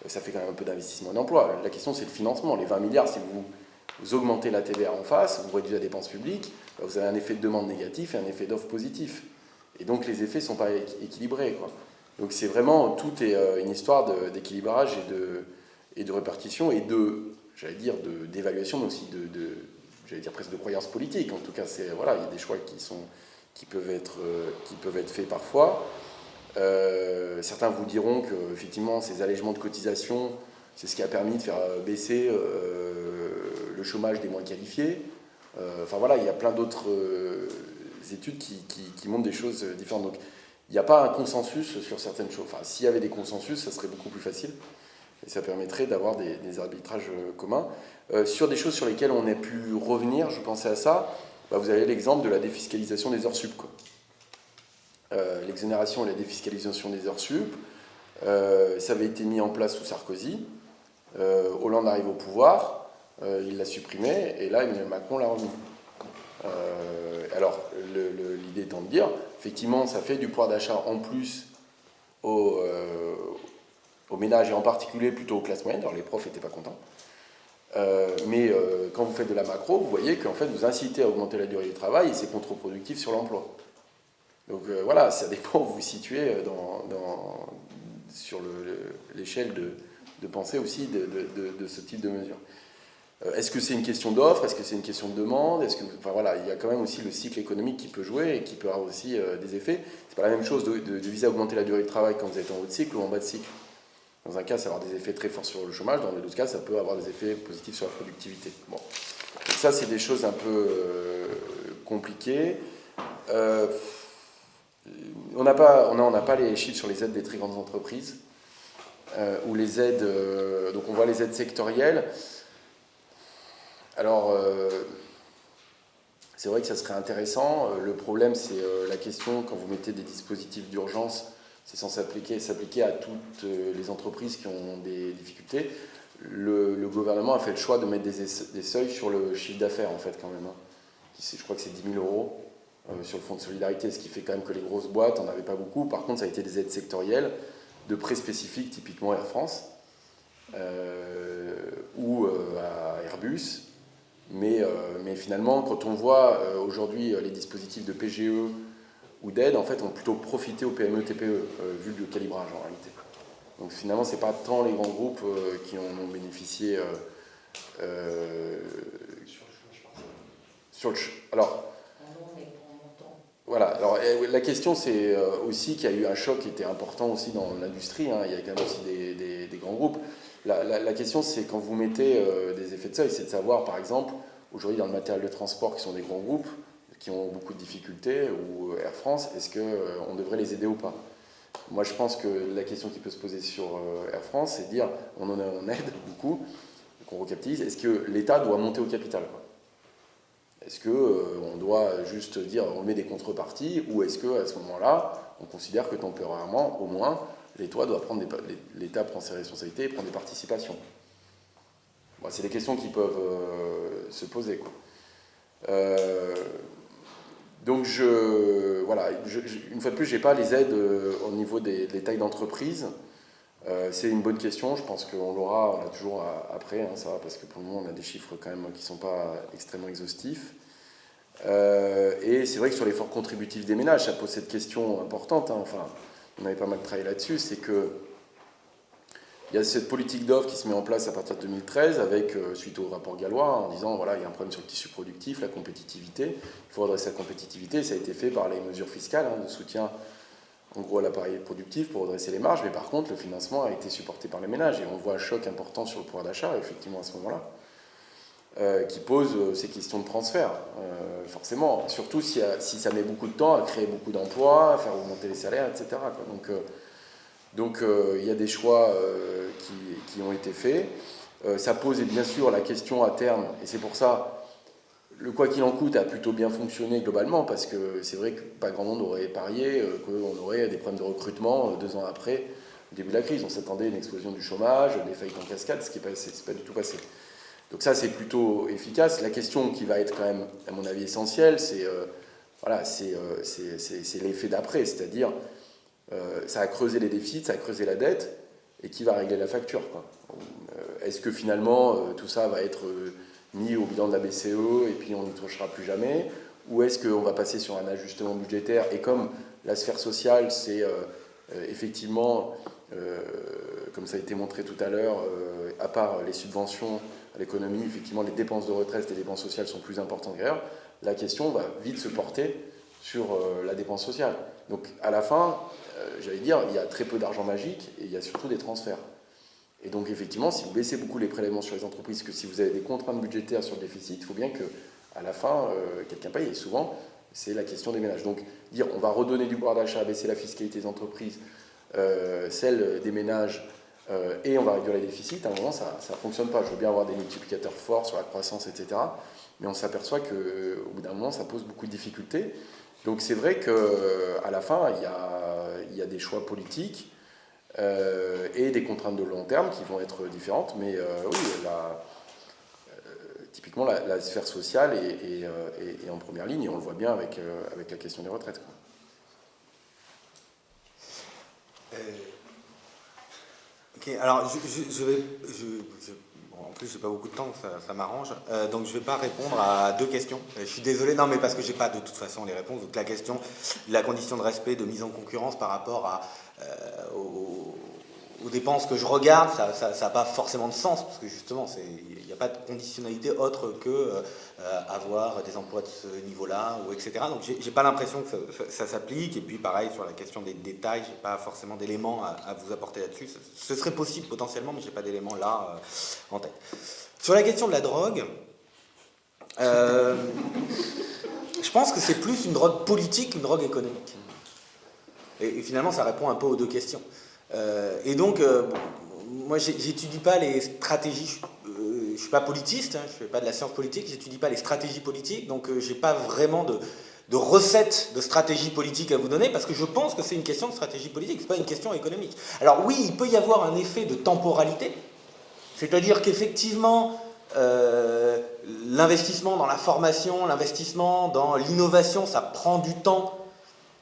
ça fait quand même un peu d'investissement et d'emploi. La question c'est le financement. Les 20 milliards, si vous augmentez la TVA en face, vous réduisez la dépense publique, vous avez un effet de demande négatif et un effet d'offre positif. Et donc les effets ne sont pas équilibrés, quoi. Donc c'est vraiment, tout est une histoire d'équilibrage et de répartition et j'allais dire, d'évaluation, mais aussi j'allais dire presque de croyance politique. En tout cas, voilà, il y a des choix qui peuvent être faits parfois. Certains vous diront que effectivement, ces allègements de cotisations, c'est ce qui a permis de faire baisser le chômage des moins qualifiés. Enfin voilà, il y a plein d'autres études qui montrent des choses différentes. Donc il n'y a pas un consensus sur certaines choses. Enfin, s'il y avait des consensus, ça serait beaucoup plus facile. Et ça permettrait d'avoir des arbitrages communs. Sur des choses sur lesquelles on a pu revenir, je pensais à ça, vous avez l'exemple de la défiscalisation des heures sup, quoi. L'exonération et la défiscalisation des heures sup, ça avait été mis en place sous Sarkozy. Hollande arrive au pouvoir, il l'a supprimé, et là Emmanuel Macron l'a remis. Alors, l'idée étant de dire, effectivement, ça fait du pouvoir d'achat en plus aux ménages, et en particulier plutôt aux classes moyennes. Alors les profs n'étaient pas contents. Mais quand vous faites de la macro, vous voyez qu'en fait, vous incitez à augmenter la durée du travail, et c'est contre-productif sur l'emploi. Donc voilà, ça dépend où vous vous situez sur l'échelle de pensée aussi de ce type de mesure. Est-ce que c'est une question d'offre? Est-ce que c'est une question de demande? Enfin voilà, il y a quand même aussi le cycle économique qui peut jouer et qui peut avoir aussi des effets. C'est pas la même chose de viser à augmenter la durée de travail quand vous êtes en haut de cycle ou en bas de cycle. Dans un cas, ça va avoir des effets très forts sur le chômage. Dans les autres cas, ça peut avoir des effets positifs sur la productivité. Bon. Donc ça, c'est des choses un peu compliquées. On n'a pas les chiffres sur les aides des très grandes entreprises ou les aides. Donc on voit les aides sectorielles. Alors, c'est vrai que ça serait intéressant. Le problème, c'est la question, quand vous mettez des dispositifs d'urgence, c'est censé s'appliquer à toutes les entreprises qui ont des difficultés. Le gouvernement a fait le choix de mettre des seuils sur le chiffre d'affaires, en fait, quand même. Je crois que c'est 10 000 euros sur le fonds de solidarité, ce qui fait quand même que les grosses boîtes n'en avaient pas beaucoup. Par contre, ça a été des aides sectorielles de prêts spécifiques, typiquement Air France ou à Airbus. Mais finalement, quand on voit aujourd'hui les dispositifs de PGE ou d'aide, en fait, ont plutôt profité aux PME, TPE, vu le calibrage en réalité. Donc finalement, ce n'est pas tant les grands groupes qui en ont bénéficié. Alors, voilà. Alors, la question, c'est aussi qu'il y a eu un choc qui était important aussi dans l'industrie. Hein. Il y a quand même aussi des grands groupes. La question, c'est quand vous mettez des effets de seuil, c'est de savoir, par exemple, aujourd'hui dans le matériel de transport, qui sont des grands groupes, qui ont beaucoup de difficultés, ou Air France, est-ce qu'on devrait les aider ou pas? Moi, je pense que la question qui peut se poser sur Air France, c'est de dire, on aide beaucoup, qu'on recapitalise, est-ce que l'État doit monter au capital, quoi? Est-ce qu'on doit juste dire, on met des contreparties, ou est-ce qu'à ce moment-là, on considère que temporairement, au moins, l'État prend ses responsabilités et prend des participations? Bon, c'est des questions qui peuvent se poser, quoi. Donc, voilà, une fois de plus, je n'ai pas les aides au niveau des tailles d'entreprise. C'est une bonne question, je pense qu'on l'aura, on l'a toujours après, hein, ça va, parce que pour le moment, on a des chiffres quand même qui ne sont pas extrêmement exhaustifs. Et c'est vrai que sur l'effort contributif des ménages, ça pose cette question importante, hein, enfin, on avait pas mal travaillé là-dessus, c'est que il y a cette politique d'offre qui se met en place à partir de 2013, suite au rapport Gallois, en disant voilà, il y a un problème sur le tissu productif, la compétitivité, il faut redresser la compétitivité, ça a été fait par les mesures fiscales de soutien en gros à l'appareil productif pour redresser les marges, mais par contre le financement a été supporté par les ménages, et on voit un choc important sur le pouvoir d'achat, effectivement à ce moment-là, qui pose ces questions de transfert, forcément, surtout si ça met beaucoup de temps à créer beaucoup d'emplois, à faire augmenter les salaires, etc. quoi. Donc il y a des choix qui ont été faits. Ça pose bien sûr la question à terme, et c'est pour ça, le quoi qu'il en coûte a plutôt bien fonctionné globalement, parce que c'est vrai que pas grand monde aurait parié qu'on aurait des problèmes de recrutement 2 ans après le début de la crise. On s'attendait à une explosion du chômage, des faillites en cascade, ce qui n'est pas du tout passé. Donc ça, c'est plutôt efficace. La question qui va être quand même, à mon avis, essentielle, c'est l'effet d'après, c'est-à-dire ça a creusé les déficits, ça a creusé la dette, et qui va régler la facture, quoi. Est-ce que finalement tout ça va être mis au bilan de la BCE et puis on n'y touchera plus jamais, ou est-ce qu'on va passer sur un ajustement budgétaire, et comme la sphère sociale, c'est effectivement, comme ça a été montré tout à l'heure, à part les subventions à l'économie, effectivement les dépenses de retraite, les dépenses sociales sont plus importantes qu'ailleurs, la question va vite se porter sur la dépense sociale. Donc à la fin, j'allais dire, il y a très peu d'argent magique et il y a surtout des transferts. Et donc effectivement, si vous baissez beaucoup les prélèvements sur les entreprises, que si vous avez des contraintes budgétaires sur le déficit, il faut bien qu'à la fin, quelqu'un paye. Et souvent, c'est la question des ménages. Donc dire on va redonner du pouvoir d'achat, baisser la fiscalité des entreprises, celle des ménages, et on va réduire les déficits, à un moment, ça ne fonctionne pas. Je veux bien avoir des multiplicateurs forts sur la croissance, etc. Mais on s'aperçoit qu'au bout d'un moment, ça pose beaucoup de difficultés. Donc c'est vrai qu'à la fin, il y a des choix politiques et des contraintes de long terme qui vont être différentes. Mais oui, typiquement, la sphère sociale est en première ligne, et on le voit bien avec la question des retraites, quoi. Ok, alors bon, en plus j'ai pas beaucoup de temps, ça m'arrange, donc je vais pas répondre à 2 questions. Je suis désolé, non mais parce que j'ai pas de toute façon les réponses. Donc la question de la condition de respect, de mise en concurrence par rapport aux dépenses que je regarde, ça n'a pas forcément de sens, parce que justement il n'y a pas de conditionnalité autre que avoir des emplois de ce niveau-là, ou etc. Donc j'ai pas l'impression que ça s'applique. Et puis pareil sur la question des détails, j'ai pas forcément d'éléments à vous apporter là-dessus. Ce serait possible potentiellement, mais j'ai pas d'éléments là en tête. Sur la question de la drogue, je pense que c'est plus une drogue politique qu'une drogue économique. Et finalement ça répond un peu aux 2 questions. Et donc, moi, j'étudie pas les stratégies. Je suis pas politiste, je fais pas de la science politique. J'étudie pas les stratégies politiques. Donc, j'ai pas vraiment de recette de stratégie politique à vous donner, parce que je pense que c'est une question de stratégie politique. C'est pas une question économique. Alors oui, il peut y avoir un effet de temporalité, c'est-à-dire qu'effectivement, l'investissement dans la formation, l'investissement dans l'innovation, ça prend du temps.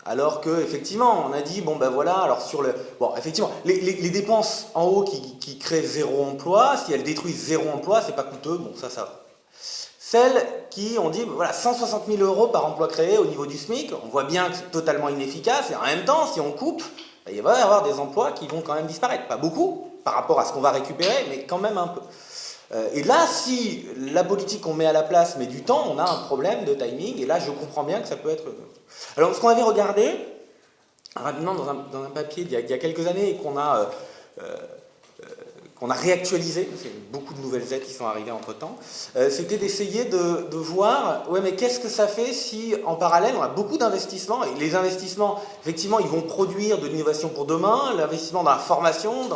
Alors qu'effectivement, on a dit, bon ben voilà, alors sur le... Bon, effectivement, les dépenses en haut qui créent 0 emploi, si elles détruisent 0 emploi, c'est pas coûteux, bon ça va. Celles qui ont dit, ben voilà, 160 000 € par emploi créé au niveau du SMIC, on voit bien que c'est totalement inefficace, et en même temps, si on coupe, ben, il va y avoir des emplois qui vont quand même disparaître. Pas beaucoup, par rapport à ce qu'on va récupérer, mais quand même un peu. Et là, si la politique qu'on met à la place met du temps, on a un problème de timing, et là, je comprends bien que ça peut être... Alors, ce qu'on avait regardé, rapidement, dans un papier il y a quelques années, et qu'on a réactualisé, parce qu'il y a beaucoup de nouvelles aides qui sont arrivées entre-temps, c'était d'essayer de voir, ouais, mais qu'est-ce que ça fait si, en parallèle, on a beaucoup d'investissements, et les investissements, effectivement, ils vont produire de l'innovation pour demain, l'investissement dans la formation,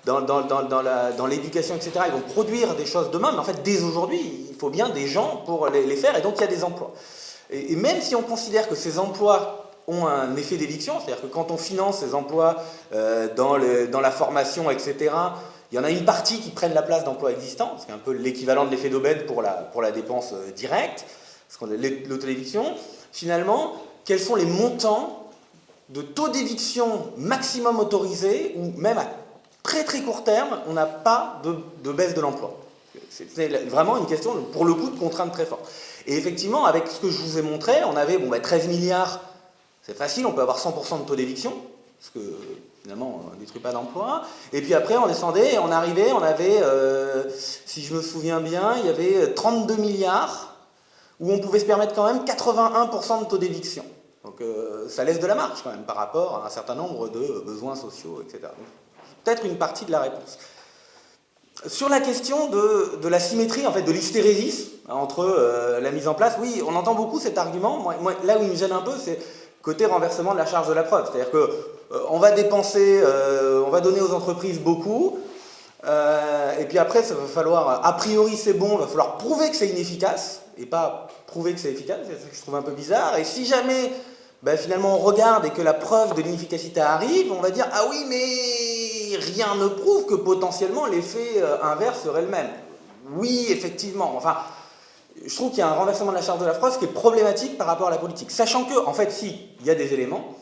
dans l'éducation, etc., ils vont produire des choses demain, mais en fait, dès aujourd'hui, il faut bien des gens pour les faire, et donc il y a des emplois. Et même si on considère que ces emplois ont un effet d'éviction, c'est-à-dire que quand on finance ces emplois dans la formation, etc., il y en a une partie qui prennent la place d'emplois existants, ce qui est un peu l'équivalent de l'effet d'aubaine pour la dépense directe, l'auto-éviction. Finalement, quels sont les montants de taux d'éviction maximum autorisé, ou même à très très court terme, on n'a pas de baisse de l'emploi. C'est vraiment une question, pour le coup, de contrainte très forte. Et effectivement, avec ce que je vous ai montré, on avait 13 milliards, c'est facile, on peut avoir 100% de taux d'éviction, parce que finalement, on ne détruit pas d'emploi. Et puis après, on descendait et on arrivait, on avait, si je me souviens bien, il y avait 32 milliards, où on pouvait se permettre quand même 81% de taux d'éviction. Donc ça laisse de la marge quand même par rapport à un certain nombre de besoins sociaux, etc. Donc, peut-être une partie de la réponse. Sur la question de la symétrie, en fait, de l'hystérésis entre la mise en place, oui, on entend beaucoup cet argument. Moi, là où il me gêne un peu, c'est côté renversement de la charge de la preuve. C'est-à-dire qu'on va dépenser, on va donner aux entreprises beaucoup, Et puis après, ça va falloir, a priori c'est bon, il va falloir prouver que c'est inefficace, et pas prouver que c'est efficace, c'est ça que je trouve un peu bizarre. Et si jamais, finalement, on regarde et que la preuve de l'inefficacité arrive, on va dire, ah oui, mais rien ne prouve que potentiellement l'effet inverse serait le même. Oui, effectivement, enfin, je trouve qu'il y a un renversement de la charge de la preuve qui est problématique par rapport à la politique. Sachant que, en fait, si, il y a des éléments...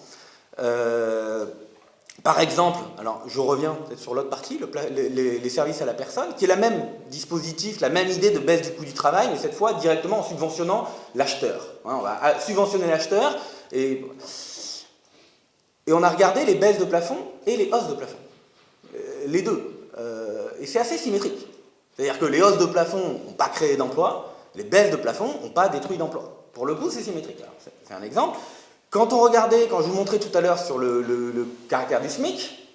Par exemple, alors je reviens peut-être sur l'autre partie, les services à la personne, qui est le même dispositif, la même idée de baisse du coût du travail, mais cette fois directement en subventionnant l'acheteur. On va subventionner l'acheteur et on a regardé les baisses de plafond et les hausses de plafond. Les deux. Et c'est assez symétrique. C'est-à-dire que les hausses de plafond n'ont pas créé d'emplois, les baisses de plafond n'ont pas détruit d'emplois. Pour le coup, c'est symétrique. Alors, c'est un exemple. Quand on regardait, quand je vous montrais tout à l'heure sur le caractère du SMIC,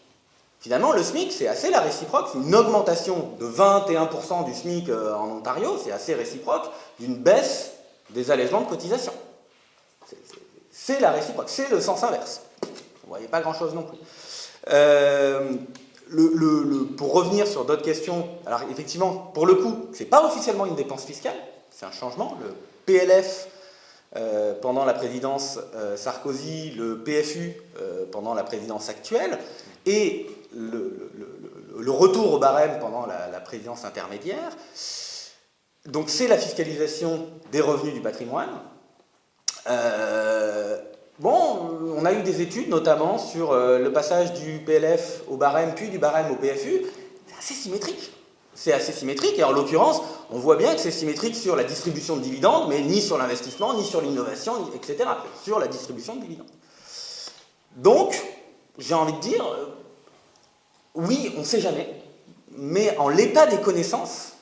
finalement, le SMIC, c'est assez la réciproque. C'est une augmentation de 21% du SMIC en Ontario, c'est assez réciproque d'une baisse des allègements de cotisation. C'est la réciproque, c'est le sens inverse. Vous ne voyez pas grand-chose non plus. Pour revenir sur d'autres questions, alors effectivement, pour le coup, ce n'est pas officiellement une dépense fiscale, c'est un changement. Le PLF... pendant la présidence Sarkozy, le PFU pendant la présidence actuelle, et le retour au barème pendant la présidence intermédiaire. Donc c'est la fiscalisation des revenus du patrimoine. On a eu des études notamment sur le passage du PLF au barème, puis du barème au PFU. C'est assez symétrique. C'est assez symétrique, et en l'occurrence, on voit bien que c'est symétrique sur la distribution de dividendes, mais ni sur l'investissement, ni sur l'innovation, etc. Sur la distribution de dividendes. Donc, j'ai envie de dire, oui, on ne sait jamais, mais en l'état des connaissances,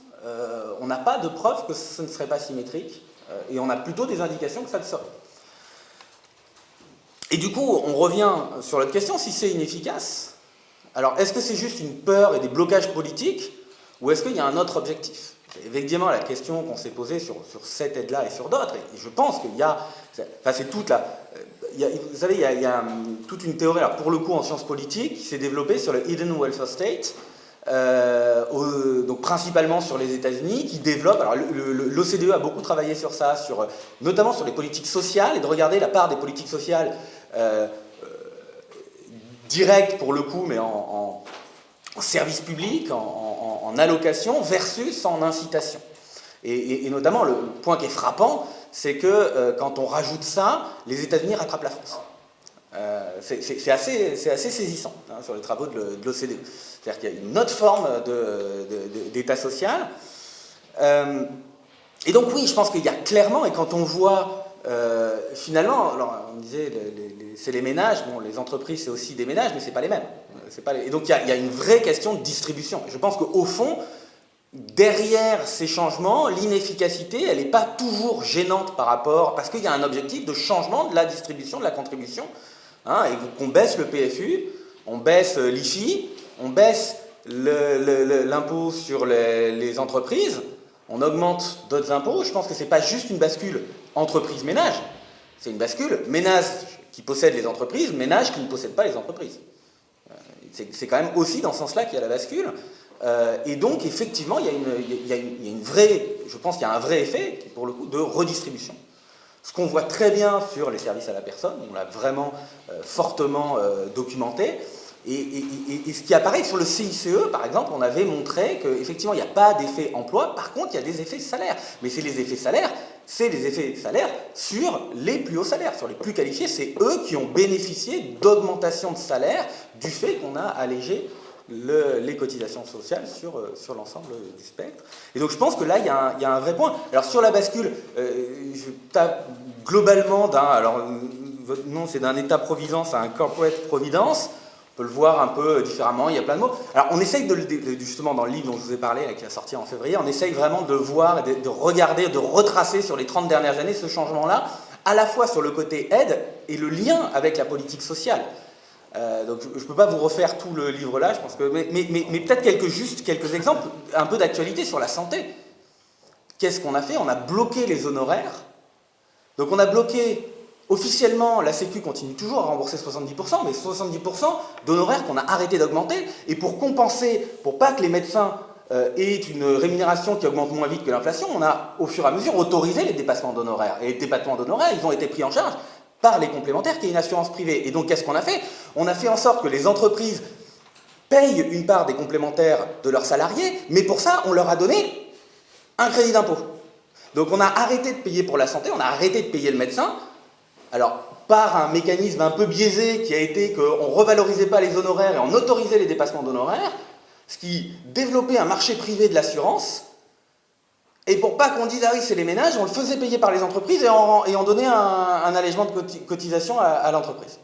on n'a pas de preuve que ce ne serait pas symétrique, et on a plutôt des indications que ça le serait. Et du coup, on revient sur l'autre question, si c'est inefficace, alors est-ce que c'est juste une peur et des blocages politiques, ou est-ce qu'il y a un autre objectif? C'est effectivement la question qu'on s'est posée sur cette aide-là et sur d'autres. Et je pense qu'il y a... Enfin, c'est toute la... vous savez, il y a toute une théorie, alors pour le coup en sciences politiques, qui s'est développée sur le Hidden Welfare State, donc principalement sur les États-Unis, qui développe... Alors l'OCDE a beaucoup travaillé sur ça, notamment sur les politiques sociales, et de regarder la part des politiques sociales directes pour le coup, mais en service public, en allocation, versus en incitation. Et notamment, le point qui est frappant, c'est que quand on rajoute ça, les États-Unis rattrapent la France. C'est assez saisissant sur les travaux de l'OCDE. C'est-à-dire qu'il y a une autre forme d'État social. Et donc oui, je pense qu'il y a clairement, et quand on voit finalement, alors on disait c'est les ménages, bon les entreprises c'est aussi des ménages, mais c'est pas les mêmes. Et donc il y a une vraie question de distribution. Je pense qu'au fond, derrière ces changements, l'inefficacité, elle n'est pas toujours gênante par rapport, parce qu'il y a un objectif de changement de la distribution, de la contribution, et qu'on baisse le PFU, on baisse l'IFI, on baisse l'impôt sur les entreprises, on augmente d'autres impôts. Je pense que ce n'est pas juste une bascule entreprise-ménage, c'est une bascule ménage qui possède les entreprises, ménage qui ne possède pas les entreprises. C'est quand même aussi dans ce sens-là qu'il y a la bascule. Et donc, effectivement, il y a une vraie, je pense qu'il y a un vrai effet, pour le coup, de redistribution. Ce qu'on voit très bien sur les services à la personne, on l'a vraiment fortement documenté. Et ce qui apparaît sur le CICE, par exemple, on avait montré qu'effectivement, il n'y a pas d'effet emploi. Par contre, il y a des effets salaires. Mais c'est les effets salaires sur les plus hauts salaires, sur les plus qualifiés. C'est eux qui ont bénéficié d'augmentation de salaire du fait qu'on a allégé les cotisations sociales sur l'ensemble du spectre. Et donc je pense que là, il y a un vrai point. Alors sur la bascule, je tape globalement votre nom c'est d'un État-providence à un corporate providence. On peut le voir un peu différemment, il y a plein de mots. Alors on essaye justement dans le livre dont je vous ai parlé, qui est sorti en février, on essaye vraiment de voir, de regarder, de retracer sur les 30 dernières années ce changement-là, à la fois sur le côté aide et le lien avec la politique sociale. Donc je ne peux pas vous refaire tout le livre là, je pense que, mais peut-être quelques exemples, un peu d'actualité sur la santé. Qu'est-ce qu'on a fait? On a bloqué les honoraires. Donc on a bloqué Officiellement, la Sécu continue toujours à rembourser 70%, mais 70% d'honoraires qu'on a arrêté d'augmenter. Et pour compenser, pour pas que les médecins aient une rémunération qui augmente moins vite que l'inflation, on a au fur et à mesure autorisé les dépassements d'honoraires. Et les dépassements d'honoraires, ils ont été pris en charge par les complémentaires, qui est une assurance privée. Et donc, qu'est-ce qu'on a fait? On a fait en sorte que les entreprises payent une part des complémentaires de leurs salariés, mais pour ça, on leur a donné un crédit d'impôt. Donc, on a arrêté de payer pour la santé, on a arrêté de payer le médecin. Alors, par un mécanisme un peu biaisé qui a été qu'on ne revalorisait pas les honoraires et on autorisait les dépassements d'honoraires, ce qui développait un marché privé de l'assurance. Et pour pas qu'on dise « ah oui, c'est les ménages », on le faisait payer par les entreprises et on donnait un allègement de cotisation à l'entreprise.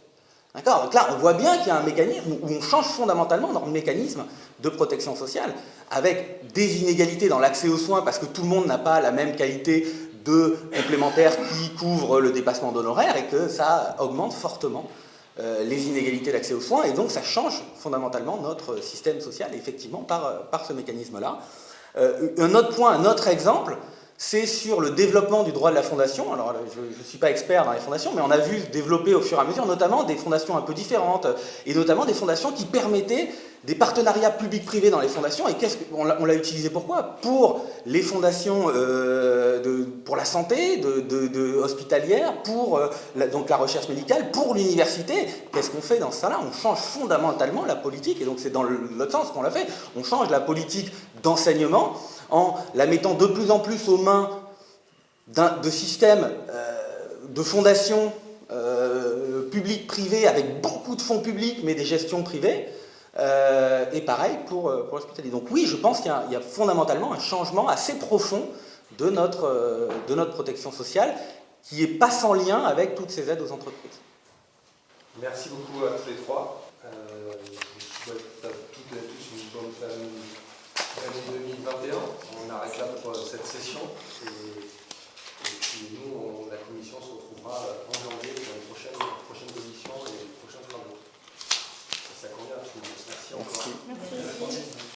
D'accord? Donc là, on voit bien qu'il y a un mécanisme où on change fondamentalement dans le mécanisme de protection sociale, avec des inégalités dans l'accès aux soins, parce que tout le monde n'a pas la même qualité de complémentaires qui couvrent le dépassement d'honoraires, et que ça augmente fortement les inégalités d'accès aux soins, et donc ça change fondamentalement notre système social, effectivement, par ce mécanisme-là. Un autre point, un autre exemple, c'est sur le développement du droit de la fondation. Alors, je ne suis pas expert dans les fondations, mais on a vu se développer au fur et à mesure, notamment des fondations un peu différentes, et notamment des fondations qui permettaient des partenariats publics-privés dans les fondations. Et on l'a utilisé pourquoi? Pour les fondations pour la santé, hospitalière, pour donc la recherche médicale, pour l'université. Qu'est-ce qu'on fait dans ce cas-là? On change fondamentalement la politique, et donc c'est dans l'autre sens qu'on l'a fait. On change la politique d'enseignement en la mettant de plus en plus aux mains de systèmes de fondations publiques-privées avec beaucoup de fonds publics mais des gestions privées, et pareil pour l'hospitalier. Donc oui, je pense qu'il y a fondamentalement un changement assez profond de notre protection sociale qui n'est pas sans lien avec toutes ces aides aux entreprises. Merci beaucoup à tous les trois. Je souhaite à toutes et à tous une bonne fin d'année 2021. On arrête là pour cette session. Et puis nous, la commission se retrouvera en janvier pour une prochaine commission et les prochains travaux. Ça convient à tous. Merci encore. Merci. Merci.